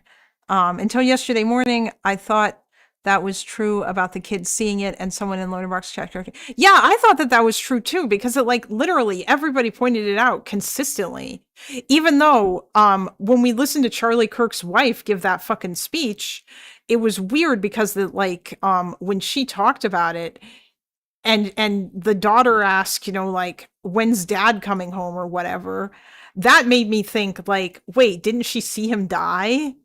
Until yesterday morning, I thought that was true about the kids seeing it, and someone in Loaderbox chat. Yeah, I thought that was true too, because it literally everybody pointed it out consistently. Even though when we listened to Charlie Kirk's wife give that fucking speech, it was weird because when she talked about it, and the daughter asked, when's dad coming home or whatever, that made me think wait, didn't she see him die?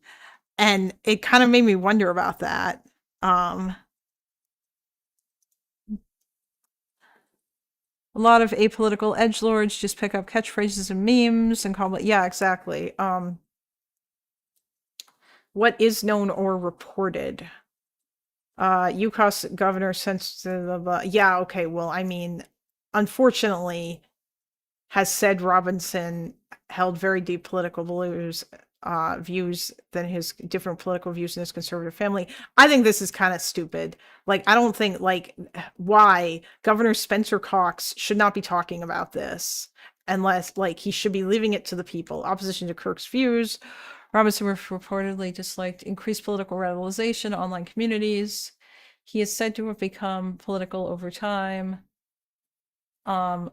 And it kind of made me wonder about that. A lot of apolitical edgelords just pick up catchphrases and memes and call it. Yeah, exactly. What is known or reported? UCOS governor since yeah, okay. Well, I mean, unfortunately, has said Robinson held very deep political views than his different political views in his conservative family. I think this is kind of stupid. I don't think why Governor Spencer Cox should not be talking about this unless he should be leaving it to the people. Opposition to Kirk's views. Robinson reportedly disliked increased political radicalization, online communities. He is said to have become political over time. What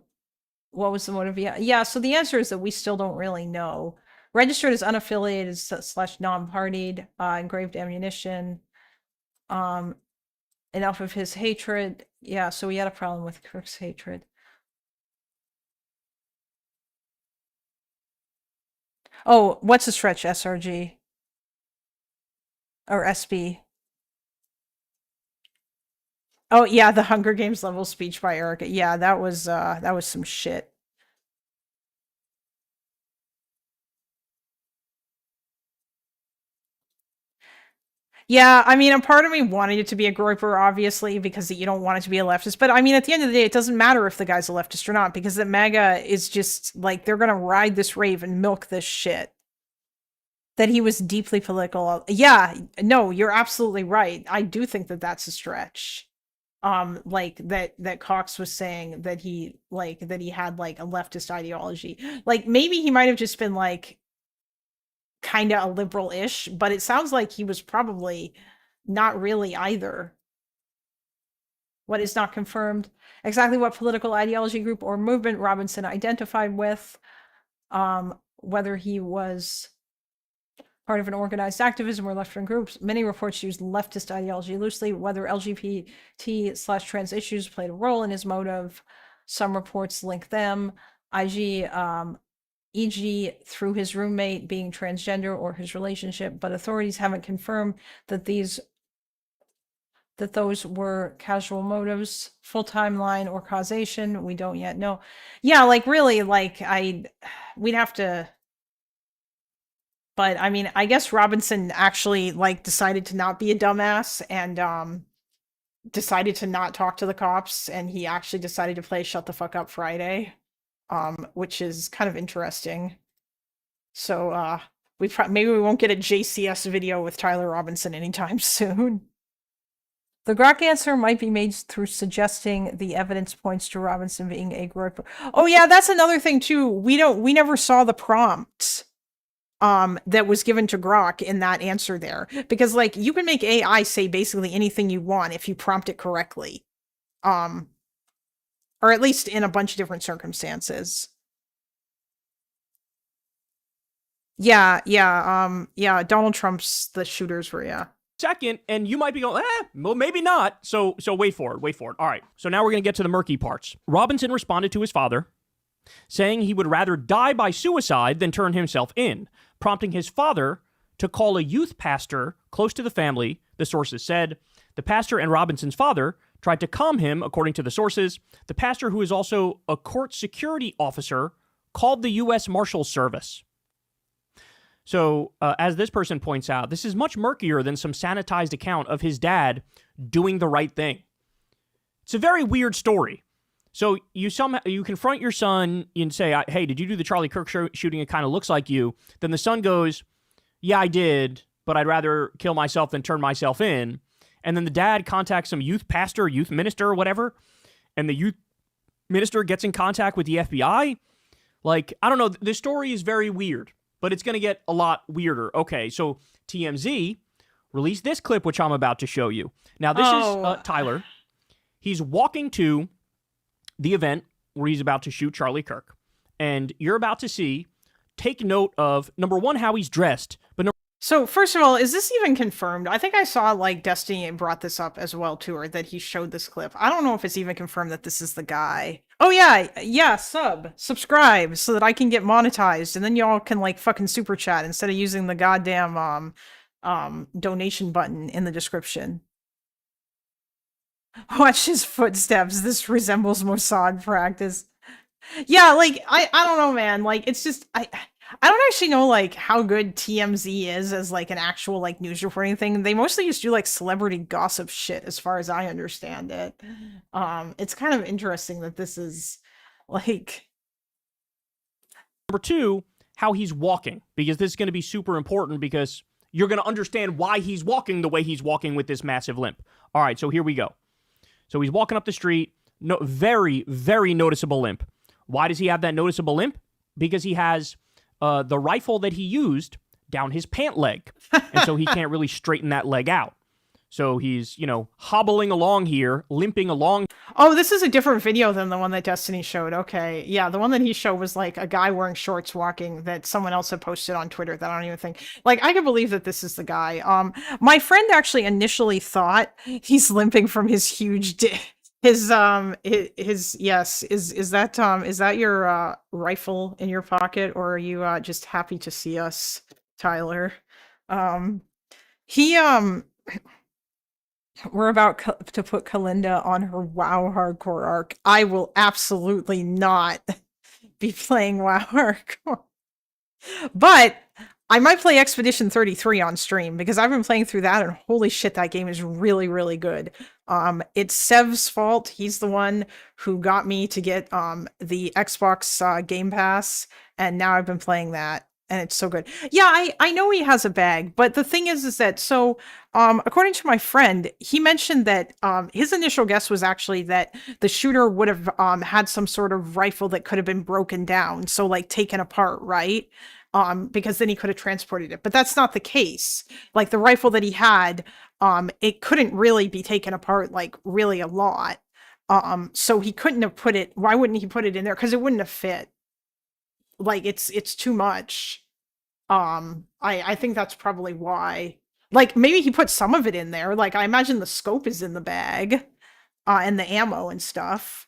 was the motive? Yeah, so the answer is that we still don't really know. Registered as unaffiliated / non-partied, engraved ammunition. Enough of his hatred. Yeah, so we had a problem with Kirk's hatred. Oh, what's a stretch, SRG? Or SB? Oh, yeah, the Hunger Games level speech by Erica. Yeah, that was some shit. Yeah, I mean, a part of me wanted it to be a Groyper, obviously, because you don't want it to be a leftist. But I mean, at the end of the day, it doesn't matter if the guy's a leftist or not, because the MAGA is just they're gonna ride this wave and milk this shit. That he was deeply political. Yeah, no, you're absolutely right. I do think that that's a stretch. That Cox was saying that he had a leftist ideology. Maybe he might have just been kind of a liberal-ish, but it sounds like he was probably not really either. What is not confirmed? Exactly what political ideology group or movement Robinson identified with. Whether he was part of an organized activism or left-wing groups. Many reports use leftist ideology loosely. Whether LGBT/trans issues played a role in his motive. Some reports link them. E.g. through his roommate being transgender or his relationship, but authorities haven't confirmed that those were casual motives. Full timeline or causation, we don't yet know. Yeah, really, we'd have to But I mean, I guess Robinson actually like decided to not be a dumbass and decided to not talk to the cops, and he actually decided to play Shut the Fuck Up Friday, which is kind of interesting. So maybe we won't get a JCS video with Tyler Robinson anytime soon. The Grok answer might be made through suggesting the evidence points to Robinson being a group. Oh yeah, that's another thing too. We never saw the prompt that was given to Grok in that answer there, because like you can make AI say basically anything you want if you prompt it correctly, or at least in a bunch of different circumstances. Yeah, Donald Trump's the shooters were, yeah. Second, and you might be going, well, maybe not. So wait for it. All right, so now we're going to get to the murky parts. Robinson responded to his father, saying he would rather die by suicide than turn himself in, prompting his father to call a youth pastor close to the family, the sources said. The pastor and Robinson's father tried to calm him, according to the sources. The pastor, who is also a court security officer, called the U.S. Marshals Service. So, as this person points out, this is much murkier than some sanitized account of his dad doing the right thing. It's a very weird story. So you confront your son and say, hey, did you do the Charlie Kirk shooting? It kind of looks like you. Then the son goes, yeah, I did, but I'd rather kill myself than turn myself in. And then the dad contacts some youth pastor, youth minister, or whatever, and the youth minister gets in contact with the FBI. Like, I don't know, the story is very weird, but it's going to get a lot weirder. Okay, so TMZ released this clip, which I'm about to show you. Now, this is Tyler. He's walking to the event where he's about to shoot Charlie Kirk. And you're about to see, take note of, number one, how he's dressed. But so, first of all, is this even confirmed? I think I saw, like, Destiny brought this up as well, too, or that he showed this clip. I don't know if it's even confirmed that this is the guy. Oh, yeah, subscribe, so that I can get monetized, and then y'all can, like, fucking super chat instead of using the goddamn, donation button in the description. Watch his footsteps. This resembles Mossad practice. Yeah, like, I don't know, man. Like, it's just, I don't actually know, like, how good TMZ is as, like, an actual, like, news reporting thing. They mostly just do, like, celebrity gossip shit, as far as I understand it. It's kind of interesting that this is, like... Number two, how he's walking, because this is going to be super important, because you're going to understand why he's walking the way he's walking with this massive limp. All right, so here we go. So he's walking up the street, very, very noticeable limp. Why does he have that noticeable limp? Because he has the rifle that he used down his pant leg, and so he can't really straighten that leg out. So he's, hobbling along here, limping along. Oh, this is a different video than the one that Destiny showed. Okay. Yeah, the one that he showed was like a guy wearing shorts walking that someone else had posted on Twitter that I don't even think... Like, I can believe that this is the guy. My friend actually initially thought he's limping from his huge dick. Is that your rifle in your pocket, or are you just happy to see us, Tyler? We're about to put Kalinda on her WoW hardcore arc. I will absolutely not be playing WoW hardcore. But I might play Expedition 33 on stream, because I've been playing through that, and holy shit, that game is really, really good. It's Sev's fault. He's the one who got me to get the Xbox Game Pass, and now I've been playing that, and it's so good. Yeah, I know he has a bag, but the thing is that, so, according to my friend, he mentioned that his initial guess was actually that the shooter would have had some sort of rifle that could have been broken down, so, like, taken apart, right? Because then he could have transported it. But that's not the case. Like, the rifle that he had, it couldn't really be taken apart, like, really a lot. So he couldn't have put it... Why wouldn't he put it in there? Because it wouldn't have fit. Like, it's too much. I think that's probably why. Like, maybe he put some of it in there. Like, I imagine the scope is in the bag, and the ammo and stuff.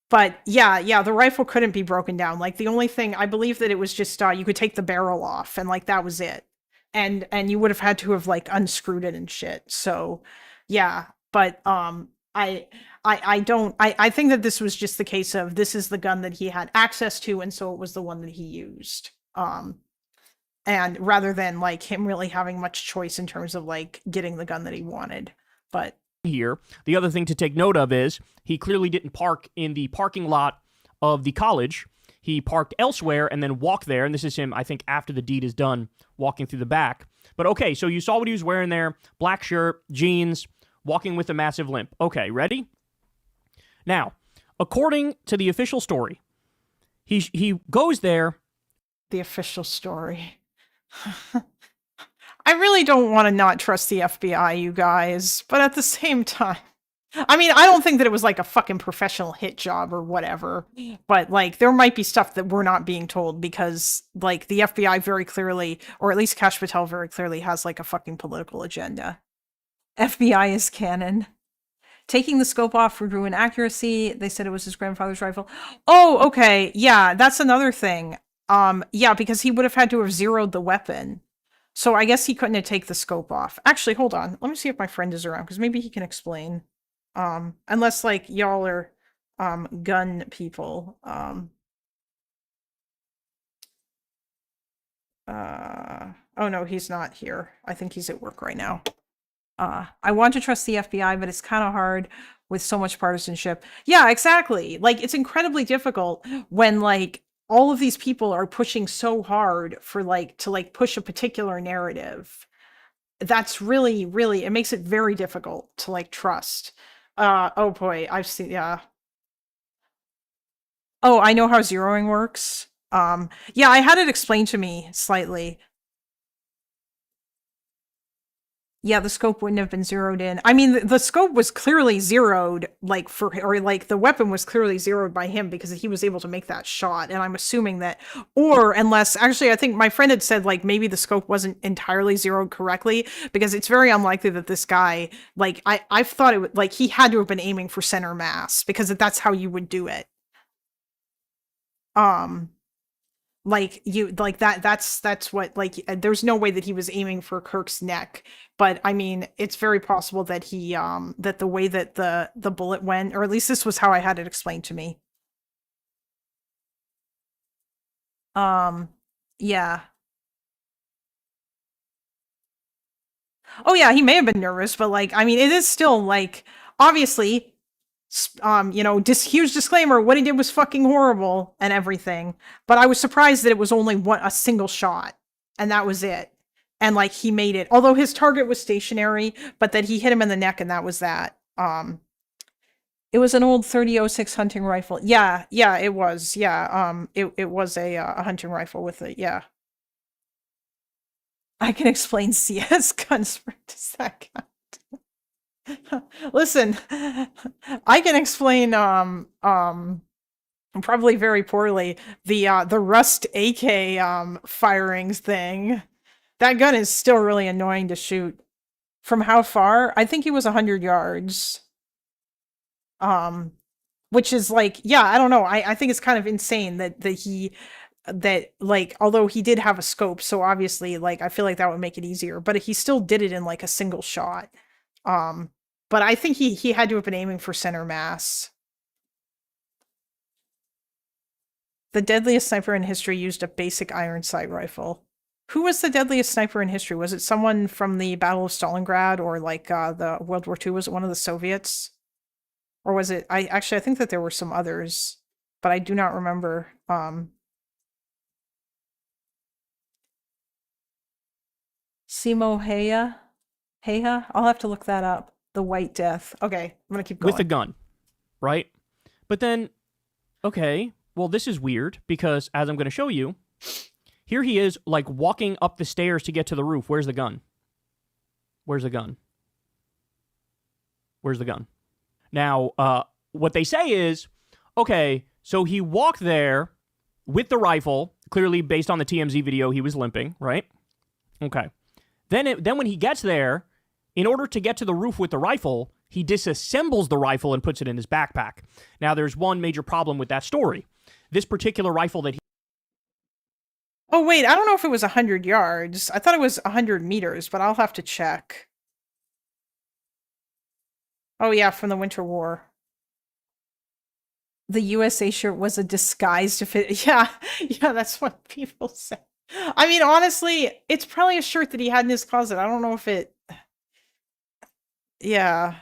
But yeah, the rifle couldn't be broken down. Like, the only thing, I believe that it was just, you could take the barrel off, and, like, that was it. And you would have had to have, like, unscrewed it and shit. So, yeah. But, I think that this was just the case of, this is the gun that he had access to, and so it was the one that he used. and rather than like him really having much choice in terms of like getting the gun that he wanted. But here, the other thing to take note of is he clearly didn't park in the parking lot of the college. He parked elsewhere and then walked there. And this is him, I think, after the deed is done, walking through the back. But okay, so you saw what he was wearing there. Black shirt, jeans, walking with a massive limp. Okay, ready? Now, according to the official story, he goes there. the official story. I really don't want to not trust the FBI, you guys, but at the same time, I mean, I don't think that it was like a fucking professional hit job or whatever, but like there might be stuff that we're not being told because like the FBI very clearly, or at least Kash Patel very clearly has like a fucking political agenda. FBI is canon. Taking the scope off would ruin accuracy. They said it was his grandfather's rifle. Oh, okay. Yeah, that's another thing. Yeah, because he would have had to have zeroed the weapon. So I guess he couldn't have taken the scope off. Actually, hold on. Let me see if my friend is around, because maybe he can explain. Unless like y'all are gun people. Oh no, he's not here. I think he's at work right now. I want to trust the FBI, but it's kind of hard with so much partisanship. Yeah, exactly. Like it's incredibly difficult when like all of these people are pushing so hard for like to like push a particular narrative. That's really, really, it makes it very difficult to like trust. Oh boy, I've seen, yeah. Oh, I know how zeroing works. Yeah, I had it explained to me slightly. Yeah, the scope wouldn't have been zeroed in. I mean, the scope was clearly zeroed, like or like the weapon was clearly zeroed by him because he was able to make that shot. And I'm assuming that, or unless, actually, I think my friend had said like maybe the scope wasn't entirely zeroed correctly because it's very unlikely that this guy, like I've thought it would, like he had to have been aiming for center mass because that's how you would do it. Like you like that's what like there's no way that he was aiming for Kirk's neck, but I mean it's very possible that he that the way that the bullet went, or at least this was how I had it explained to me. Yeah. Oh yeah, he may have been nervous, but like I mean it is still like obviously you know, huge disclaimer, what he did was fucking horrible and everything. But I was surprised that it was only a single shot and that was it. And like he made it, although his target was stationary, but that he hit him in the neck and that was that. It was an old 3006 hunting rifle. Yeah, it was. Yeah, it was a hunting rifle with it. Yeah. I can explain CS guns for a second. Listen, I can explain probably very poorly the Rust AK firings thing. That gun is still really annoying to shoot. From how far? I think he was 100 yards. Which is like, yeah, I don't know. I think it's kind of insane that like although he did have a scope, so obviously like I feel like that would make it easier, but he still did it in like a single shot. But I think he had to have been aiming for center mass. The deadliest sniper in history used a basic iron sight rifle. Who was the deadliest sniper in history? Was it someone from the Battle of Stalingrad or like the World War II? Was it one of the Soviets? Or was it, I think that there were some others, but I do not remember. Simo Heya? I'll have to look that up. The White Death. Okay, I'm gonna keep going. With a gun, right? But then, okay, well, this is weird because as I'm going to show you, here he is like walking up the stairs to get to the roof. Where's the gun? Where's the gun? Where's the gun? Now, what they say is, okay, so he walked there with the rifle. Clearly, based on the TMZ video, he was limping, right? Okay. Then when he gets there, in order to get to the roof with the rifle, he disassembles the rifle and puts it in his backpack. Now, there's one major problem with that story. This particular rifle that he... Oh, wait, I don't know if it was 100 yards. I thought it was 100 meters, but I'll have to check. Oh, yeah, from the Winter War. The USA shirt was a disguise to fit... Yeah, that's what people say. I mean, honestly, it's probably a shirt that he had in his closet. I don't know if it. Yeah.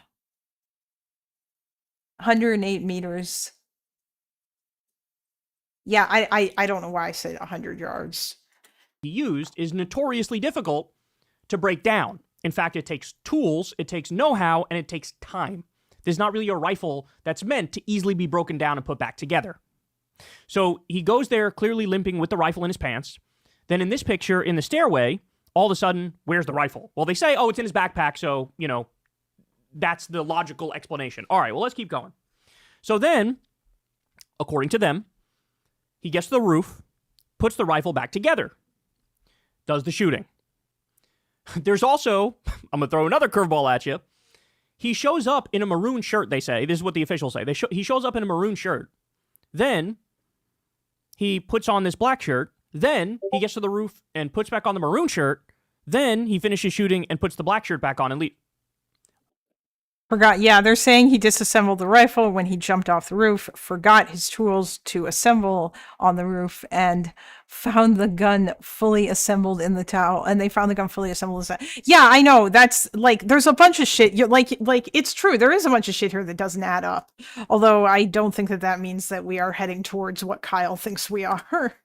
108 meters. Yeah, I don't know why I said 100 yards. He used is notoriously difficult to break down. In fact, it takes tools, it takes know-how, and it takes time. There's not really a rifle that's meant to easily be broken down and put back together. So he goes there clearly limping with the rifle in his pants. Then in this picture, in the stairway, all of a sudden, where's the rifle? Well, they say, oh, it's in his backpack, so, you know, that's the logical explanation. All right, well, let's keep going. So then, according to them, he gets to the roof, puts the rifle back together, does the shooting. There's also, I'm going to throw another curveball at you. He shows up in a maroon shirt, they say. This is what the officials say. He shows up in a maroon shirt. Then he puts on this black shirt. Then he gets to the roof and puts back on the maroon shirt. Then he finishes shooting and puts the black shirt back on and leaves. Forgot, yeah, they're saying he disassembled the rifle when he jumped off the roof, forgot his tools to assemble on the roof, and found the gun fully assembled in the tower. And they found the gun fully assembled. Yeah, I know. That's like, there's a bunch of shit. Like it's true. There is a bunch of shit here that doesn't add up. Although I don't think that that means that we are heading towards what Kyle thinks we are.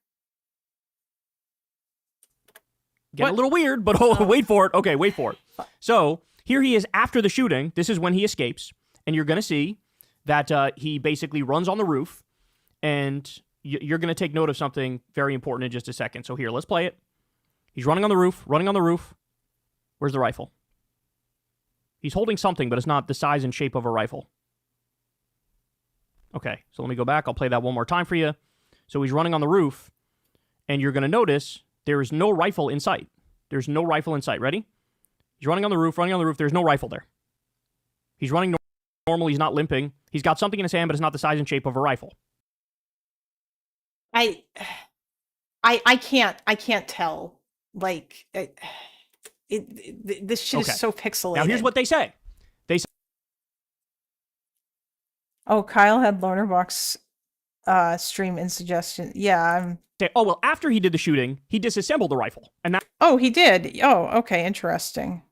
Get a little weird, but wait for it. Okay, wait for it. So here he is after the shooting. This is when he escapes. And you're going to see that he basically runs on the roof. And you're going to take note of something very important in just a second. So here, let's play it. He's running on the roof, running on the roof. Where's the rifle? He's holding something, but it's not the size and shape of a rifle. Okay, so let me go back. I'll play that one more time for you. So he's running on the roof. And you're going to notice there is no rifle in sight. There's no rifle in sight. Ready? He's running on the roof, There's no rifle there. He's running normal. He's not limping. He's got something in his hand, but it's not the size and shape of a rifle. I can't tell. Like, this shit is so pixelated. Now, here's what they say. Oh, Kyle had Loner Box stream in suggestion. Yeah, oh, well, after he did the shooting, he disassembled the rifle. And that. Oh, he did. Oh, okay, interesting.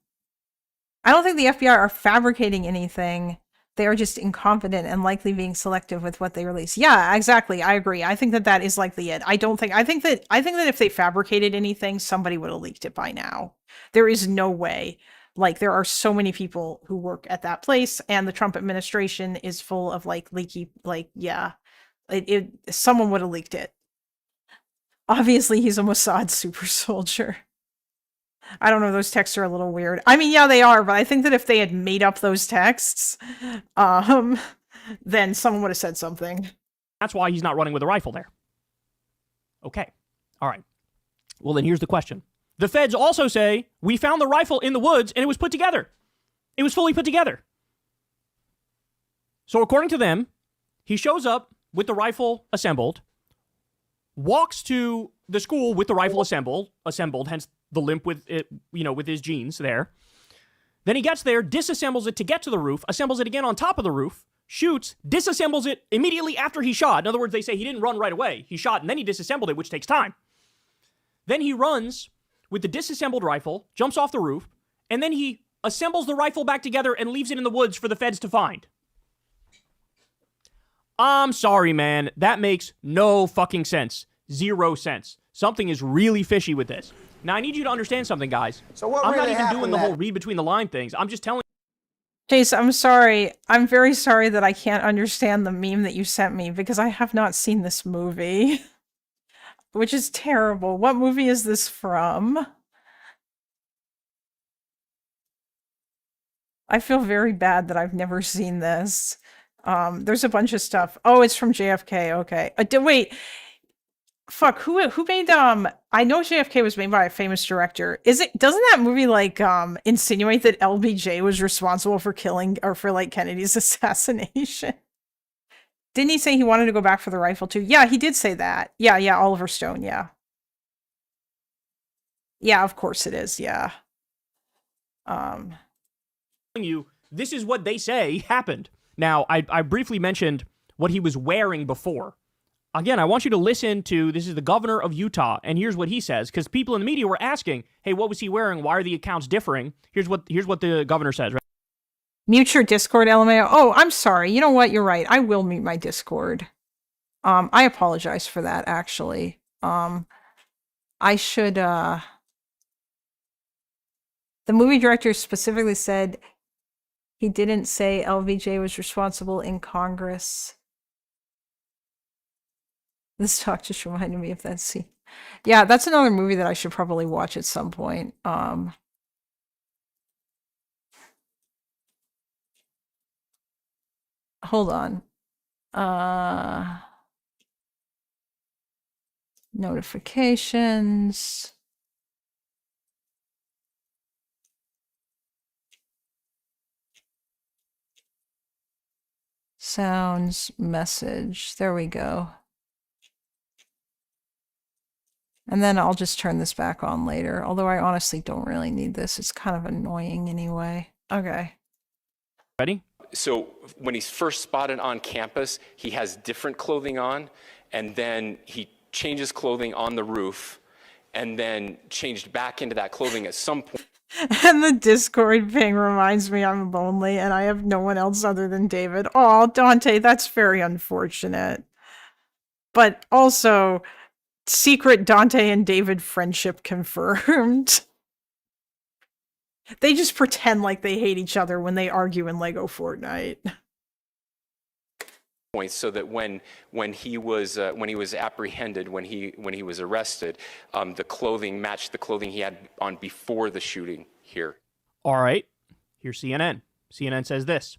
I don't think the FBI are fabricating anything. They are just incompetent and likely being selective with what they release. Yeah, exactly. I agree. I think that that is likely it. I think that if they fabricated anything, somebody would have leaked it by now. There is no way. Like, there are so many people who work at that place, and the Trump administration is full of like leaky, like, yeah, someone would have leaked it. Obviously, he's a Mossad super soldier. I don't know, those texts are a little weird. I mean, yeah, they are, but I think that if they had made up those texts, then someone would have said something. That's why he's not running with a rifle there. Okay. All right. Well, then here's the question. The feds also say, we found the rifle in the woods and it was put together. It was fully put together. So according to them, he shows up with the rifle assembled, walks to the school with the rifle assembled, hence the limp with it, with his jeans there. Then he gets there, disassembles it to get to the roof, assembles it again on top of the roof, shoots, disassembles it immediately after he shot. In other words, they say he didn't run right away. He shot and then he disassembled it, which takes time. Then he runs with the disassembled rifle, jumps off the roof, and then he assembles the rifle back together and leaves it in the woods for the feds to find. I'm sorry, man. That makes no fucking sense. 0 sense. Something is really fishy with this. Now, I need you to understand something, guys. So what I'm really not even doing the whole read between the line things. I'm just telling Chase, I'm sorry. I'm very sorry that I can't understand the meme that you sent me because I have not seen this movie. Which is terrible. What movie is this from? I feel very bad that I've never seen this. There's a bunch of stuff. Oh, it's from JFK. Okay. Wait. Fuck, who made I know JFK was made by a famous director. Doesn't that movie like insinuate that LBJ was responsible for killing or for like Kennedy's assassination? Didn't he say he wanted to go back for the rifle too? Yeah, he did say that. Yeah, Oliver Stone, yeah. Yeah, of course it is, yeah. you, this is what they say happened. Now, I briefly mentioned what he was wearing before. Again, I want you to listen to, this is the governor of Utah, and here's what he says, because people in the media were asking, hey, what was he wearing? Why are the accounts differing? Here's what the governor says. Right? Mute your Discord, LMAO. Oh, I'm sorry. You know what? You're right. I will mute my Discord. I apologize for that, actually. I should, the movie director specifically said he didn't say LVJ was responsible in Congress. This talk just reminded me of that scene. Yeah, that's another movie that I should probably watch at some point. Hold on. Notifications. Sounds, message. There we go. And then I'll just turn this back on later. Although I honestly don't really need this. It's kind of annoying anyway. Okay. Ready? So when he's first spotted on campus, he has different clothing on, and then he changes clothing on the roof, and then changed back into that clothing at some point. And the Discord ping reminds me I'm lonely and I have no one else other than David. Oh, Dante, that's very unfortunate. But also, secret Dante and David friendship confirmed. They just pretend like they hate each other when they argue in Lego Fortnite. So that when he was apprehended, when he was arrested, the clothing matched the clothing he had on before the shooting here. All right. Here's CNN. CNN says this.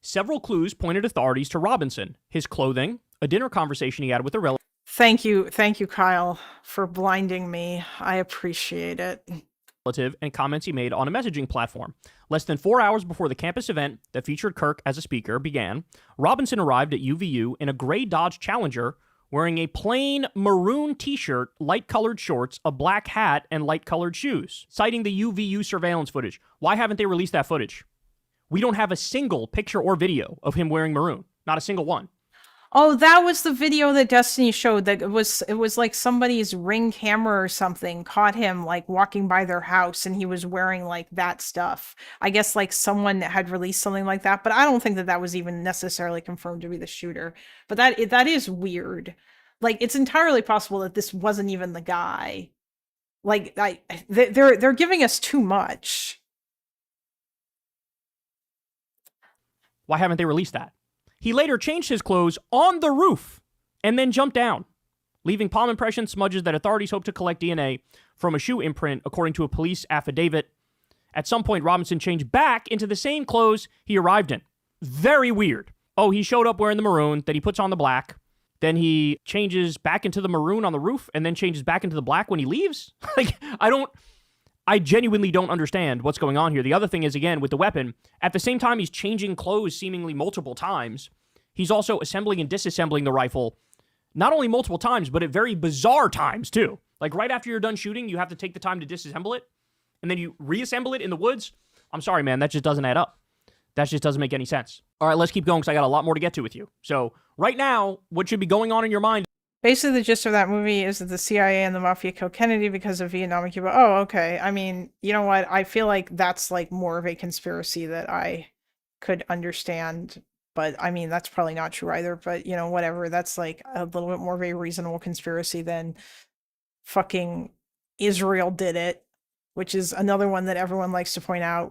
Several clues pointed authorities to Robinson, his clothing, a dinner conversation he had with a relative. Thank you, Kyle, for blinding me. I appreciate it. And comments he made on a messaging platform. Less than 4 hours before the campus event that featured Kirk as a speaker began, Robinson arrived at UVU in a gray Dodge Challenger wearing a plain maroon t-shirt, light-colored shorts, a black hat, and light-colored shoes, citing the UVU surveillance footage. Why haven't they released that footage? We don't have a single picture or video of him wearing maroon. Not a single one. Oh, that was the video that Destiny showed. That it was like somebody's Ring camera or something caught him like walking by their house, and he was wearing like that stuff. I guess like someone had released something like that, but I don't think that that was even necessarily confirmed to be the shooter. But that is weird. Like it's entirely possible that this wasn't even the guy. Like they're giving us too much. Why haven't they released that? He later changed his clothes on the roof and then jumped down, leaving palm impression smudges that authorities hope to collect DNA from a shoe imprint, according to a police affidavit. At some point, Robinson changed back into the same clothes he arrived in. Very weird. Oh, he showed up wearing the maroon, then he puts on the black, then he changes back into the maroon on the roof, and then changes back into the black when he leaves? Like, I genuinely don't understand what's going on here. The other thing is, again, with the weapon, at the same time he's changing clothes seemingly multiple times, he's also assembling and disassembling the rifle, not only multiple times, but at very bizarre times, too. Like, right after you're done shooting, you have to take the time to disassemble it, and then you reassemble it in the woods. I'm sorry, man, that just doesn't add up. That just doesn't make any sense. All right, let's keep going, because I got a lot more to get to with you. So, right now, what should be going on in your mind? Basically, the gist of that movie is that the CIA and the Mafia killed Kennedy because of Vietnam and Cuba. Oh, okay. I mean, you know what? I feel like that's like more of a conspiracy that I could understand. But I mean, that's probably not true either. But, you know, whatever. That's like a little bit more of a reasonable conspiracy than fucking Israel did it, which is another one that everyone likes to point out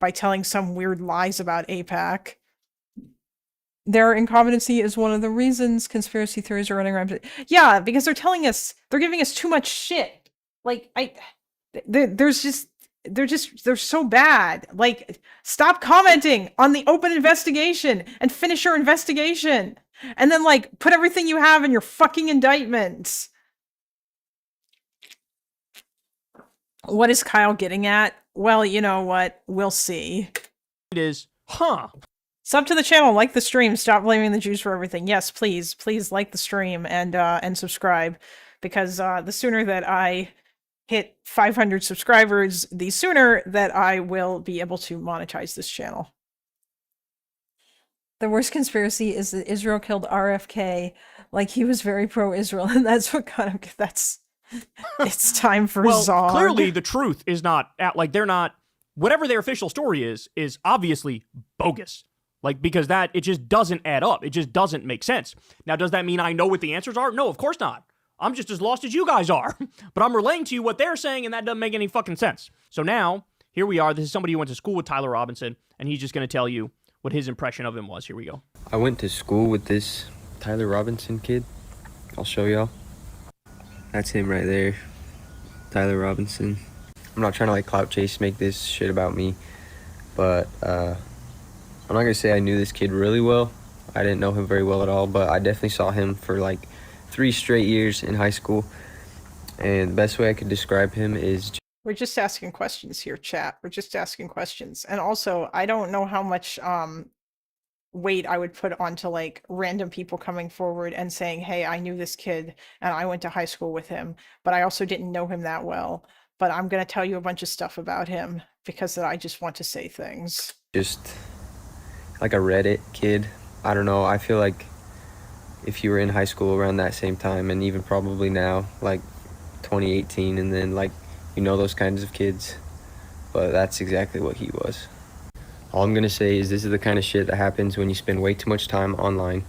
by telling some weird lies about AIPAC. Their incompetency is one of the reasons conspiracy theories are running around. Yeah, because they're giving us too much shit. Like, they're so bad. Like, stop commenting on the open investigation and finish your investigation. And then, like, put everything you have in your fucking indictments. What is Kyle getting at? Well, you know what? We'll see. It is, Sub to the channel, like the stream, stop blaming the Jews for everything. Yes, please like the stream and subscribe, because the sooner that I hit 500 subscribers, the sooner that I will be able to monetize this channel. The worst conspiracy is that Israel killed RFK like he was very pro-Israel, and that's what kind of it's time for well, Zog. clearly the truth is not like they're not whatever their official story is obviously bogus. Like, because it just doesn't add up. It just doesn't make sense. Now, does that mean I know what the answers are? No, of course not. I'm just as lost as you guys are. But I'm relaying to you what they're saying, and that doesn't make any fucking sense. So now, here we are. This is somebody who went to school with Tyler Robinson, and he's just going to tell you what his impression of him was. Here we go. I went to school with this Tyler Robinson kid. I'll show y'all. That's him right there. Tyler Robinson. I'm not trying to, like, clout chase, make this shit about me. But, I'm not going to say I knew this kid really well. I didn't know him very well at all, but I definitely saw him for like 3 straight years in high school. And the best way I could describe him is... We're just asking questions here, chat. We're just asking questions. And also, I don't know how much weight I would put onto like random people coming forward and saying, hey, I knew this kid and I went to high school with him, but I also didn't know him that well. But I'm going to tell you a bunch of stuff about him because I just want to say things. Just like a Reddit kid. I don't know. I feel like if you were in high school around that same time, and even probably now, like 2018, and then like, you know, those kinds of kids, but that's exactly what he was. All I'm gonna say is this is the kind of shit that happens when you spend way too much time online,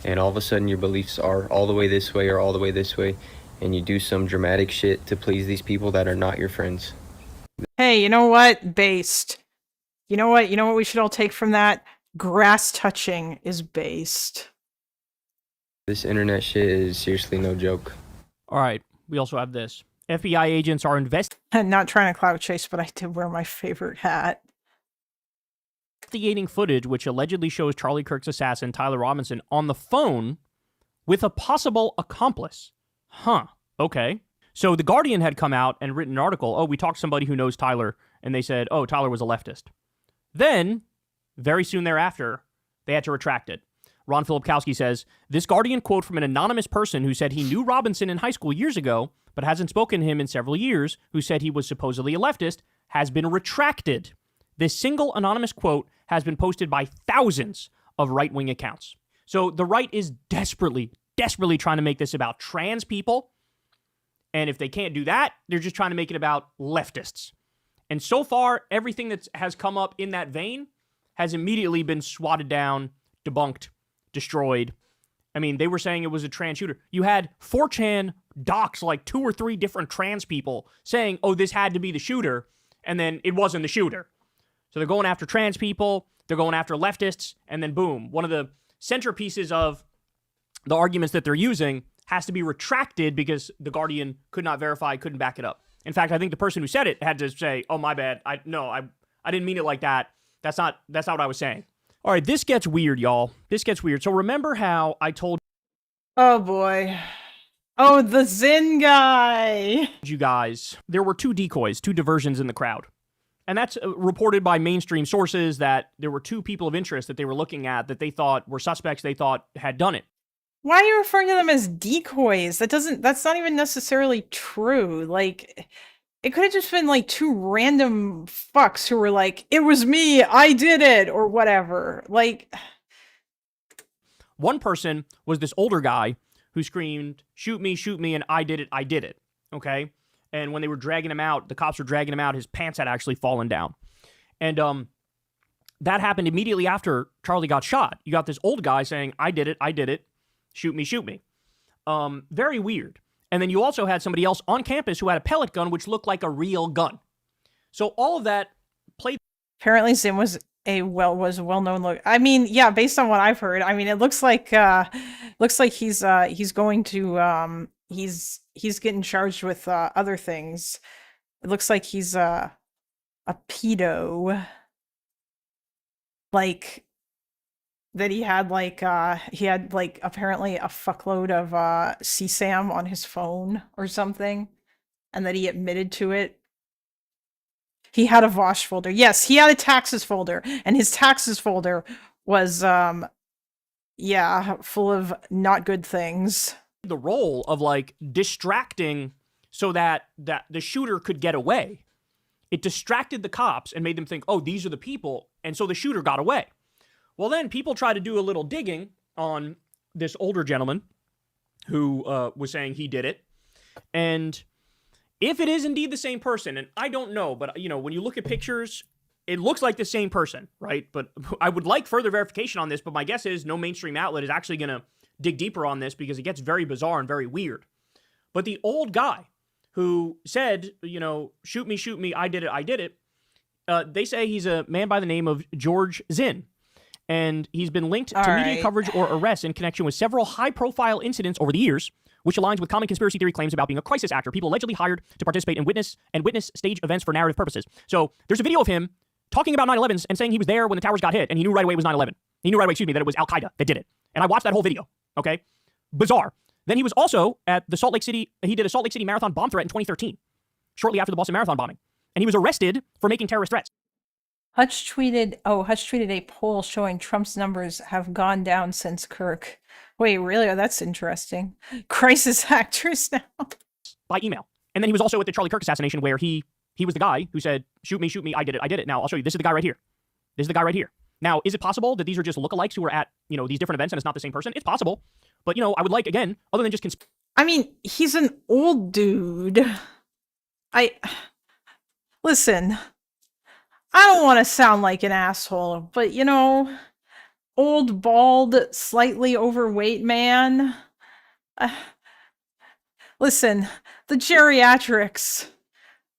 and all of a sudden your beliefs are all the way this way or all the way this way, and you do some dramatic shit to please these people that are not your friends. Hey, you know what? Based. You know what? You know what we should all take from that? Grass touching is based. This internet shit is seriously no joke. All right. We also have this. FBI agents are investigating. Not trying to clout chase, but I did wear my favorite hat. Investigating footage which allegedly shows Charlie Kirk's assassin, Tyler Robinson, on the phone with a possible accomplice. Huh. Okay. So The Guardian had come out and written an article. Oh, we talked to somebody who knows Tyler, and they said, oh, Tyler was a leftist. Then, very soon thereafter, they had to retract it. Ron Filipkowski says, this Guardian quote from an anonymous person who said he knew Robinson in high school years ago, but hasn't spoken to him in several years, who said he was supposedly a leftist, has been retracted. This single anonymous quote has been posted by thousands of right-wing accounts. So the right is desperately trying to make this about trans people. And if they can't do that, they're just trying to make it about leftists. And so far, everything that has come up in that vein has immediately been swatted down, debunked, destroyed. I mean, they were saying it was a trans shooter. You had 4chan dox like 2 or 3 different trans people saying, oh, this had to be the shooter, and then it wasn't the shooter. So they're going after trans people, they're going after leftists, and then boom, one of the centerpieces of the arguments that they're using has to be retracted because the Guardian could not verify, couldn't back it up. In fact, I think the person who said it had to say, oh, my bad. I didn't mean it like that. That's not what I was saying. All right, this gets weird, y'all. This gets weird. So remember how I told... Oh, boy. Oh, the Zen guy. You guys, there were 2 decoys, 2 diversions in the crowd. And that's reported by mainstream sources that there were 2 people of interest that they were looking at that they thought were suspects they thought had done it. Why are you referring to them as decoys? That's not even necessarily true. Like, it could have just been like 2 random fucks who were like, it was me, I did it, or whatever. Like, one person was this older guy who screamed, shoot me, and I did it, okay? And when they were dragging him out, the cops were dragging him out, his pants had actually fallen down. And that happened immediately after Charlie got shot. You got this old guy saying, I did it, shoot me. Very weird. And then you also had somebody else on campus who had a pellet gun, which looked like a real gun. So all of that played. Apparently Zim was a well-known look. I mean, yeah, based on what I've heard, I mean, it looks like he's going to he's getting charged with other things. It looks like he's a pedo. Like that he had apparently a fuckload of CSAM on his phone or something, and that he admitted to it. He had a Vosh folder. Yes, he had a taxes folder, and his taxes folder was full of not good things. The role of like distracting so that the shooter could get away. It distracted the cops and made them think, oh, these are the people, and so the shooter got away. Well, then people try to do a little digging on this older gentleman who was saying he did it. And if it is indeed the same person, and I don't know, but, when you look at pictures, it looks like the same person, right? But I would like further verification on this, but my guess is no mainstream outlet is actually going to dig deeper on this because it gets very bizarre and very weird. But the old guy who said, shoot me, I did it, they say he's a man by the name of George Zinn. And he's been linked to media coverage or arrests in connection with several high-profile incidents over the years, which aligns with common conspiracy theory claims about being a crisis actor, people allegedly hired to participate in witness stage events for narrative purposes. So there's a video of him talking about 9/11s and saying he was there when the towers got hit, and he knew right away it was 9/11. He knew right away, that it was Al-Qaeda that did it. And I watched that whole video, okay? Bizarre. Then he was also at the Salt Lake City, he did a Salt Lake City marathon bomb threat in 2013, shortly after the Boston Marathon bombing. And he was arrested for making terrorist threats. Hutch tweeted a poll showing Trump's numbers have gone down since Kirk. Wait, really? Oh, that's interesting. Crisis actors now. By email. And then he was also at the Charlie Kirk assassination where he was the guy who said, shoot me, I did it. Now, I'll show you. This is the guy right here. Now, is it possible that these are just lookalikes who are at, these different events and it's not the same person? It's possible. But, I would like, again, other than just... he's an old dude. Listen, I don't want to sound like an asshole, but, old, bald, slightly overweight man. Listen, the geriatrics,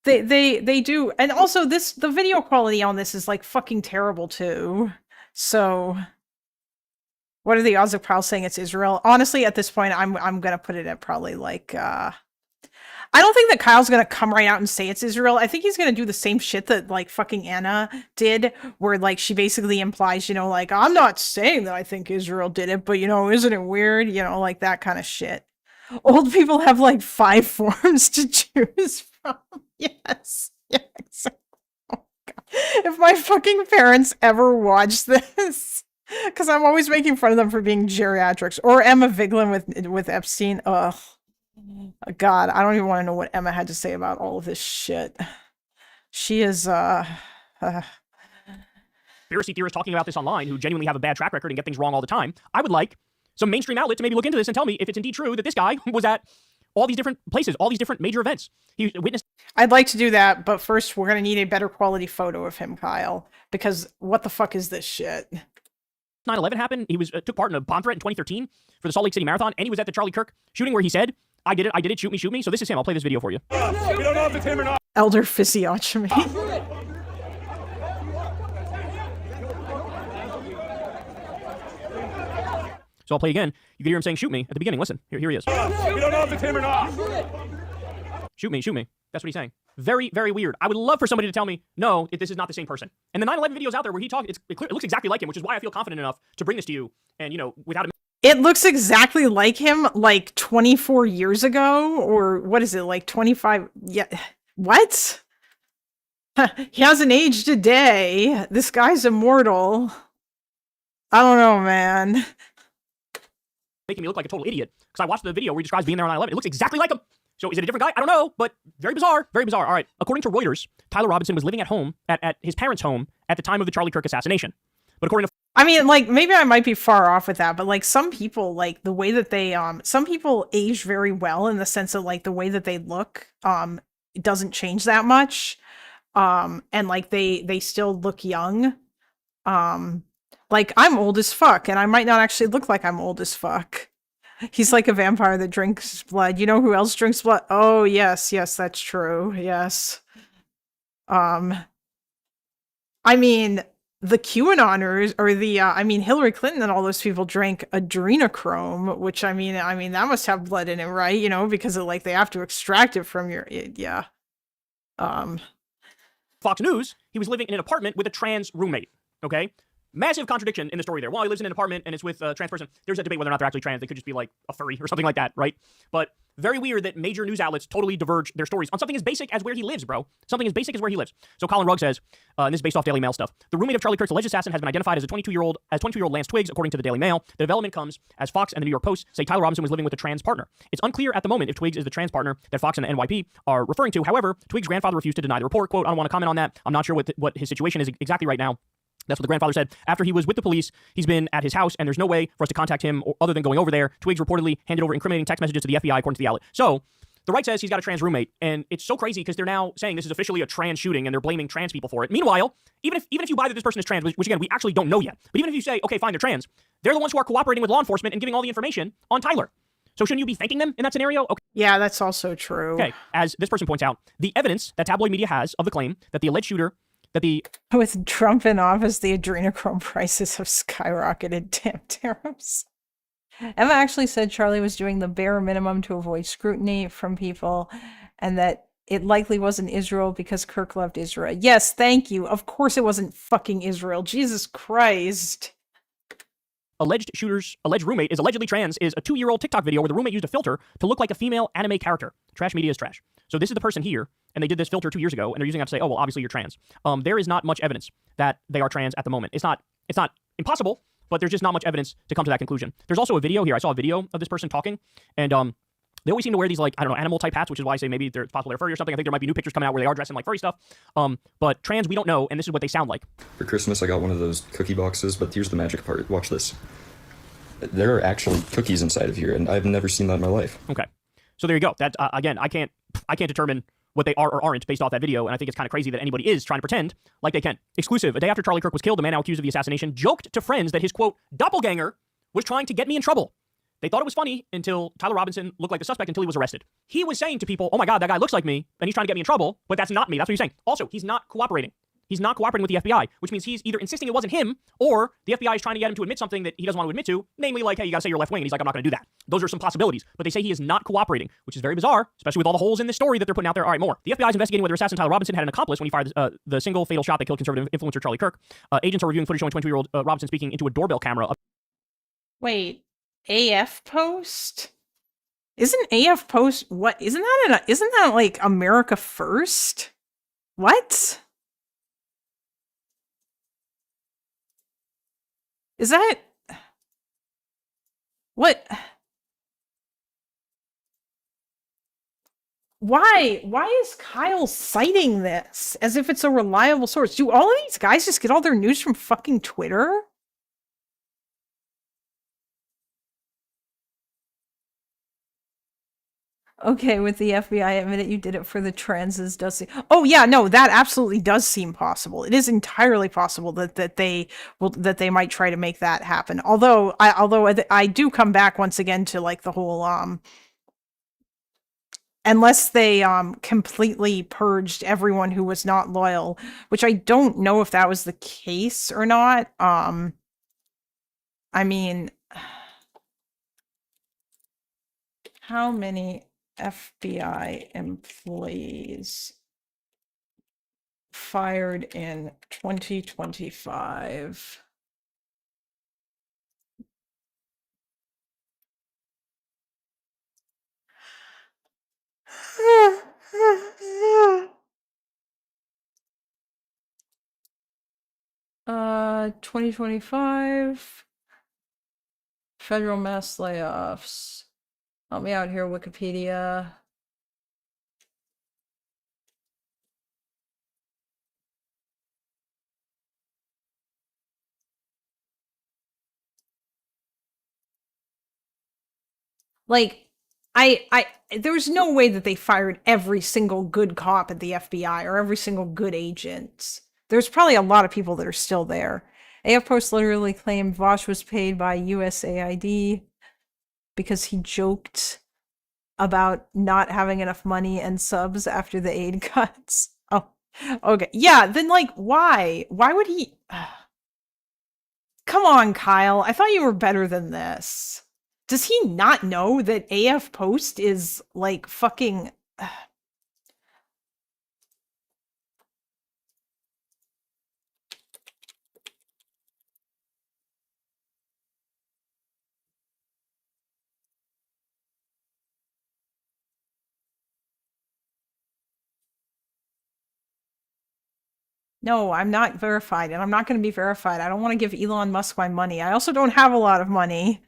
they do. And also the video quality on this is like fucking terrible too. So what are the odds of Kyle saying it's Israel? Honestly, at this point, I'm going to put it at probably like, I don't think that Kyle's going to come right out and say it's Israel. I think he's going to do the same shit that like fucking Anna did, where like she basically implies, like, I'm not saying that I think Israel did it, but isn't it weird? Like that kind of shit. Old people have like 5 forms to choose from. Yes. Yeah, exactly. Oh, God. If my fucking parents ever watch this, because I'm always making fun of them for being geriatrics, or Emma Vigeland with Epstein. Ugh. God, I don't even want to know what Emma had to say about all of this shit. She is, conspiracy theorists talking about this online who genuinely have a bad track record and get things wrong all the time. I would like some mainstream outlet to maybe look into this and tell me if it's indeed true that this guy was at all these different places, all these different major events. He witnessed... I'd like to do that, but first we're going to need a better quality photo of him, Kyle, because what the fuck is this shit? 9/11 happened. He took part in a bomb threat in 2013 for the Salt Lake City Marathon, and he was at the Charlie Kirk shooting where he said, I did it, shoot me. So this is him. I'll play this video for you. We don't know if it's him or not. Elder physiognomy. So I'll play again. You can hear him saying, shoot me at the beginning. Listen, here he is. We don't know if it's him or not. Shoot me. That's what he's saying. Very, very weird. I would love for somebody to tell me, no, this is not the same person. And the 9/11 videos out there where he talks, it looks exactly like him, which is why I feel confident enough to bring this to you. And, without a... It looks exactly like him, like 24 years ago, or what is it, like 25? Yeah, what? He hasn't aged a day. This guy's immortal. I don't know, man. Making me look like a total idiot, because I watched the video where he describes being there on 9/11. It looks exactly like him. So is it a different guy? I don't know, but very bizarre. Very bizarre. All right. According to Reuters, Tyler Robinson was living at home, at his parents' home, at the time of the Charlie Kirk assassination. But according to... like, maybe I might be far off with that, but like some people, like the way that they, some people age very well in the sense of like the way that they look, it doesn't change that much. And like they still look young. Like I'm old as fuck and I might not actually look like I'm old as fuck. He's like a vampire that drinks blood. You know who else drinks blood? Oh, yes, that's true. Yes. I mean, the QAnoners or the Hillary Clinton and all those people drank adrenochrome, which I mean that must have blood in it, right? Because of, like they have to extract it from your yeah. Fox News, he was living in an apartment with a trans roommate. Okay. Massive contradiction in the story there. While he lives in an apartment and it's with a trans person, there's a debate whether or not they're actually trans. They could just be like a furry or something like that, right? But very weird that major news outlets totally diverge their stories on something as basic as where he lives, bro. Something as basic as where he lives. So Colin Rugg says, and this is based off Daily Mail stuff, the roommate of Charlie Kirk's alleged assassin has been identified as 22-year-old Lance Twiggs, according to the Daily Mail. The development comes as Fox and the New York Post say Tyler Robinson was living with a trans partner. It's unclear at the moment if Twiggs is the trans partner that Fox and the NYP are referring to. However, Twiggs' grandfather refused to deny the report. Quote, I don't want to comment on that. I'm not sure what his situation is exactly right now. That's what the grandfather said. After he was with the police, he's been at his house, and there's no way for us to contact him other than going over there. Twigs reportedly handed over incriminating text messages to the FBI, according to the outlet. So the right says he's got a trans roommate, and it's so crazy because they're now saying this is officially a trans shooting, and they're blaming trans people for it. Meanwhile, even if you buy that this person is trans, which again we actually don't know yet, but even if you say, okay, fine, they're trans, they're the ones who are cooperating with law enforcement and giving all the information on Tyler. So shouldn't you be thanking them in that scenario? Okay. Yeah, that's also true. Okay, as this person points out, the evidence that tabloid media has of the claim that the alleged shooter, with Trump in office, the adrenochrome prices have skyrocketed. Damn tariffs. Emma actually said Charlie was doing the bare minimum to avoid scrutiny from people, and that it likely wasn't Israel because Kirk loved Israel. Yes, thank you. Of course it wasn't fucking Israel. Jesus Christ. alleged shooter's alleged roommate is allegedly trans is a 2-year-old TikTok video where the roommate used a filter to look like a female anime character. Trash media is trash. So this is the person here, and they did this filter 2 years ago, and they're using that to say, oh, well, obviously you're trans. There is not much evidence that they are trans at the moment. It's not impossible, but there's just not much evidence to come to that conclusion. There's also a video here. I saw a video of this person talking, and they always seem to wear these, like, I don't know, animal type hats, which is why I say maybe it's possible they're furry or something. I think there might be new pictures coming out where they are dressed in like furry stuff. But trans, we don't know, and this is what they sound like. For Christmas, I got one of those cookie boxes, but here's the magic part. Watch this. There are actually cookies inside of here, and I've never seen that in my life. Okay. So there you go. That again, I can't determine what they are or aren't based off that video, and I think it's kind of crazy that anybody is trying to pretend like they can. Exclusive. A day after Charlie Kirk was killed, the man now accused of the assassination joked to friends that his, quote, doppelganger was trying to get me in trouble. They thought it was funny until Tyler Robinson looked like the suspect until he was arrested. He was saying to people, oh my God, that guy looks like me, and he's trying to get me in trouble, but that's not me. That's what he's saying. Also, he's not cooperating. He's not cooperating with the FBI, which means he's either insisting it wasn't him, or the FBI is trying to get him to admit something that he doesn't want to admit to, namely like, hey, you gotta say you're left wing, and he's like, I'm not gonna do that. Those are some possibilities, but they say he is not cooperating, which is very bizarre, especially with all the holes in this story that they're putting out there. All right, more. The FBI is investigating whether assassin Tyler Robinson had an accomplice when he fired the single fatal shot that killed conservative influencer Charlie Kirk. Agents are reviewing footage showing 22-year-old Robinson speaking into a doorbell camera. Wait, AF Post? Isn't AF Post what? Isn't that like America First? What? Is that what? Why is Kyle citing this as if it's a reliable source? Do all of these guys just get all their news from fucking Twitter? Okay, with the FBI admit it, you did it for the transes, does seem... Oh yeah, no, that absolutely does seem possible. It is entirely possible that they might try to make that happen. Although I do come back once again to like the whole unless they completely purged everyone who was not loyal, which I don't know if that was the case or not. I mean, how many FBI employees fired in 2025? Uh, 2025 federal mass layoffs. Help me out here, Wikipedia. Like, there's no way that they fired every single good cop at the FBI or every single good agent. There's probably a lot of people that are still there. AF Post literally claimed Vosh was paid by USAID because he joked about not having enough money and subs after the aid cuts. Oh, okay. Yeah, then like, why? Why would he? Come on, Kyle. I thought you were better than this. Does he not know that AF Post is like fucking... No, I'm not verified, and I'm not going to be verified. I don't want to give Elon Musk my money. I also don't have a lot of money.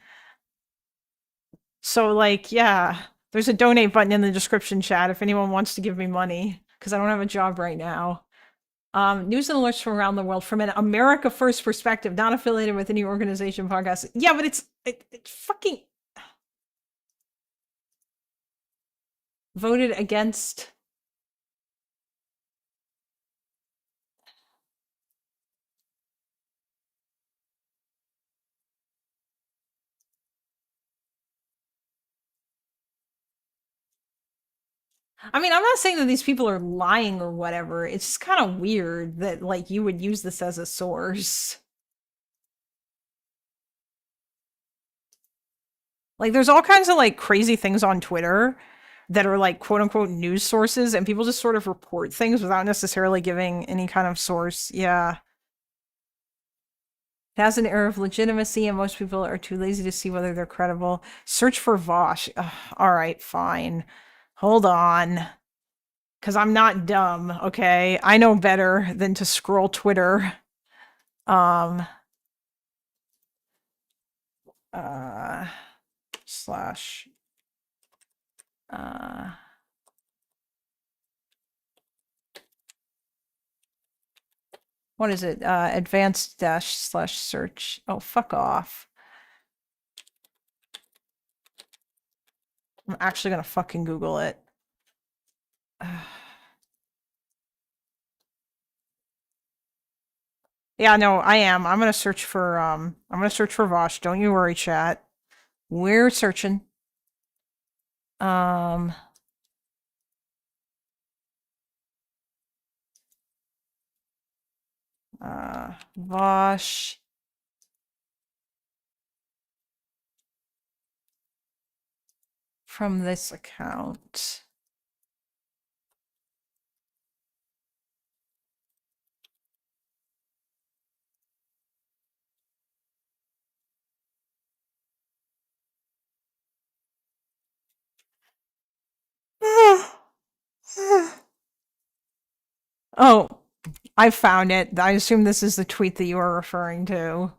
So, like, yeah, there's a donate button in the description chat if anyone wants to give me money, because I don't have a job right now. News and alerts from around the world from an America First perspective, not affiliated with any organization podcast. Yeah, but it's fucking voted against. I mean, I'm not saying that these people are lying or whatever. It's just kind of weird that like you would use this as a source. Like there's all kinds of like crazy things on Twitter that are like quote unquote news sources, and people just sort of report things without necessarily giving any kind of source. Yeah. It has an air of legitimacy, and most people are too lazy to see whether they're credible. Search for Vosh. Ugh, all right, fine. Hold on. Because I'm not dumb, okay? I know better than to scroll Twitter. Slash. What is it? Advanced dash slash search. Oh, fuck off. I'm actually gonna fucking Google it. Yeah, no, I am. I'm gonna search for Vosh. Don't you worry, chat. We're searching. Vosh. From this account. Oh, I found it. I assume this is the tweet that you are referring to.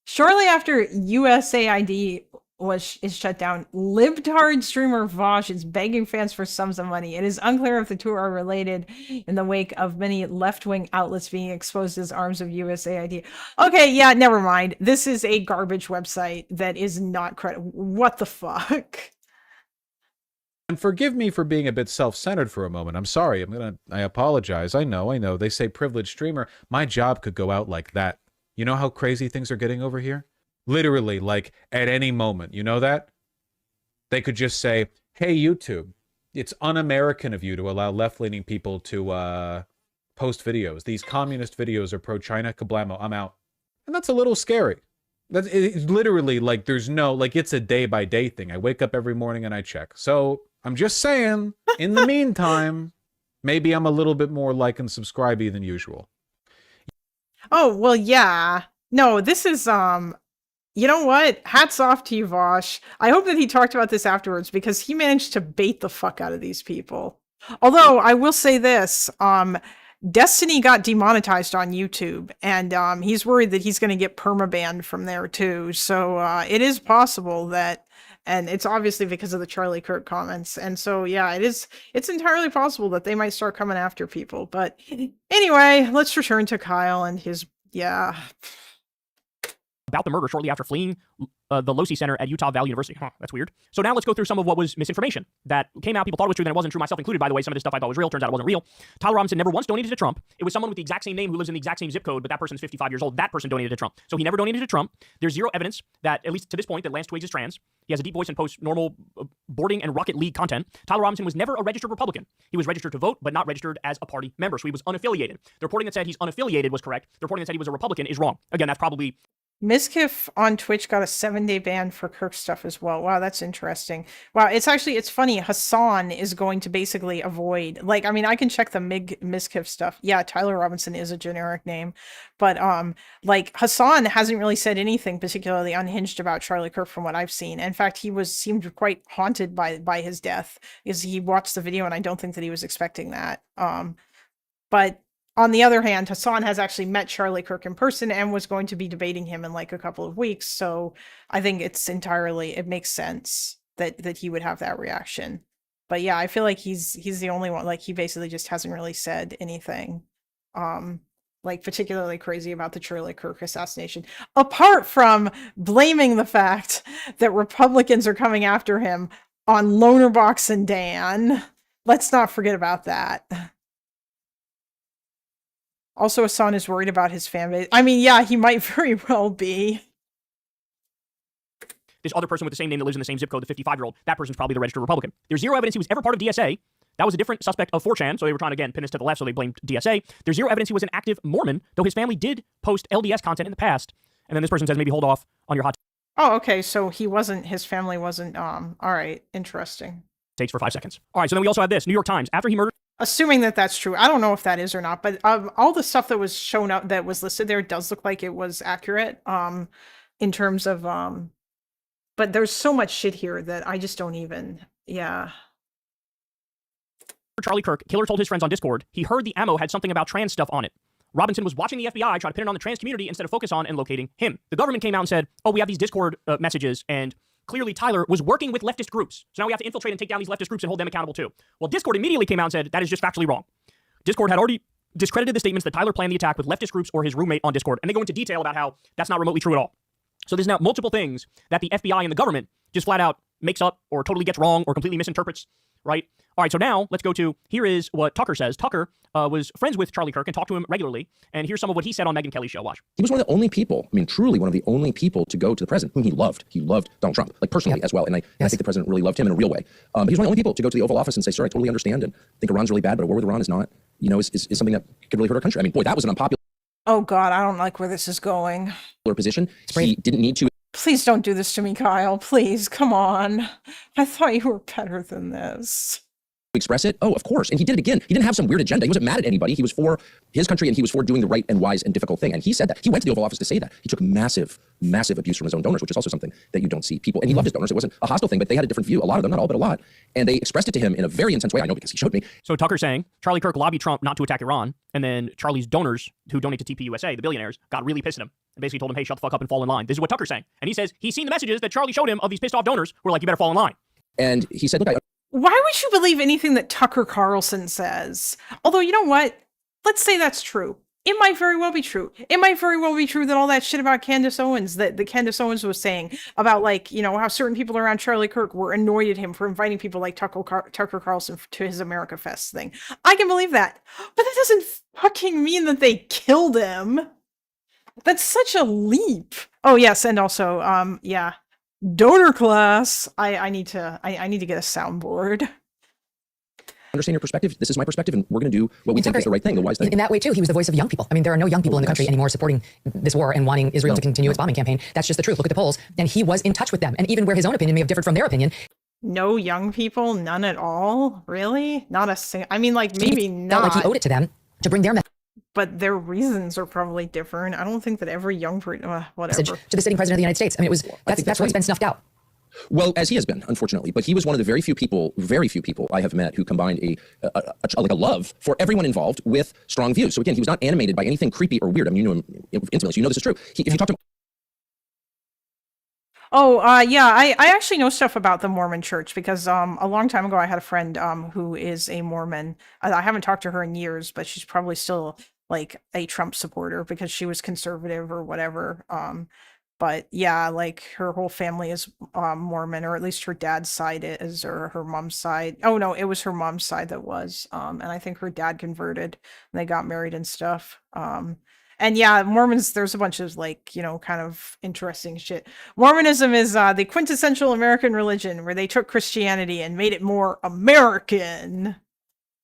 Shortly after USAID is shut down, libtard streamer Vosh is begging fans for sums of money. It is unclear if the two are related in the wake of many left-wing outlets being exposed as arms of USAID. Okay, yeah, never mind. This is a garbage website that is not credible. What the fuck? And forgive me for being a bit self-centered for a moment. I'm sorry. I apologize. I know. They say privileged streamer. My job could go out like that. You know how crazy things are getting over here? Literally, like, at any moment. You know that? They could just say, hey, YouTube, it's un-American of you to allow left-leaning people to post videos. These communist videos are pro-China. Kablamo, I'm out. And that's a little scary. It's literally, like, there's no, like, it's a day-by-day thing. I wake up every morning and I check. So, I'm just saying, in the meantime, maybe I'm a little bit more like and subscribey than usual. Oh, well, yeah. No, this is, you know what? Hats off to you, Vosh. I hope that he talked about this afterwards because he managed to bait the fuck out of these people. Although, I will say this, Destiny got demonetized on YouTube, and he's worried that he's going to get permabanned from there too. So, it is possible that, and it's obviously because of the Charlie Kirk comments. And so, yeah, it's entirely possible that they might start coming after people. But anyway, let's return to Kyle and his, yeah. About the murder shortly after fleeing the Losi Center at Utah Valley University. Huh, that's weird. So now let's go through some of what was misinformation that came out. People thought it was true, then it wasn't true, myself included, by the way. Some of this stuff I thought was real. Turns out it wasn't real. Tyler Robinson never once donated to Trump. It was someone with the exact same name who lives in the exact same zip code, but that person's 55 years old. That person donated to Trump. So he never donated to Trump. There's zero evidence that, at least to this point, that Lance Twiggs is trans. He has a deep voice and posts normal boarding and Rocket League content. Tyler Robinson was never a registered Republican. He was registered to vote, but not registered as a party member. So he was unaffiliated. The reporting that said he's unaffiliated was correct. The reporting that said he was a Republican is wrong. Again, that's probably... Miskiff on Twitch got a 7-day ban for Kirk stuff as well. Wow, that's interesting. Wow, it's funny. Hassan is going to basically avoid, like, I mean, I can check the Miskiff stuff. Yeah, Tyler Robinson is a generic name, but like Hassan hasn't really said anything particularly unhinged about Charlie Kirk from what I've seen. In fact, he seemed quite haunted by his death because he watched the video, and I don't think that he was expecting that. But on the other hand, Hassan has actually met Charlie Kirk in person and was going to be debating him in like a couple of weeks. So I think it makes sense that he would have that reaction. But yeah, I feel like he's the only one. Like, he basically just hasn't really said anything, like particularly crazy about the Charlie Kirk assassination, apart from blaming the fact that Republicans are coming after him on Lonerbox and Dan. Let's not forget about that. Also, Hassan is worried about his fan base. I mean, yeah, he might very well be. This other person with the same name that lives in the same zip code, the 55-year-old, that person's probably the registered Republican. There's zero evidence he was ever part of DSA. That was a different suspect of 4chan, so they were trying to, again, pin us to the left, so they blamed DSA. There's zero evidence he was an active Mormon, though his family did post LDS content in the past. And then this person says maybe hold off on your hot Oh, okay, so his family wasn't, all right, interesting. takes for 5 seconds. All right, so then we also have this, New York Times, after he murdered... Assuming that that's true. I don't know if that is or not, but all the stuff that was shown up, that was listed there, does look like it was accurate, in terms of, but there's so much shit here that I just don't even, yeah. Charlie Kirk, killer told his friends on Discord he heard the ammo had something about trans stuff on it. Robinson was watching the FBI try to pin it on the trans community instead of focus on and locating him. The government came out and said, oh, we have these Discord messages, and clearly Tyler was working with leftist groups. So now we have to infiltrate and take down these leftist groups and hold them accountable too. Well, Discord immediately came out and said that is just factually wrong. Discord had already discredited the statements that Tyler planned the attack with leftist groups or his roommate on Discord, and they go into detail about how that's not remotely true at all. So there's now multiple things that the FBI and the government just flat out makes up or totally gets wrong or completely misinterprets, right? All right, so now let's go to, here is what Tucker says. Tucker was friends with Charlie Kirk and talked to him regularly, and here's some of what he said on Megyn Kelly's show. Watch. He was one of the only people, I mean, truly one of the only people to go to the president whom he loved. He loved Donald Trump, like personally as well, and I think the president really loved him in a real way. But he was one of the only people to go to the Oval Office and say, sir, I totally understand and think Iran's really bad, but a war with Iran is not, you know, is something that could really hurt our country. I mean, boy, that was an unpopular Oh God, I don't like where this is going. position. He didn't need to Please don't do this to me, Kyle. Please, come on. I thought you were better than this. express it. Oh, of course. And he did it again. He didn't have some weird agenda. He wasn't mad at anybody. He was for his country and he was for doing the right and wise and difficult thing. And he said that. He went to the Oval Office to say that. He took massive, massive abuse from his own donors, which is also something that you don't see people. And he loved his donors. It wasn't a hostile thing, but they had a different view. A lot of them, not all, but a lot. And they expressed it to him in a very intense way. I know because he showed me. So Tucker saying Charlie Kirk lobbied Trump not to attack Iran. And then Charlie's donors who donate to TPUSA, the billionaires, got really pissed at him and basically told him, hey, shut the fuck up and fall in line. This is what Tucker's saying. And he says he's seen the messages that Charlie showed him of these pissed off donors who were like, you better fall in line. And he said, look, why would you believe anything that Tucker Carlson says? Although, you know what? Let's say that's true. It might very well be true. It might very well be true that all that shit about Candace Owens, that the Candace Owens was saying about, like, you know, how certain people around Charlie Kirk were annoyed at him for inviting people like Tucker Carlson to his America Fest thing. I can believe that. But that doesn't fucking mean that they killed him. That's such a leap. Oh, yes. And also, yeah. Donor class. I need to get a soundboard. Understand your perspective. This is my perspective, and we're going to do what we think is the right thing, the wise thing. In that way, too, he was the voice of young people. I mean, there are no young people in the country anymore supporting this war and wanting Israel to continue its bombing campaign. That's just the truth. Look at the polls. And he was in touch with them. And even where his own opinion may have differed from their opinion. No young people? None at all? Really? Not a single? I mean, like, maybe not. Felt like he owed it to them to bring their but their reasons are probably different. I don't think that every young person, whatever. To the sitting president of the United States. I mean, it was that's what's been snuffed out. Well, as he has been, unfortunately, but he was one of the very few people I have met who combined like a love for everyone involved with strong views. So again, he was not animated by anything creepy or weird. I mean, you know him intimately, so you know this is true. If you talk to him. Oh, yeah, I actually know stuff about the Mormon church because a long time ago I had a friend who is a Mormon. I haven't talked to her in years, but she's probably still like a Trump supporter because she was conservative or whatever. But yeah, like her whole family is Mormon, or at least her dad's side is, or her mom's side. Oh no, it was her mom's side that was. And I think her dad converted and they got married and stuff. And yeah, Mormons, there's a bunch of, like, you know, kind of interesting shit. Mormonism is the quintessential American religion where they took Christianity and made it more American.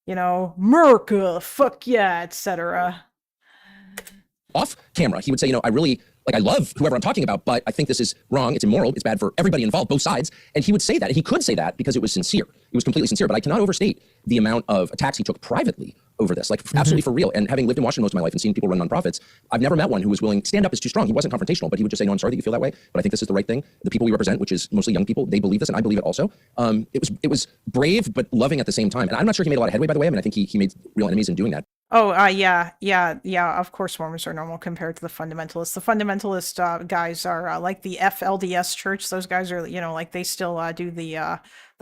You know, America, fuck yeah, etc. Off camera, he would say, you know, I love whoever I'm talking about, but I think this is wrong. It's immoral. It's bad for everybody involved, both sides. And he would say that. And he could say that because it was sincere. It was completely sincere. But I cannot overstate the amount of attacks he took privately over this, like absolutely for real. And having lived in Washington most of my life and seen people run nonprofits, I've never met one who was willing. Stand up is too strong. He wasn't confrontational, but he would just say, no, I'm sorry that you feel that way, but I think this is the right thing. The people we represent, which is mostly young people, they believe this, and I believe it also. It was brave, but loving at the same time. And I'm not sure he made a lot of headway, by the way. I mean, I think he made real enemies in doing that. Oh, yeah. Of course, Mormons are normal compared to the fundamentalists. The fundamentalist guys are like the FLDS church. Those guys are, you know, like they still do the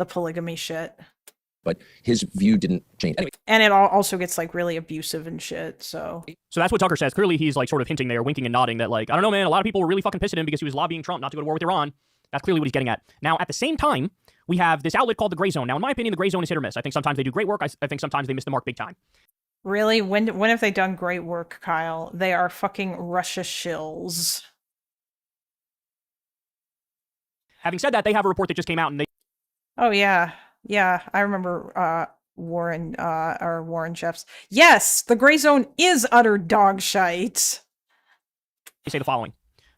polygamy shit. but his view didn't change. Anyway. And it also gets like really abusive and shit. So that's what Tucker says. Clearly, he's like sort of hinting there, winking and nodding that like, I don't know, man, a lot of people were really fucking pissed at him because he was lobbying Trump not to go to war with Iran. That's clearly what he's getting at. Now, at the same time, we have this outlet called the Gray Zone. Now, in my opinion, the Gray Zone is hit or miss. I think sometimes they do great work. I think sometimes they miss the mark big time. Really? When have they done great work, Kyle? They are fucking Russia shills. Having said that, they have a report that just came out and they... Oh, yeah. Yeah, I remember Warren Jeffs. Yes, the Gray Zone is utter dog shite. They say the following.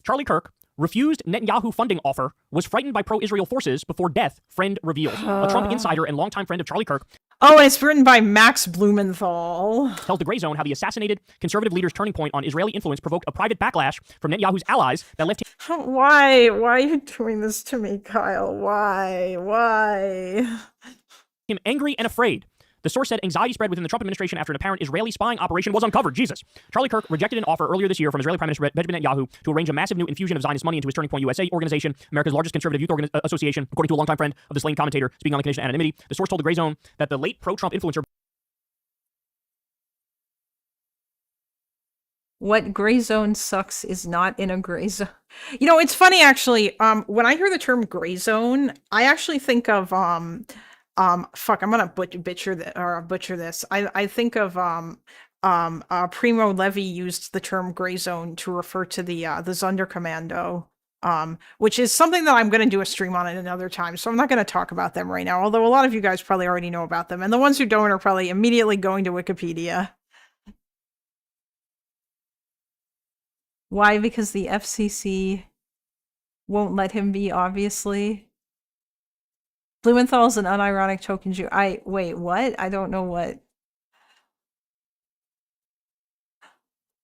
Charlie Kirk refused Netanyahu funding offer, was frightened by pro-Israel forces before death, friend reveals. A Trump insider and longtime friend of Charlie Kirk. Oh, and it's written by Max Blumenthal. Tells the Gray Zone how the assassinated conservative leader's turning point on Israeli influence provoked a private backlash from Netanyahu's allies that left him... Why are you doing this to me, Kyle? Why? ...him angry and afraid. The source said anxiety spread within the Trump administration after an apparent Israeli spying operation was uncovered. Jesus. Charlie Kirk rejected an offer earlier this year from Israeli Prime Minister Benjamin Netanyahu to arrange a massive new infusion of Zionist money into his Turning Point USA organization, America's largest conservative youth association, according to a longtime friend of the slain commentator speaking on the condition of anonymity. The source told the Gray Zone that the late pro-Trump influencer... What Gray Zone sucks is not in a Gray Zone. You know, it's funny actually. When I hear the term Gray Zone, I actually think of fuck, I'm gonna butcher this. I think of Primo Levi used the term Gray Zone to refer to the Sonderkommando, which is something that I'm gonna do a stream on at another time. So I'm not gonna talk about them right now. Although a lot of you guys probably already know about them, and the ones who don't are probably immediately going to Wikipedia. Why? Because the FCC won't let him be, obviously. Blumenthal's an unironic token Jew. Wait, what? I don't know what.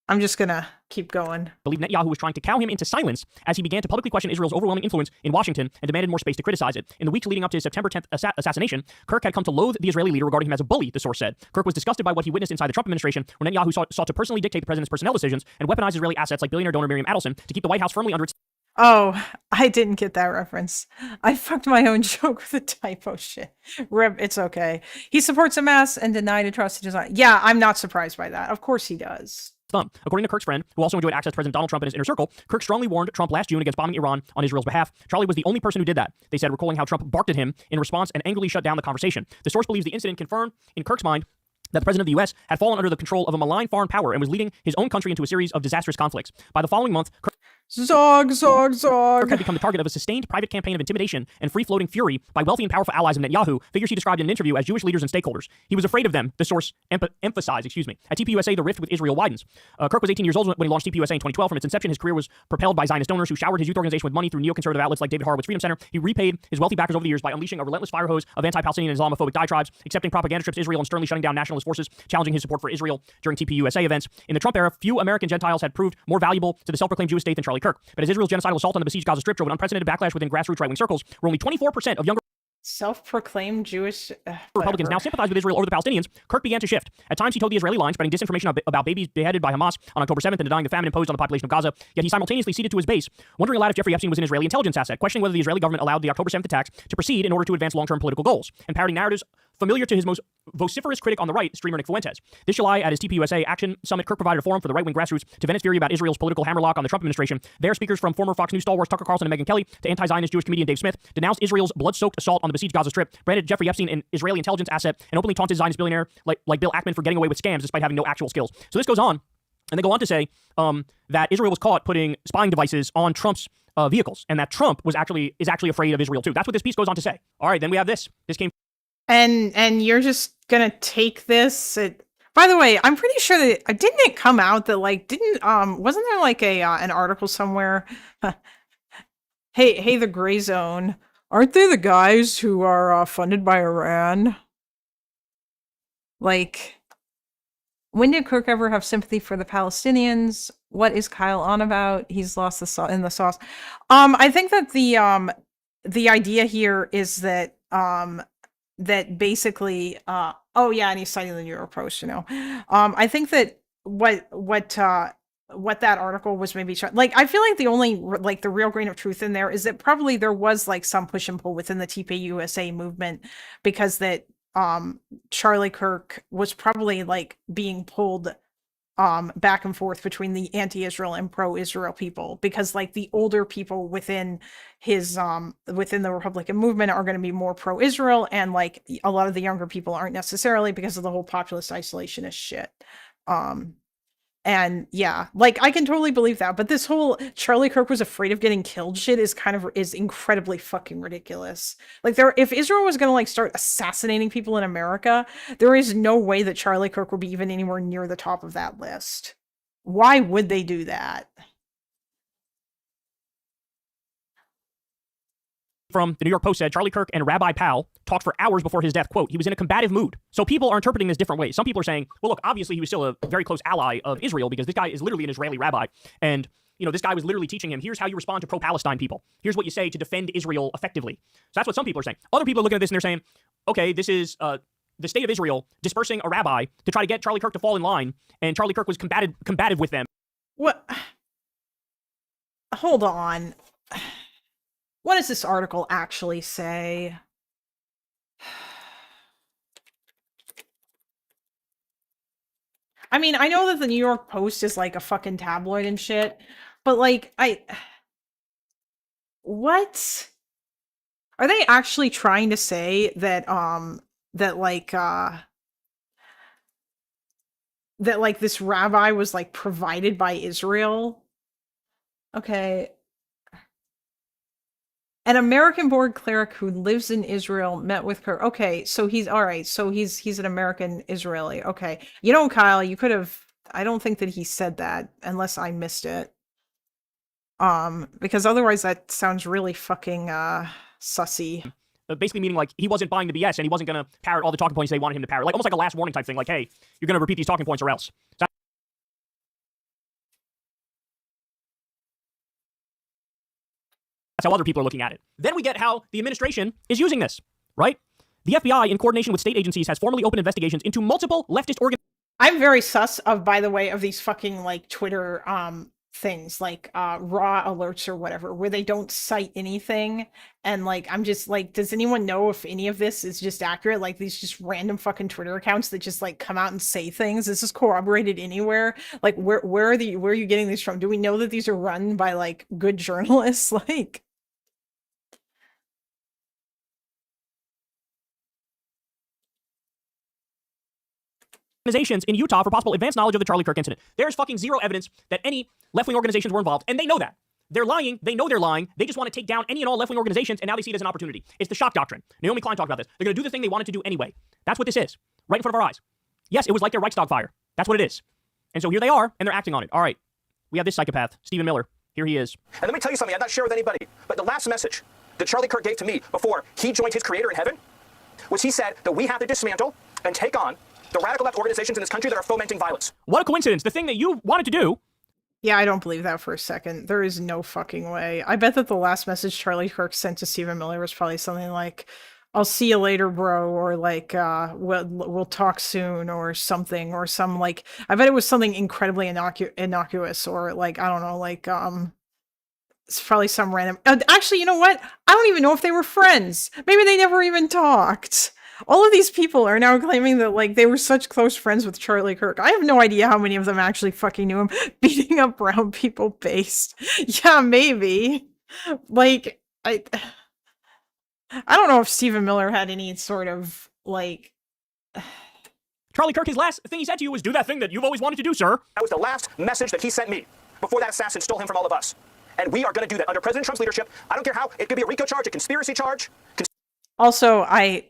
I'm just gonna keep going. Believe Netanyahu was trying to cow him into silence as he began to publicly question Israel's overwhelming influence in Washington and demanded more space to criticize it. In the weeks leading up to his September 10th assassination, Kirk had come to loathe the Israeli leader, regarding him as a bully, the source said. Kirk was disgusted by what he witnessed inside the Trump administration, where Netanyahu sought to personally dictate the president's personnel decisions and weaponize Israeli assets like billionaire donor Miriam Adelson to keep the White House firmly under its... Oh, I didn't get that reference. I fucked my own joke with a typo. Shit. Rip, it's okay. He supports Hamas and denied a trusted design. Yeah, I'm not surprised by that. Of course he does. Thumb. According to Kirk's friend, who also enjoyed access to President Donald Trump and his inner circle, Kirk strongly warned Trump last June against bombing Iran on Israel's behalf. Charlie was the only person who did that. They said, recalling how Trump barked at him in response and angrily shut down the conversation. The source believes the incident confirmed in Kirk's mind that the president of the U.S. had fallen under the control of a malign foreign power and was leading his own country into a series of disastrous conflicts. By the following month, Zog. Kirk had become the target of a sustained private campaign of intimidation and free-floating fury by wealthy and powerful allies of Netanyahu, figures he described in an interview as Jewish leaders and stakeholders. He was afraid of them, the source emphasized. At TPUSA, the rift with Israel widens. Kirk was 18 years old when he launched TPUSA in 2012. From its inception, his career was propelled by Zionist donors who showered his youth organization with money through neoconservative outlets like David Horowitz Freedom Center. He repaid his wealthy backers over the years by unleashing a relentless fire hose of anti-Palestinian and Islamophobic diatribes, accepting propaganda trips to Israel and sternly shutting down nationalist forces, challenging his support for Israel during TPUSA events. In the Trump era, few American Gentiles had proved more valuable to the self-proclaimed Jewish state than Charlie Kirk. But as Israel's genocidal assault on the besieged Gaza Strip drove an unprecedented backlash within grassroots right-wing circles, where only 24% of younger self-proclaimed Jewish Republicans now sympathize with Israel over the Palestinians, Kirk began to shift. At times, he told the Israeli line, spreading disinformation about babies beheaded by Hamas on October 7th and denying the famine imposed on the population of Gaza. Yet he simultaneously ceded to his base, wondering aloud if Jeffrey Epstein was an Israeli intelligence asset, questioning whether the Israeli government allowed the October 7th attacks to proceed in order to advance long-term political goals, and parroting narratives familiar to his most vociferous critic on the right, streamer Nick Fuentes. This July, at his TPUSA Action Summit, Kirk provided a forum for the right-wing grassroots to vent its fury about Israel's political hammerlock on the Trump administration. There, speakers from former Fox News stalwarts Tucker Carlson and Megyn Kelly to anti-Zionist Jewish comedian Dave Smith denounced Israel's blood-soaked assault on the besieged Gaza Strip, branded Jeffrey Epstein an Israeli intelligence asset, and openly taunted Zionist billionaire like Bill Ackman for getting away with scams despite having no actual skills. So this goes on, and they go on to say that Israel was caught putting spying devices on Trump's vehicles, and that Trump is actually afraid of Israel too. That's what this piece goes on to say. All right, then we have this. This came. And you're just gonna take this. By the way, I'm pretty sure that didn't it come out that wasn't there like an article somewhere? hey, the Gray Zone. Aren't they the guys who are funded by Iran? Like, when did Kirk ever have sympathy for the Palestinians? What is Kyle on about? He's lost the in the sauce. I think that the idea here is that that basically oh yeah, and he's citing the New York Post, you know. I think that what that article was maybe like, I feel like the only like the real grain of truth in there is that probably there was like some push and pull within the TPUSA movement, because that Charlie Kirk was probably like being pulled back and forth between the anti-Israel and pro-Israel people, because like the older people within his within the Republican movement are going to be more pro-Israel, and like a lot of the younger people aren't necessarily, because of the whole populist isolationist shit. And yeah, like I can totally believe that, but this whole Charlie Kirk was afraid of getting killed shit is incredibly fucking ridiculous. Like if Israel was gonna like start assassinating people in America, there is no way that Charlie Kirk would be even anywhere near the top of that list. Why would they do that? From the New York Post said Charlie Kirk and Rabbi Powell talked for hours before his death. Quote, he was in a combative mood. So people are interpreting this different ways. Some people are saying, well, look, obviously he was still a very close ally of Israel, because this guy is literally an Israeli rabbi. And, you know, this guy was literally teaching him, here's how you respond to pro-Palestine people. Here's what you say to defend Israel effectively. So that's what some people are saying. Other people are looking at this and they're saying, okay, this is the state of Israel dispersing a rabbi to try to get Charlie Kirk to fall in line. And Charlie Kirk was combative with them. What? Hold on. What does this article actually say? I mean, I know that the New York Post is like a fucking tabloid and shit, but like, what? Are they actually trying to say that, that this rabbi was like provided by Israel? Okay. An American-born cleric who lives in Israel met with Kirk. Okay, so he's all right. So he's an American Israeli. Okay, you know, Kyle, you could have. I don't think that he said that, unless I missed it. Because otherwise that sounds really fucking sussy. Basically meaning like he wasn't buying the BS and he wasn't gonna parrot all the talking points they wanted him to parrot. Like almost like a last warning type thing. Like, hey, you're gonna repeat these talking points or else. So that's how other people are looking at it. Then we get how the administration is using this, right? The FBI, in coordination with state agencies, has formally opened investigations into multiple leftist organizations. I'm very sus of, by the way, of these fucking like Twitter things like raw alerts or whatever, where they don't cite anything, and like I'm just like, does anyone know if any of this is just accurate? Like these just random fucking Twitter accounts that just like come out and say things. Is this corroborated anywhere? Like where are you getting these from? Do we know that these are run by like good journalists? Like, organizations in Utah for possible advanced knowledge of the Charlie Kirk incident. There's fucking zero evidence that any left-wing organizations were involved, and they know that. They're lying. They know they're lying. They just want to take down any and all left-wing organizations, and now they see it as an opportunity. It's the shock doctrine. Naomi Klein talked about this. They're going to do the thing they wanted to do anyway. That's what this is, right in front of our eyes. Yes, it was like their Reichstag fire. That's what it is. And so here they are, and they're acting on it. All right. We have this psychopath, Stephen Miller. Here he is. And let me tell you something I'd not share with anybody, but the last message that Charlie Kirk gave to me before he joined his creator in heaven was he said that we have to dismantle and take on the radical left organizations in this country that are fomenting violence. What a coincidence. The thing that you wanted to do. Yeah, I don't believe that for a second. There is no fucking way. I bet that the last message Charlie Kirk sent to Stephen Miller was probably something like, I'll see you later, bro, or like, we'll talk soon, or something, or some like, I bet it was something incredibly innocuous, or like, I don't know, like, it's probably some random, actually, you know what? I don't even know if they were friends. Maybe they never even talked. All of these people are now claiming that like they were such close friends with Charlie Kirk. I have no idea how many of them actually fucking knew him. Beating up brown people based. Yeah, maybe. Like, I don't know if Stephen Miller had any sort of like... Charlie Kirk, his last thing he said to you was, do that thing that you've always wanted to do, sir. That was the last message that he sent me before that assassin stole him from all of us. And we are going to do that under President Trump's leadership. I don't care how. It could be a RICO charge, a conspiracy charge. Also, I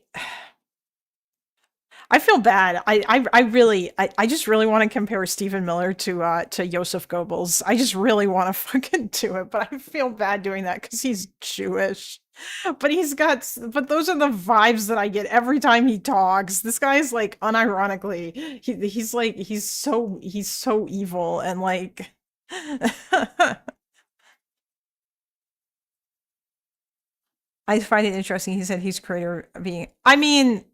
feel bad. I just really want to compare Stephen Miller to Joseph Goebbels. I just really want to fucking do it, but I feel bad doing that because he's Jewish. But but those are the vibes that I get every time he talks. This guy is like, unironically, he's so evil, and like I find it interesting. He said he's creator being. I mean,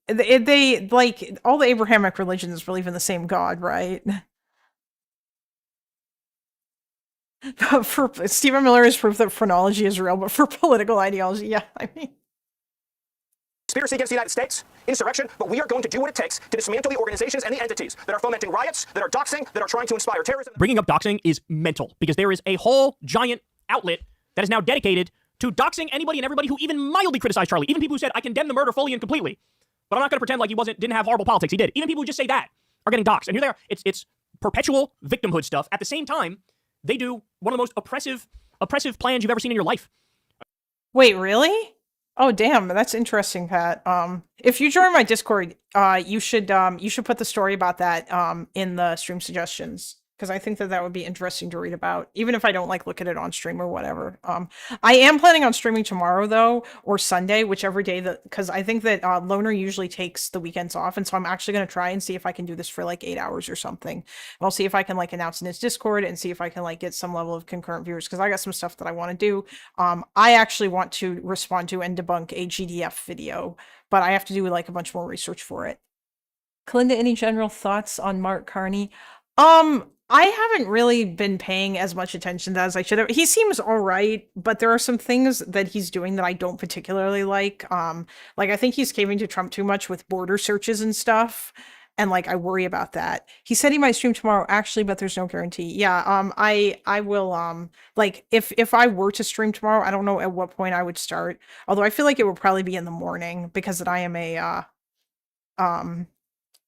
they like all the Abrahamic religions believe in the same God, right? For Stephen Miller is proof that phrenology is real, but for political ideology, yeah, I mean. conspiracy against the United States, insurrection, but we are going to do what it takes to dismantle the organizations and the entities that are fomenting riots, that are doxing, that are trying to inspire terrorism. Bringing up doxing is mental because there is a whole giant outlet that is now dedicated to doxing anybody and everybody who even mildly criticized Charlie. Even people who said, I condemn the murder fully and completely. But I'm not going to pretend like he didn't have horrible politics. He did. Even people who just say that are getting doxed. And here they are. It's perpetual victimhood stuff. At the same time, they do one of the most oppressive plans you've ever seen in your life. Wait, really? Oh, damn, that's interesting, Pat. If you join my Discord, you should put the story about that in the stream suggestions, because I think that would be interesting to read about, even if I don't like look at it on stream or whatever. I am planning on streaming tomorrow though, or Sunday, whichever day because I think that Loner usually takes the weekends off, and so I'm actually going to try and see if I can do this for like 8 hours or something. And I'll see if I can like announce in his Discord and see if I can like get some level of concurrent viewers, because I got some stuff that I want to do. I actually want to respond to and debunk a GDF video, but I have to do like a bunch more research for it. Kalinda, any general thoughts on Mark Carney? I haven't really been paying as much attention as I should have. He seems all right, but there are some things that he's doing that I don't particularly like. Like I think he's caving to Trump too much with border searches and stuff. And like, I worry about that. He said he might stream tomorrow actually, but there's no guarantee. Yeah. I will, like if I were to stream tomorrow, I don't know at what point I would start. Although I feel like it would probably be in the morning because I am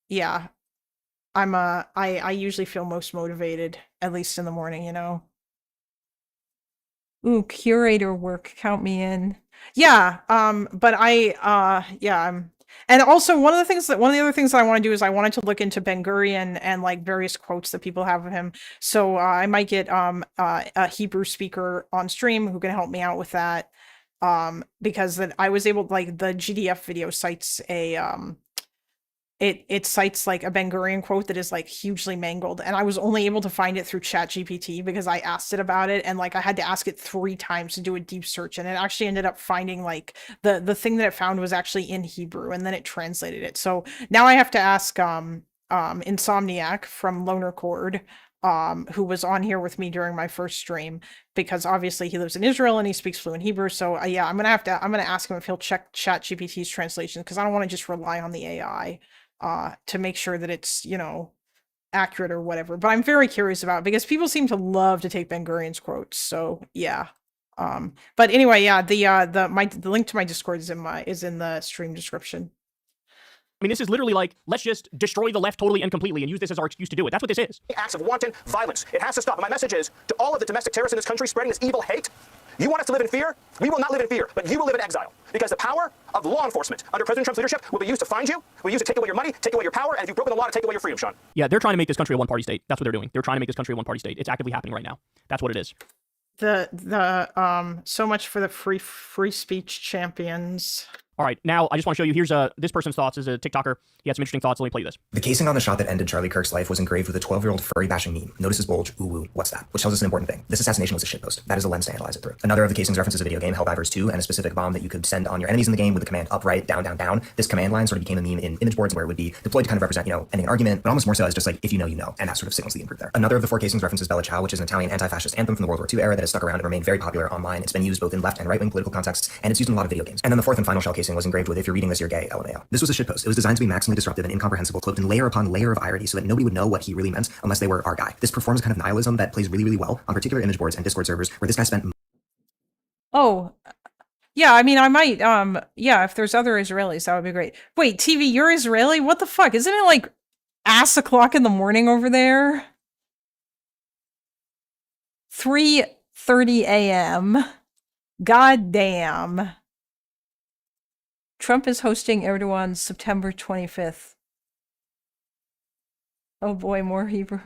yeah. I usually feel most motivated, at least in the morning, you know. Ooh, curator work, count me in. Yeah, but yeah, and also one of the other things that I want to do is I wanted to look into Ben Gurion and like various quotes that people have of him. So I might get a Hebrew speaker on stream who can help me out with that. Because that I was able, like the GDF video cites a it cites like a Ben Gurion quote that is like hugely mangled, and I was only able to find it through ChatGPT because I asked it about it, and like I had to ask it 3 times to do a deep search, and it actually ended up finding like the thing that it found was actually in Hebrew, and then it translated it. So now I have to ask Insomniac from Loner Chord, who was on here with me during my first stream, because obviously he lives in Israel and he speaks fluent Hebrew. So yeah, I'm gonna ask him if he'll check ChatGPT's translation, because I don't want to just rely on the AI to make sure that it's, you know, accurate or whatever. But I'm very curious about it because people seem to love to take Ben Gurion's quotes. So yeah. But anyway, yeah, the link to my Discord is in the stream description. I mean, this is literally like, let's just destroy the left totally and completely and use this as our excuse to do it. That's what this is. Acts of wanton violence. It has to stop. And my message is to all of the domestic terrorists in this country spreading this evil hate. You want us to live in fear? We will not live in fear, but you will live in exile. Because the power of law enforcement under President Trump's leadership will be used to find you, will be used to take away your money, take away your power, and if you've broken the law, to take away your freedom, Sean. Yeah, they're trying to make this country a one-party state. That's what they're doing. They're trying to make this country a one-party state. It's actively happening right now. That's what it is. So much for the free speech champions. All right, now I just want to show you, here's this person's thoughts as a TikToker. He had some interesting thoughts. Let me play you this. The casing on the shot that ended Charlie Kirk's life was engraved with a 12-year-old furry bashing meme. Notice his bulge, ooh woo, what's that? Which tells us an important thing. This assassination was a shitpost. That is the lens to analyze it through. Another of the casings references a video game, Helldivers 2, and a specific bomb that you could send on your enemies in the game with the command up, right, down, down, down. This command line sort of became a meme in image boards where it would be deployed to kind of represent, you know, ending an argument, but almost more so as just like, if you know, you know, and that sort of signals the improve there. Another of the 4 casings references Bella Ciao, which is an Italian anti-fascist anthem from the World War II era that has stuck around and remained very popular online. It's been used both in left and right-wing political contexts, and it's used in a lot of video games. And then the 4th and final shell casing was engraved with, if you're reading this, you're gay, LMAO. This was a shitpost. It was designed to be maximally disruptive and incomprehensible, cloaked in layer upon layer of irony so that nobody would know what he really meant unless they were our guy. This performs kind of nihilism that plays really, really well on particular image boards and Discord servers where this guy spent... Oh, yeah, I mean, I might, yeah, if there's other Israelis, that would be great. Wait, TV, you're Israeli? What the fuck? Isn't it like ass o'clock in the morning over there? 3:30 a.m. God damn. Trump is hosting Erdogan's September 25th. Oh boy, more Hebrew.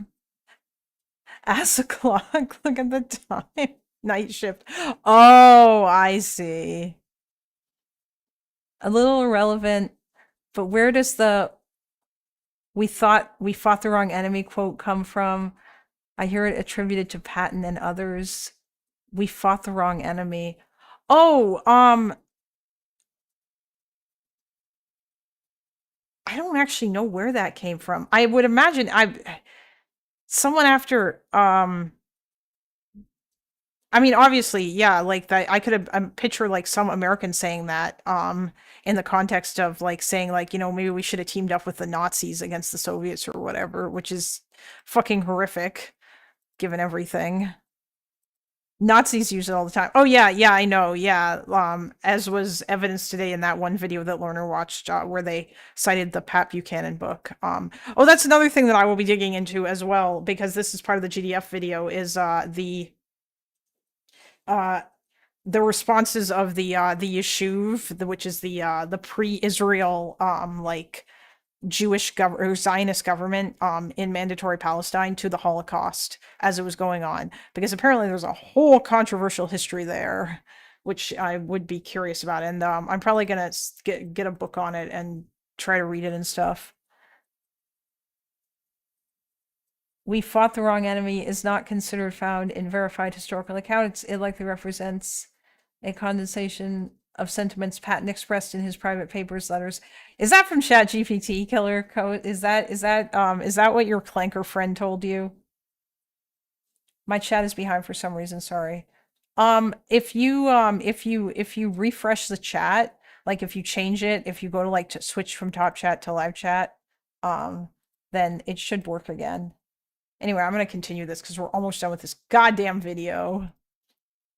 Ass o'clock. Look at the time. Night shift. Oh, I see. A little irrelevant, but where does the we fought the wrong enemy quote come from? I hear it attributed to Patton and others. We fought the wrong enemy. Oh, I don't actually know where that came from. I would imagine someone after I I mean, obviously, yeah, like that. I could have picture like some American saying that, in the context of like saying like, you know, maybe we should have teamed up with the Nazis against the Soviets or whatever, which is fucking horrific, given everything. Nazis use it all the time. Oh yeah, yeah, I know. Yeah, as was evidenced today in that one video that Lerner watched, where they cited the Pat Buchanan book. Oh, that's another thing that I will be digging into as well, because this is part of the GDF video. Is the responses of the Yishuv, which is the pre-Israel like Jewish or Zionist government in Mandatory Palestine to the Holocaust as it was going on, because apparently there's a whole controversial history there, which I would be curious about, and I'm probably gonna get a book on it and try to read it and stuff. We fought the wrong enemy is not considered found in verified historical accounts. It likely represents a condensation of sentiments Patton expressed in his private papers, letters. Is that from ChatGPT, Killer Code? Is that what your clanker friend told you? My chat is behind for some reason, sorry. If you refresh the chat, like if you change it, if you go to like to switch from top chat to live chat, then it should work again. Anyway, I'm going to continue this because we're almost done with this goddamn video.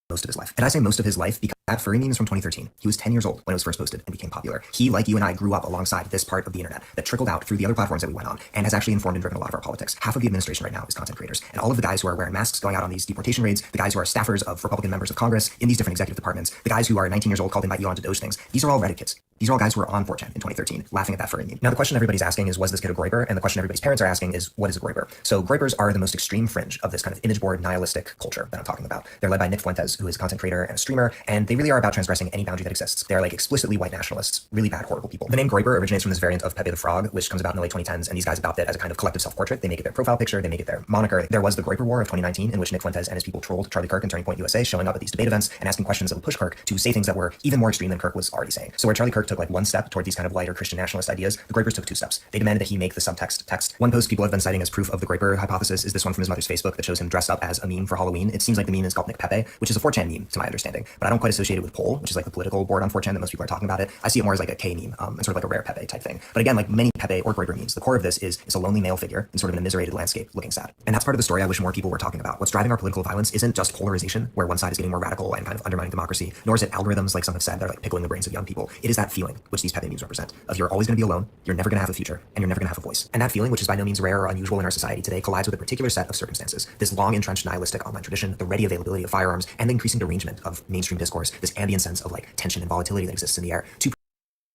Most of his life. And I say most of his life because that furry meme is from 2013. He was 10 years old when it was first posted and became popular. He, like you and I, grew up alongside this part of the internet that trickled out through the other platforms that we went on and has actually informed and driven a lot of our politics. Half of the administration right now is content creators. And all of the guys who are wearing masks going out on these deportation raids, the guys who are staffers of Republican members of Congress in these different executive departments, the guys who are 19 years old called invite you on to those things, these are all Reddit kids. These are all guys who were on 4chan in 2013 laughing at that furry meme. Now the question everybody's asking is, was this kid a groiper? And the question everybody's parents are asking is, what is a groiper? So groipers are the most extreme fringe of this kind of image board nihilistic culture that I'm talking about. They're led by Nick Fuentes, who is a content creator and a streamer, and they really are about transgressing any boundary that exists. They're like explicitly white nationalists, really bad, horrible people. The name groiper originates from this variant of Pepe the Frog, which comes about in the late 2010s, and these guys adopt it as a kind of collective self-portrait. They make it their profile picture, they make it their moniker. There was the Groiper War of 2019, in which Nick Fuentes and his people trolled Charlie Kirk and Turning Point USA, showing up at these debate events and asking questions that would push Kirk to say things that were even more extreme than Kirk was already saying. So where Charlie Kirk took like one step toward these kind of lighter Christian nationalist ideas, the Groipers took two steps. They demanded that he make the subtext text. One post people have been citing as proof of the Groiper hypothesis is this one from his mother's Facebook that shows him dressed up as a meme for Halloween. It seems like the meme is called Nick Pepe, which is a 4chan meme to my understanding, but I don't quite associate it with Poll, which is like the political board on 4chan that most people are talking about it. I see it more as like a K meme, and sort of like a rare Pepe type thing. But again, like many Pepe or Groiper memes, the core of this is a lonely male figure in sort of an immiserated landscape looking sad. And that's part of the story I wish more people were talking about. What's driving our political violence isn't just polarization, where one side is getting more radical and kind of undermining democracy, nor is it algorithms, like some have said, that are like pickling the brains of young people. It is that feeling, which these Pepe memes represent, of you're always going to be alone, you're never going to have a future, and you're never going to have a voice. And that feeling, which is by no means rare or unusual in our society today, collides with a particular set of circumstances. This long entrenched nihilistic online tradition, the ready availability of firearms, and the increasing derangement of mainstream discourse, this ambient sense of like tension and volatility that exists in the air.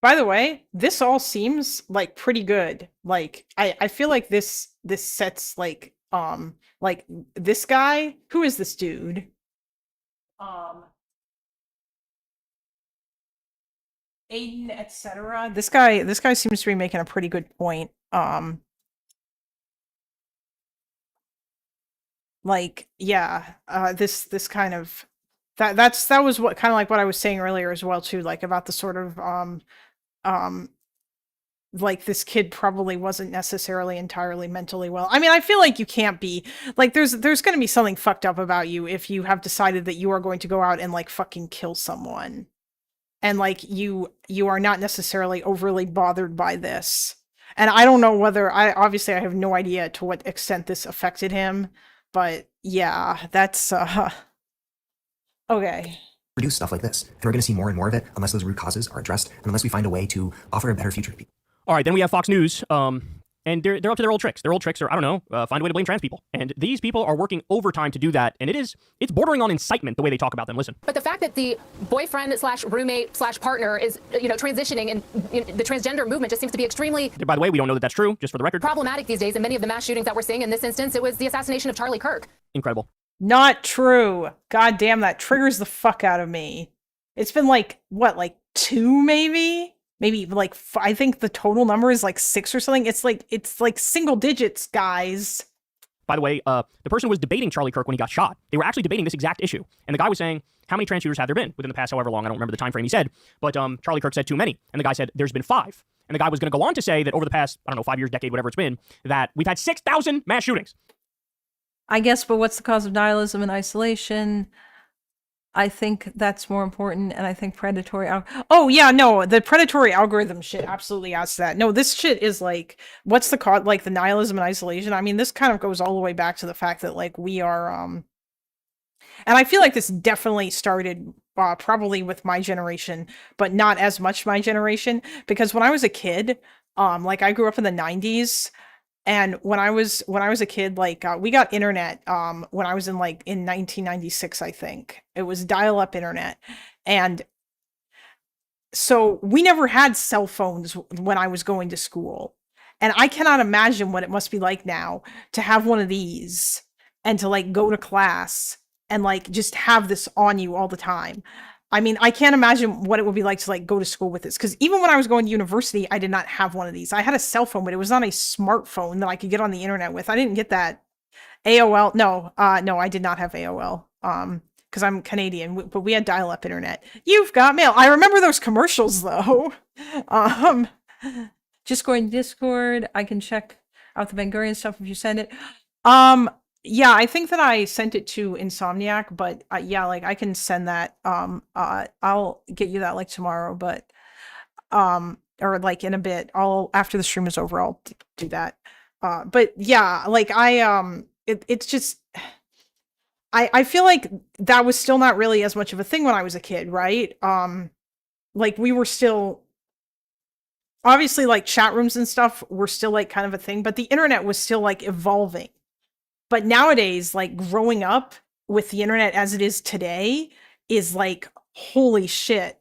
By the way, this all seems like pretty good. Like I feel like this sets like this guy, who is this dude? Aiden, etc. This guy seems to be making a pretty good point. Like, yeah, this kind of that was what kind of like what I was saying earlier as well too, like about the sort of like this kid probably wasn't necessarily entirely mentally well. I mean, I feel like you can't be like there's going to be something fucked up about you if you have decided that you are going to go out and like fucking kill someone. And like you are not necessarily overly bothered by this. And I don't know whether I have no idea to what extent this affected him, but yeah, that's okay. Produce stuff like this. And we're going to see more and more of it unless those root causes are addressed and unless we find a way to offer a better future to people. All right, then we have Fox News, and they're up to their old tricks. Their old tricks are, I don't know, find a way to blame trans people. And these people are working overtime to do that, and it's bordering on incitement the way they talk about them. Listen. But the fact that the boyfriend slash roommate slash partner is, transitioning and the transgender movement just seems to be extremely... By the way, we don't know that that's true, just for the record. ...problematic these days, and many of the mass shootings that we're seeing in this instance, it was the assassination of Charlie Kirk. Incredible. Not true. God damn, that triggers the fuck out of me. It's been like, what, like 2 maybe? Maybe like I think the total number is like 6 or something. It's like single digits, guys. By the way, the person was debating Charlie Kirk when he got shot. They were actually debating this exact issue. And the guy was saying, how many trans shooters have there been within the past however long? I don't remember the time frame he said. But Charlie Kirk said too many. And the guy said, there's been 5. And the guy was going to go on to say that over the past, 5 years, decade, whatever it's been, that we've had 6,000 mass shootings. I guess, but what's the cause of nihilism and isolation? I think that's more important, and I think predatory. Oh yeah, no, the predatory algorithm shit absolutely adds to that. No, this shit is like, what's the cause? Like the nihilism and isolation. I mean, this kind of goes all the way back to the fact that like we are, and I feel like this definitely started probably with my generation, but not as much my generation, because when I was a kid, like I grew up in the 90s. And when I was a kid, like we got internet when I was in 1996, I think. It was dial-up internet. And so we never had cell phones when I was going to school. And I cannot imagine what it must be like now to have one of these and to like go to class and like just have this on you all the time. I mean, I can't imagine what it would be like to like go to school with this, because even when I was going to university, I did not have one of these. I had a cell phone, but it was not a smartphone that I could get on the internet with. I didn't get that. AOL, no, I did not have AOL, because I'm Canadian, but we had dial-up internet. You've got mail. I remember those commercials though. Just going to Discord. I can check out the Bangorian stuff if you send it. Yeah, I think that I sent it to Insomniac, but yeah, like I can send that. I'll get you that like tomorrow, but or like in a bit. After the stream is over, I'll do that. But yeah, like it's just I feel like that was still not really as much of a thing when I was a kid, right? Like we were still obviously like chat rooms and stuff were still like kind of a thing, but the internet was still like evolving. But nowadays, like growing up with the internet as it is today is like, holy shit.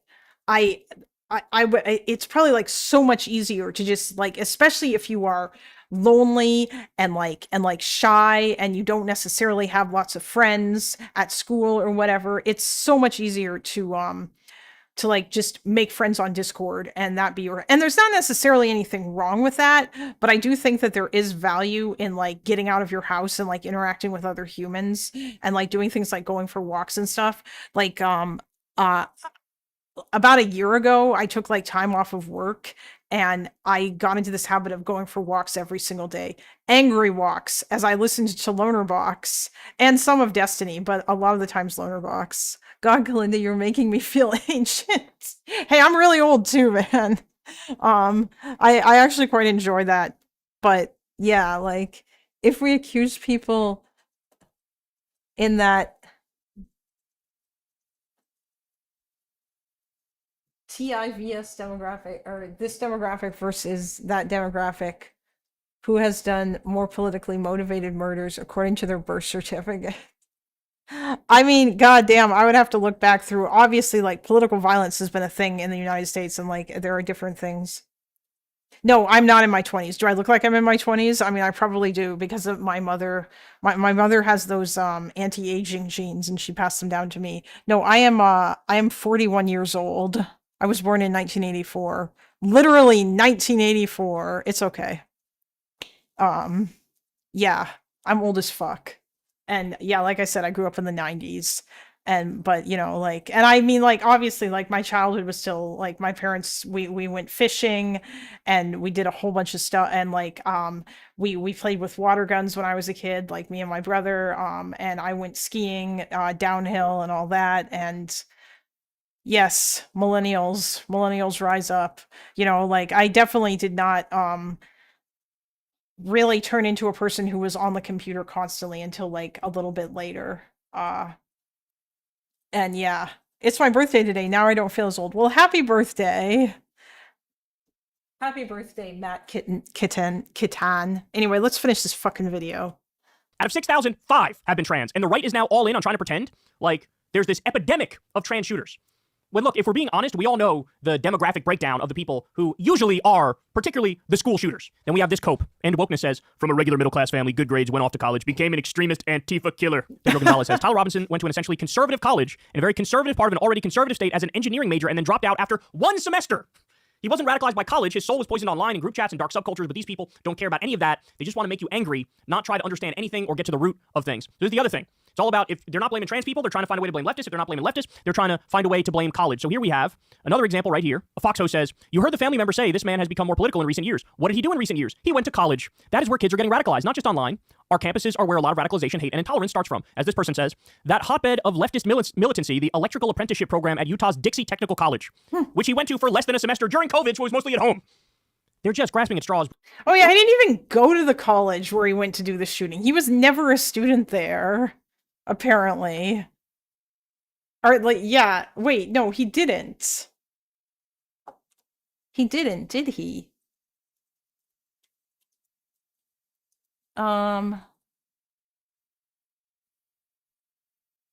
It's probably like so much easier to just like, especially if you are lonely and like shy and you don't necessarily have lots of friends at school or whatever. It's so much easier to like just make friends on Discord and that be your, and there's not necessarily anything wrong with that, but I do think that there is value in like getting out of your house and like interacting with other humans and like doing things like going for walks and stuff. Like about a year ago, I took like time off of work and I got into this habit of going for walks every single day. Angry walks, as I listened to Loner Box and some of Destiny, but a lot of the times Loner Box. God, Galinda, you're making me feel ancient. Hey, I'm really old too, man. I actually quite enjoy that. But yeah, like if we accuse people in that TIVS demographic, or this demographic versus that demographic, who has done more politically motivated murders according to their birth certificate? I mean, goddamn, I would have to look back through. Obviously, like political violence has been a thing in the United States, and like there are different things. No, I'm not in my 20s. Do I look like I'm in my 20s? I mean, I probably do because of my mother. My mother has those anti-aging genes, and she passed them down to me. No, I am 41 years old. I was born in 1984. Literally 1984. It's okay. Yeah, I'm old as fuck. And yeah, like I said, I grew up in the 90s. But you know, like, and I mean, like, obviously, like my childhood was still like my parents, we went fishing and we did a whole bunch of stuff. And like, we played with water guns when I was a kid, like me and my brother. And I went skiing, downhill and all that. And yes, millennials rise up, you know, like I definitely did not, really turn into a person who was on the computer constantly until like a little bit later. And yeah, it's my birthday today. Now I don't feel as old. Well, happy birthday. Happy birthday, Matt Kitan. Anyway, let's finish this fucking video. Out of 6,000, 5 have been trans, and the right is now all in on trying to pretend like there's this epidemic of trans shooters. When look, if we're being honest, we all know the demographic breakdown of the people who usually are particularly the school shooters. Then we have this cope. And Wokeness says, from a regular middle-class family, good grades, went off to college, became an extremist Antifa killer. Pedro Gonzalez says, Tyler Robinson went to an essentially conservative college in a very conservative part of an already conservative state as an engineering major and then dropped out after 1 semester. He wasn't radicalized by college. His soul was poisoned online in group chats and dark subcultures, but these people don't care about any of that. They just want to make you angry, not try to understand anything or get to the root of things. There's the other thing. It's all about, if they're not blaming trans people, they're trying to find a way to blame leftists. If they're not blaming leftists, they're trying to find a way to blame college. So here we have another example right here. A Fox host says, you heard the family member say this man has become more political in recent years. What did he do in recent years? He went to college. That is where kids are getting radicalized, not just online. our campuses are where a lot of radicalization, hate, and intolerance starts from. As this person says, that hotbed of leftist militancy, the electrical apprenticeship program at Utah's Dixie Technical College, which he went to for less than a semester during COVID, so he was mostly at home. They're just grasping at straws. Oh yeah, I didn't even go to the college where he went to do the shooting. He was never a student there, apparently. Or like, yeah, wait, no, he didn't. He didn't, did he?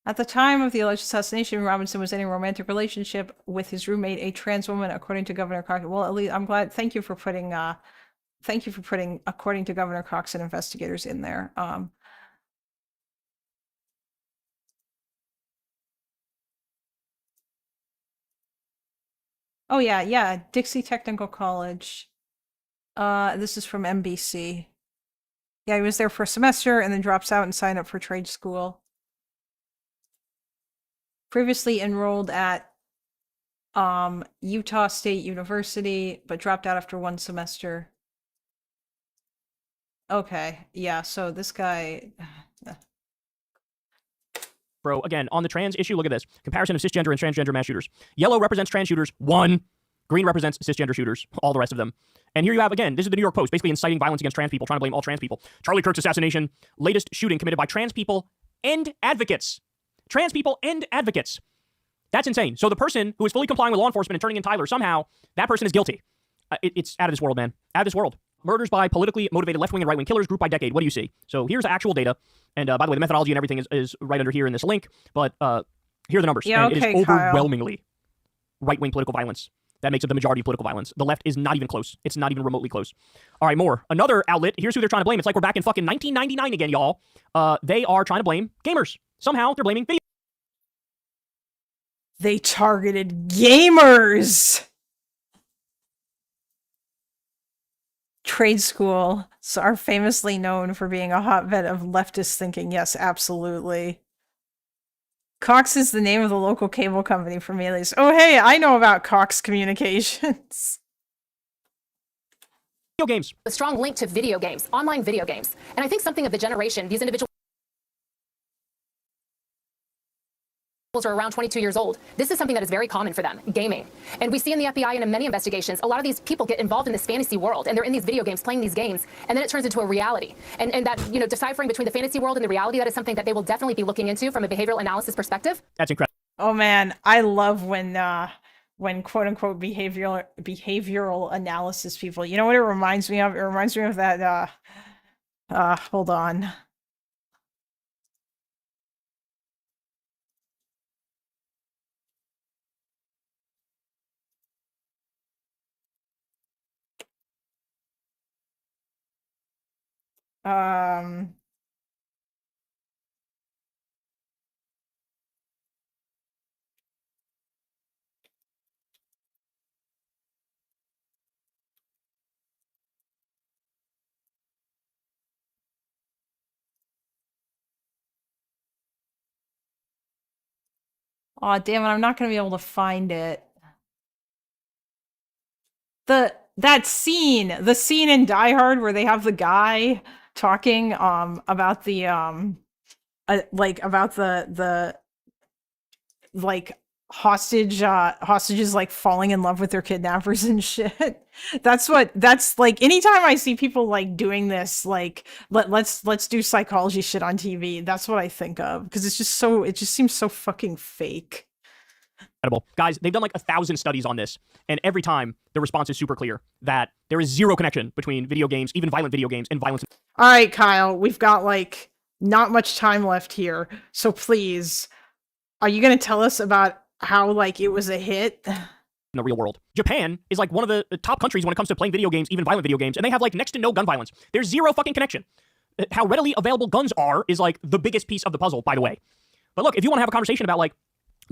At the time of the alleged assassination, Robinson was in a romantic relationship with his roommate, a trans woman, according to Governor Cox. Well, at least I'm glad. Thank you for putting according to Governor Cox and investigators in there. Oh yeah, Dixie Technical College. This is from NBC. Yeah, he was there for a semester and then drops out and signed up for trade school. Previously enrolled at Utah State University, but dropped out after one semester. Okay, yeah, so this guy... Bro, again, on the trans issue, look at this. Comparison of cisgender and transgender mass shooters. Yellow represents trans shooters, 1. Green represents cisgender shooters, all the rest of them. And here you have, again, this is the New York Post, basically inciting violence against trans people, trying to blame all trans people. Charlie Kirk's assassination, latest shooting committed by trans people and advocates. Trans people and advocates. That's insane. So the person who is fully complying with law enforcement and turning in Tyler, somehow, that person is guilty. It's out of this world, man. Out of this world. Murders by politically motivated left-wing and right-wing killers group by decade. What do you see? So here's actual data. And by the way, the methodology and everything is right under here in this link. But here are the numbers. Yeah, and okay, it is Kyle. overwhelmingly right-wing political violence. That makes it the majority of political violence. The left is not even close. It's not even remotely close. All right, more. Another outlet. Here's who they're trying to blame. It's like we're back in fucking 1999 again, y'all. They are trying to blame gamers. Somehow they're blaming video. They targeted gamers! Trade schools are famously known for being a hotbed of leftist thinking. Yes, absolutely. Cox is the name of the local cable company for mailings. Oh, hey, I know about Cox Communications. Video games. A strong link to video games, online video games. And I think something of the generation, these individuals are around 22 years old. This is something that is very common for them, gaming. And we see in the FBI and in many investigations, a lot of these people get involved in this fantasy world, and they're in these video games playing these games, and then it turns into a reality. And that, you know, deciphering between the fantasy world and the reality, that is something that they will definitely be looking into from a behavioral analysis perspective. That's incredible. Oh man, I love when quote unquote behavioral analysis people, you know what it reminds me of? It reminds me of that hold on. Aw, damn it, I'm not gonna be able to find it. The scene in Die Hard where they have the guy talking about the hostages like falling in love with their kidnappers and shit. That's like anytime I see people like doing this, like let's do psychology shit on TV, that's what I think of, because it just seems so fucking fake. Guys, they've done like 1,000 studies on this, and every time the response is super clear that there is zero connection between video games, even violent video games, and violence. All right, Kyle, we've got like not much time left here, so please, are you gonna tell us about how like it was a hit in the real world? Japan is like one of the top countries when it comes to playing video games, even violent video games, and they have like next to no gun violence. There's zero fucking connection. How readily available guns are is like the biggest piece of the puzzle, by the way. But look, if you want to have a conversation about like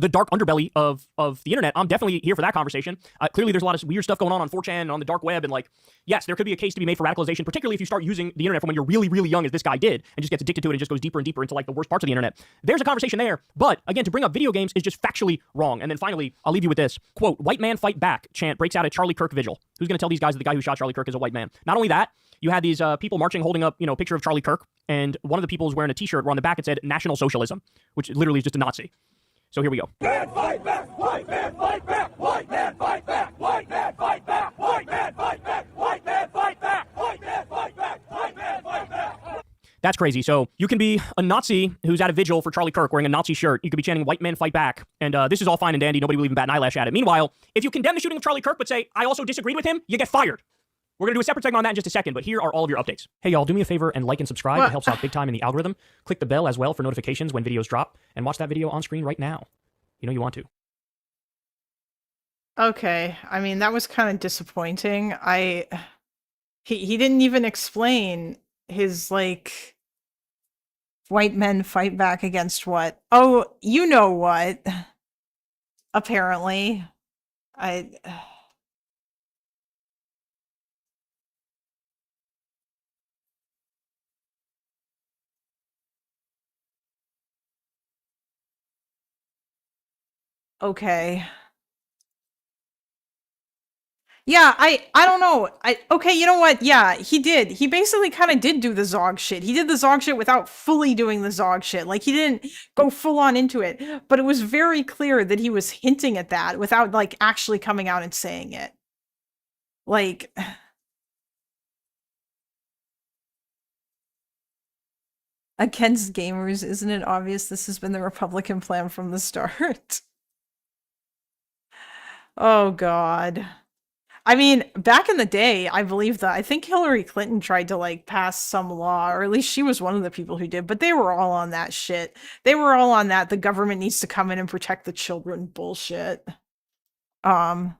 the dark underbelly of the internet, I'm definitely here for that conversation. Clearly, there's a lot of weird stuff going on 4chan and on the dark web, and like, yes, there could be a case to be made for radicalization, particularly if you start using the internet from when you're really, really young, as this guy did, and just gets addicted to it and just goes deeper and deeper into like the worst parts of the internet. There's a conversation there, but again, to bring up video games is just factually wrong. And then finally, I'll leave you with this quote: "White man fight back" chant breaks out at Charlie Kirk vigil. Who's going to tell these guys that the guy who shot Charlie Kirk is a white man? Not only that, You had these people marching, holding up, a picture of Charlie Kirk, and one of the people was wearing a T-shirt where on the back it said National Socialism, which literally is just a Nazi. So here we go. Man, fight back! White man, fight back! White man, fight back! White man, fight back! White man, fight back! White man, fight back! White man, fight back! White man, fight back! That's crazy. So you can be a Nazi who's at a vigil for Charlie Kirk wearing a Nazi shirt. You could be chanting "White man, fight back," and this is all fine and dandy. Nobody will even bat an eyelash at it. Meanwhile, if you condemn the shooting of Charlie Kirk but say I also disagreed with him, you get fired. We're going to do a separate segment on that in just a second, but here are all of your updates. Hey, y'all, do me a favor and like and subscribe. It helps out big time in the algorithm. Click the bell as well for notifications when videos drop, and watch that video on screen right now. You know you want to. Okay, I mean, that was kind of disappointing. He didn't even explain his, like, white men fight back against what? Oh, you know what? Apparently. Okay. Yeah, I don't know. Okay, you know what? Yeah, he did. He basically kind of did do the Zog shit. He did the Zog shit without fully doing the Zog shit. Like, he didn't go full on into it. But it was very clear that he was hinting at that without, like, actually coming out and saying it. Like... Against gamers, isn't it obvious this has been the Republican plan from the start? Oh, God. I mean, back in the day, I think Hillary Clinton tried to, like, pass some law, or at least she was one of the people who did, but they were all on that shit. They were all on that, the government needs to come in and protect the children bullshit. Do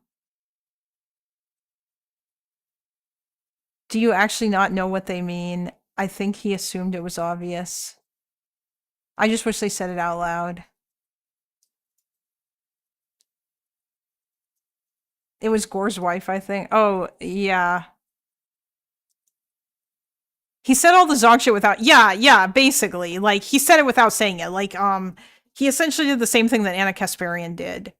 you actually not know what they mean? I think he assumed it was obvious. I just wish they said it out loud. It was Gore's wife, I think. Oh, yeah. He said all the Zog shit without... Yeah, basically. Like, he said it without saying it. Like, he essentially did the same thing that Anna Kasparian did.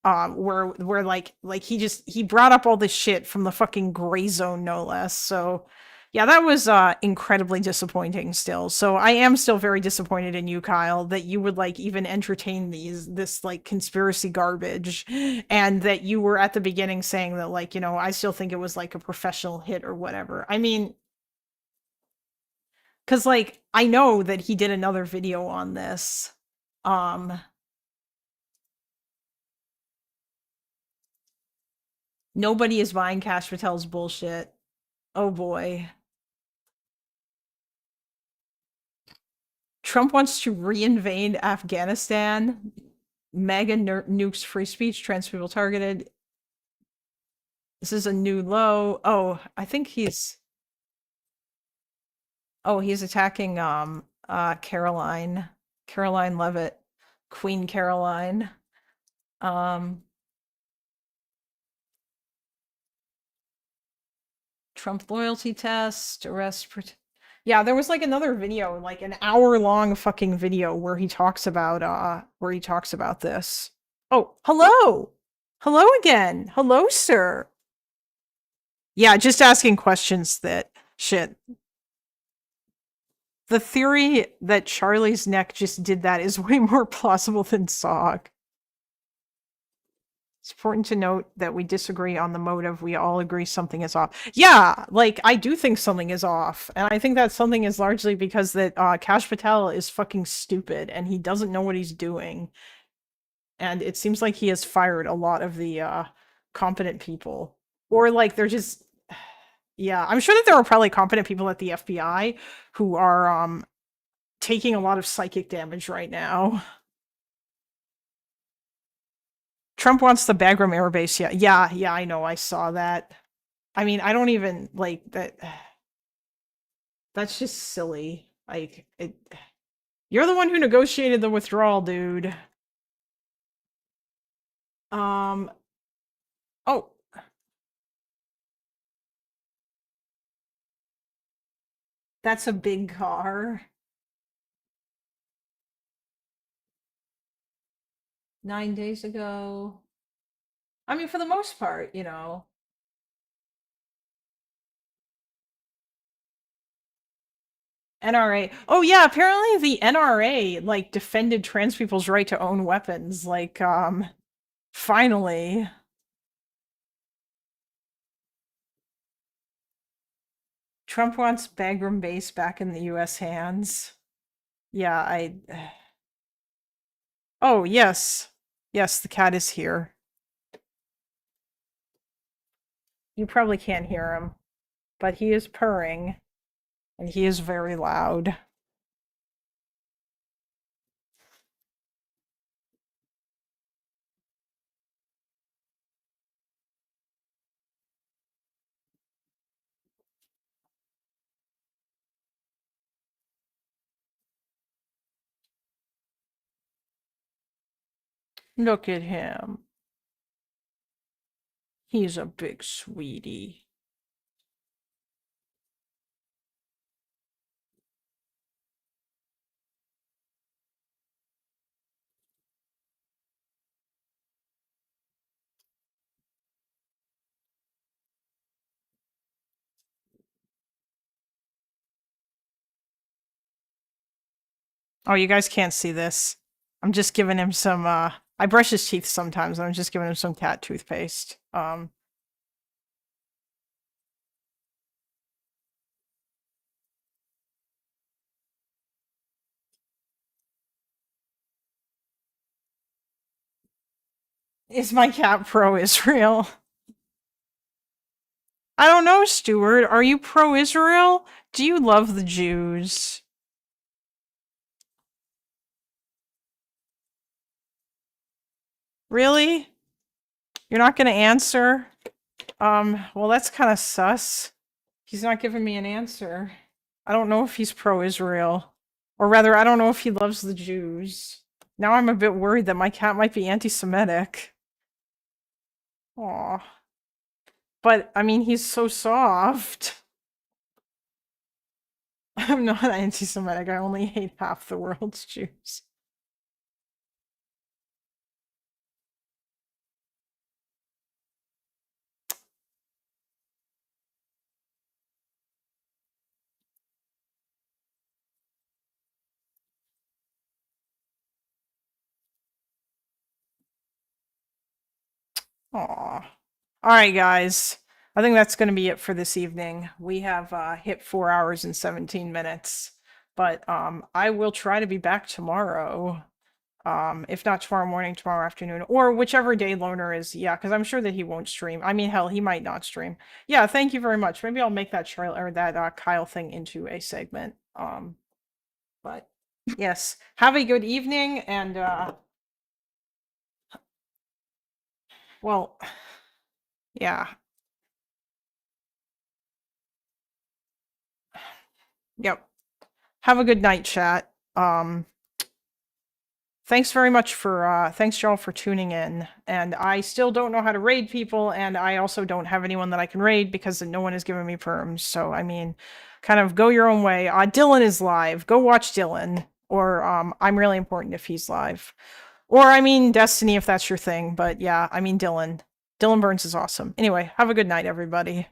Where like, he brought up all this shit from the fucking gray zone, no less. So, yeah, that was, incredibly disappointing still. So I am still very disappointed in you, Kyle, that you would, like, even entertain this, like, conspiracy garbage, and that you were at the beginning saying that, like, I still think it was, like, a professional hit or whatever. I mean, because, like, I know that he did another video on this. Nobody is buying Kash Patel's bullshit. Oh boy. Trump wants to reinvade Afghanistan. MAGA nukes free speech, trans people targeted. This is a new low. Oh, I think he's... Oh, he's attacking Caroline Levitt, Queen Caroline. Trump loyalty test, yeah, there was like another video, like an hour-long fucking video where he talks about this. Oh, hello. Hello again. Hello, sir. Yeah, just asking questions that shit. The theory that Charlie's neck just did that is way more plausible than Zog. It's important to note that we disagree on the motive. We all agree something is off. Yeah, like, I do think something is off. And I think that something is largely because that Kash Patel is fucking stupid and he doesn't know what he's doing. And it seems like he has fired a lot of the competent people. Or, like, they're just... Yeah, I'm sure that there are probably competent people at the FBI who are taking a lot of psychic damage right now. Trump wants the Bagram Air Base. Yeah, I know. I saw that. I mean, I don't even like that. That's just silly. Like, you're the one who negotiated the withdrawal, dude. Oh. That's a big car. 9 days ago. I mean, for the most part, NRA. Oh yeah, apparently the NRA like defended trans people's right to own weapons. Like, finally. Trump wants Bagram base back in the US hands. Yeah, Oh, yes. Yes, the cat is here. You probably can't hear him, but he is purring, and he is very loud. Look at him. He's a big sweetie. Oh, you guys can't see this. I'm just giving him some, I brush his teeth sometimes, and I'm just giving him some cat toothpaste. Is my cat pro-Israel? I don't know, Stuart. Are you pro-Israel? Do you love the Jews? Really? You're not gonna answer? Well, that's kind of sus. He's not giving me an answer. I don't know if he's pro-Israel. Or rather, I don't know if he loves the Jews. Now I'm a bit worried that my cat might be anti-Semitic. Aw. But, I mean, he's so soft. I'm not anti-Semitic. I only hate half the world's Jews. Aw. Alright, guys. I think that's going to be it for this evening. We have hit 4 hours and 17 minutes. But I will try to be back tomorrow. If not tomorrow morning, tomorrow afternoon, or whichever day Loner is. Yeah, because I'm sure that he won't stream. I mean, hell, he might not stream. Yeah, thank you very much. Maybe I'll make that Kyle thing into a segment. But yes, have a good evening, and well, yeah. Yep. Have a good night, chat. Thanks very much for, thanks y'all for tuning in. And I still don't know how to raid people, and I also don't have anyone that I can raid because no one has given me perms. So, I mean, kind of go your own way. Dylan is live. Go watch Dylan. Or, I'm really important if he's live. Or, I mean, Destiny if that's your thing. But yeah, I mean, Dylan. Dylan Burns is awesome. Anyway, have a good night, everybody.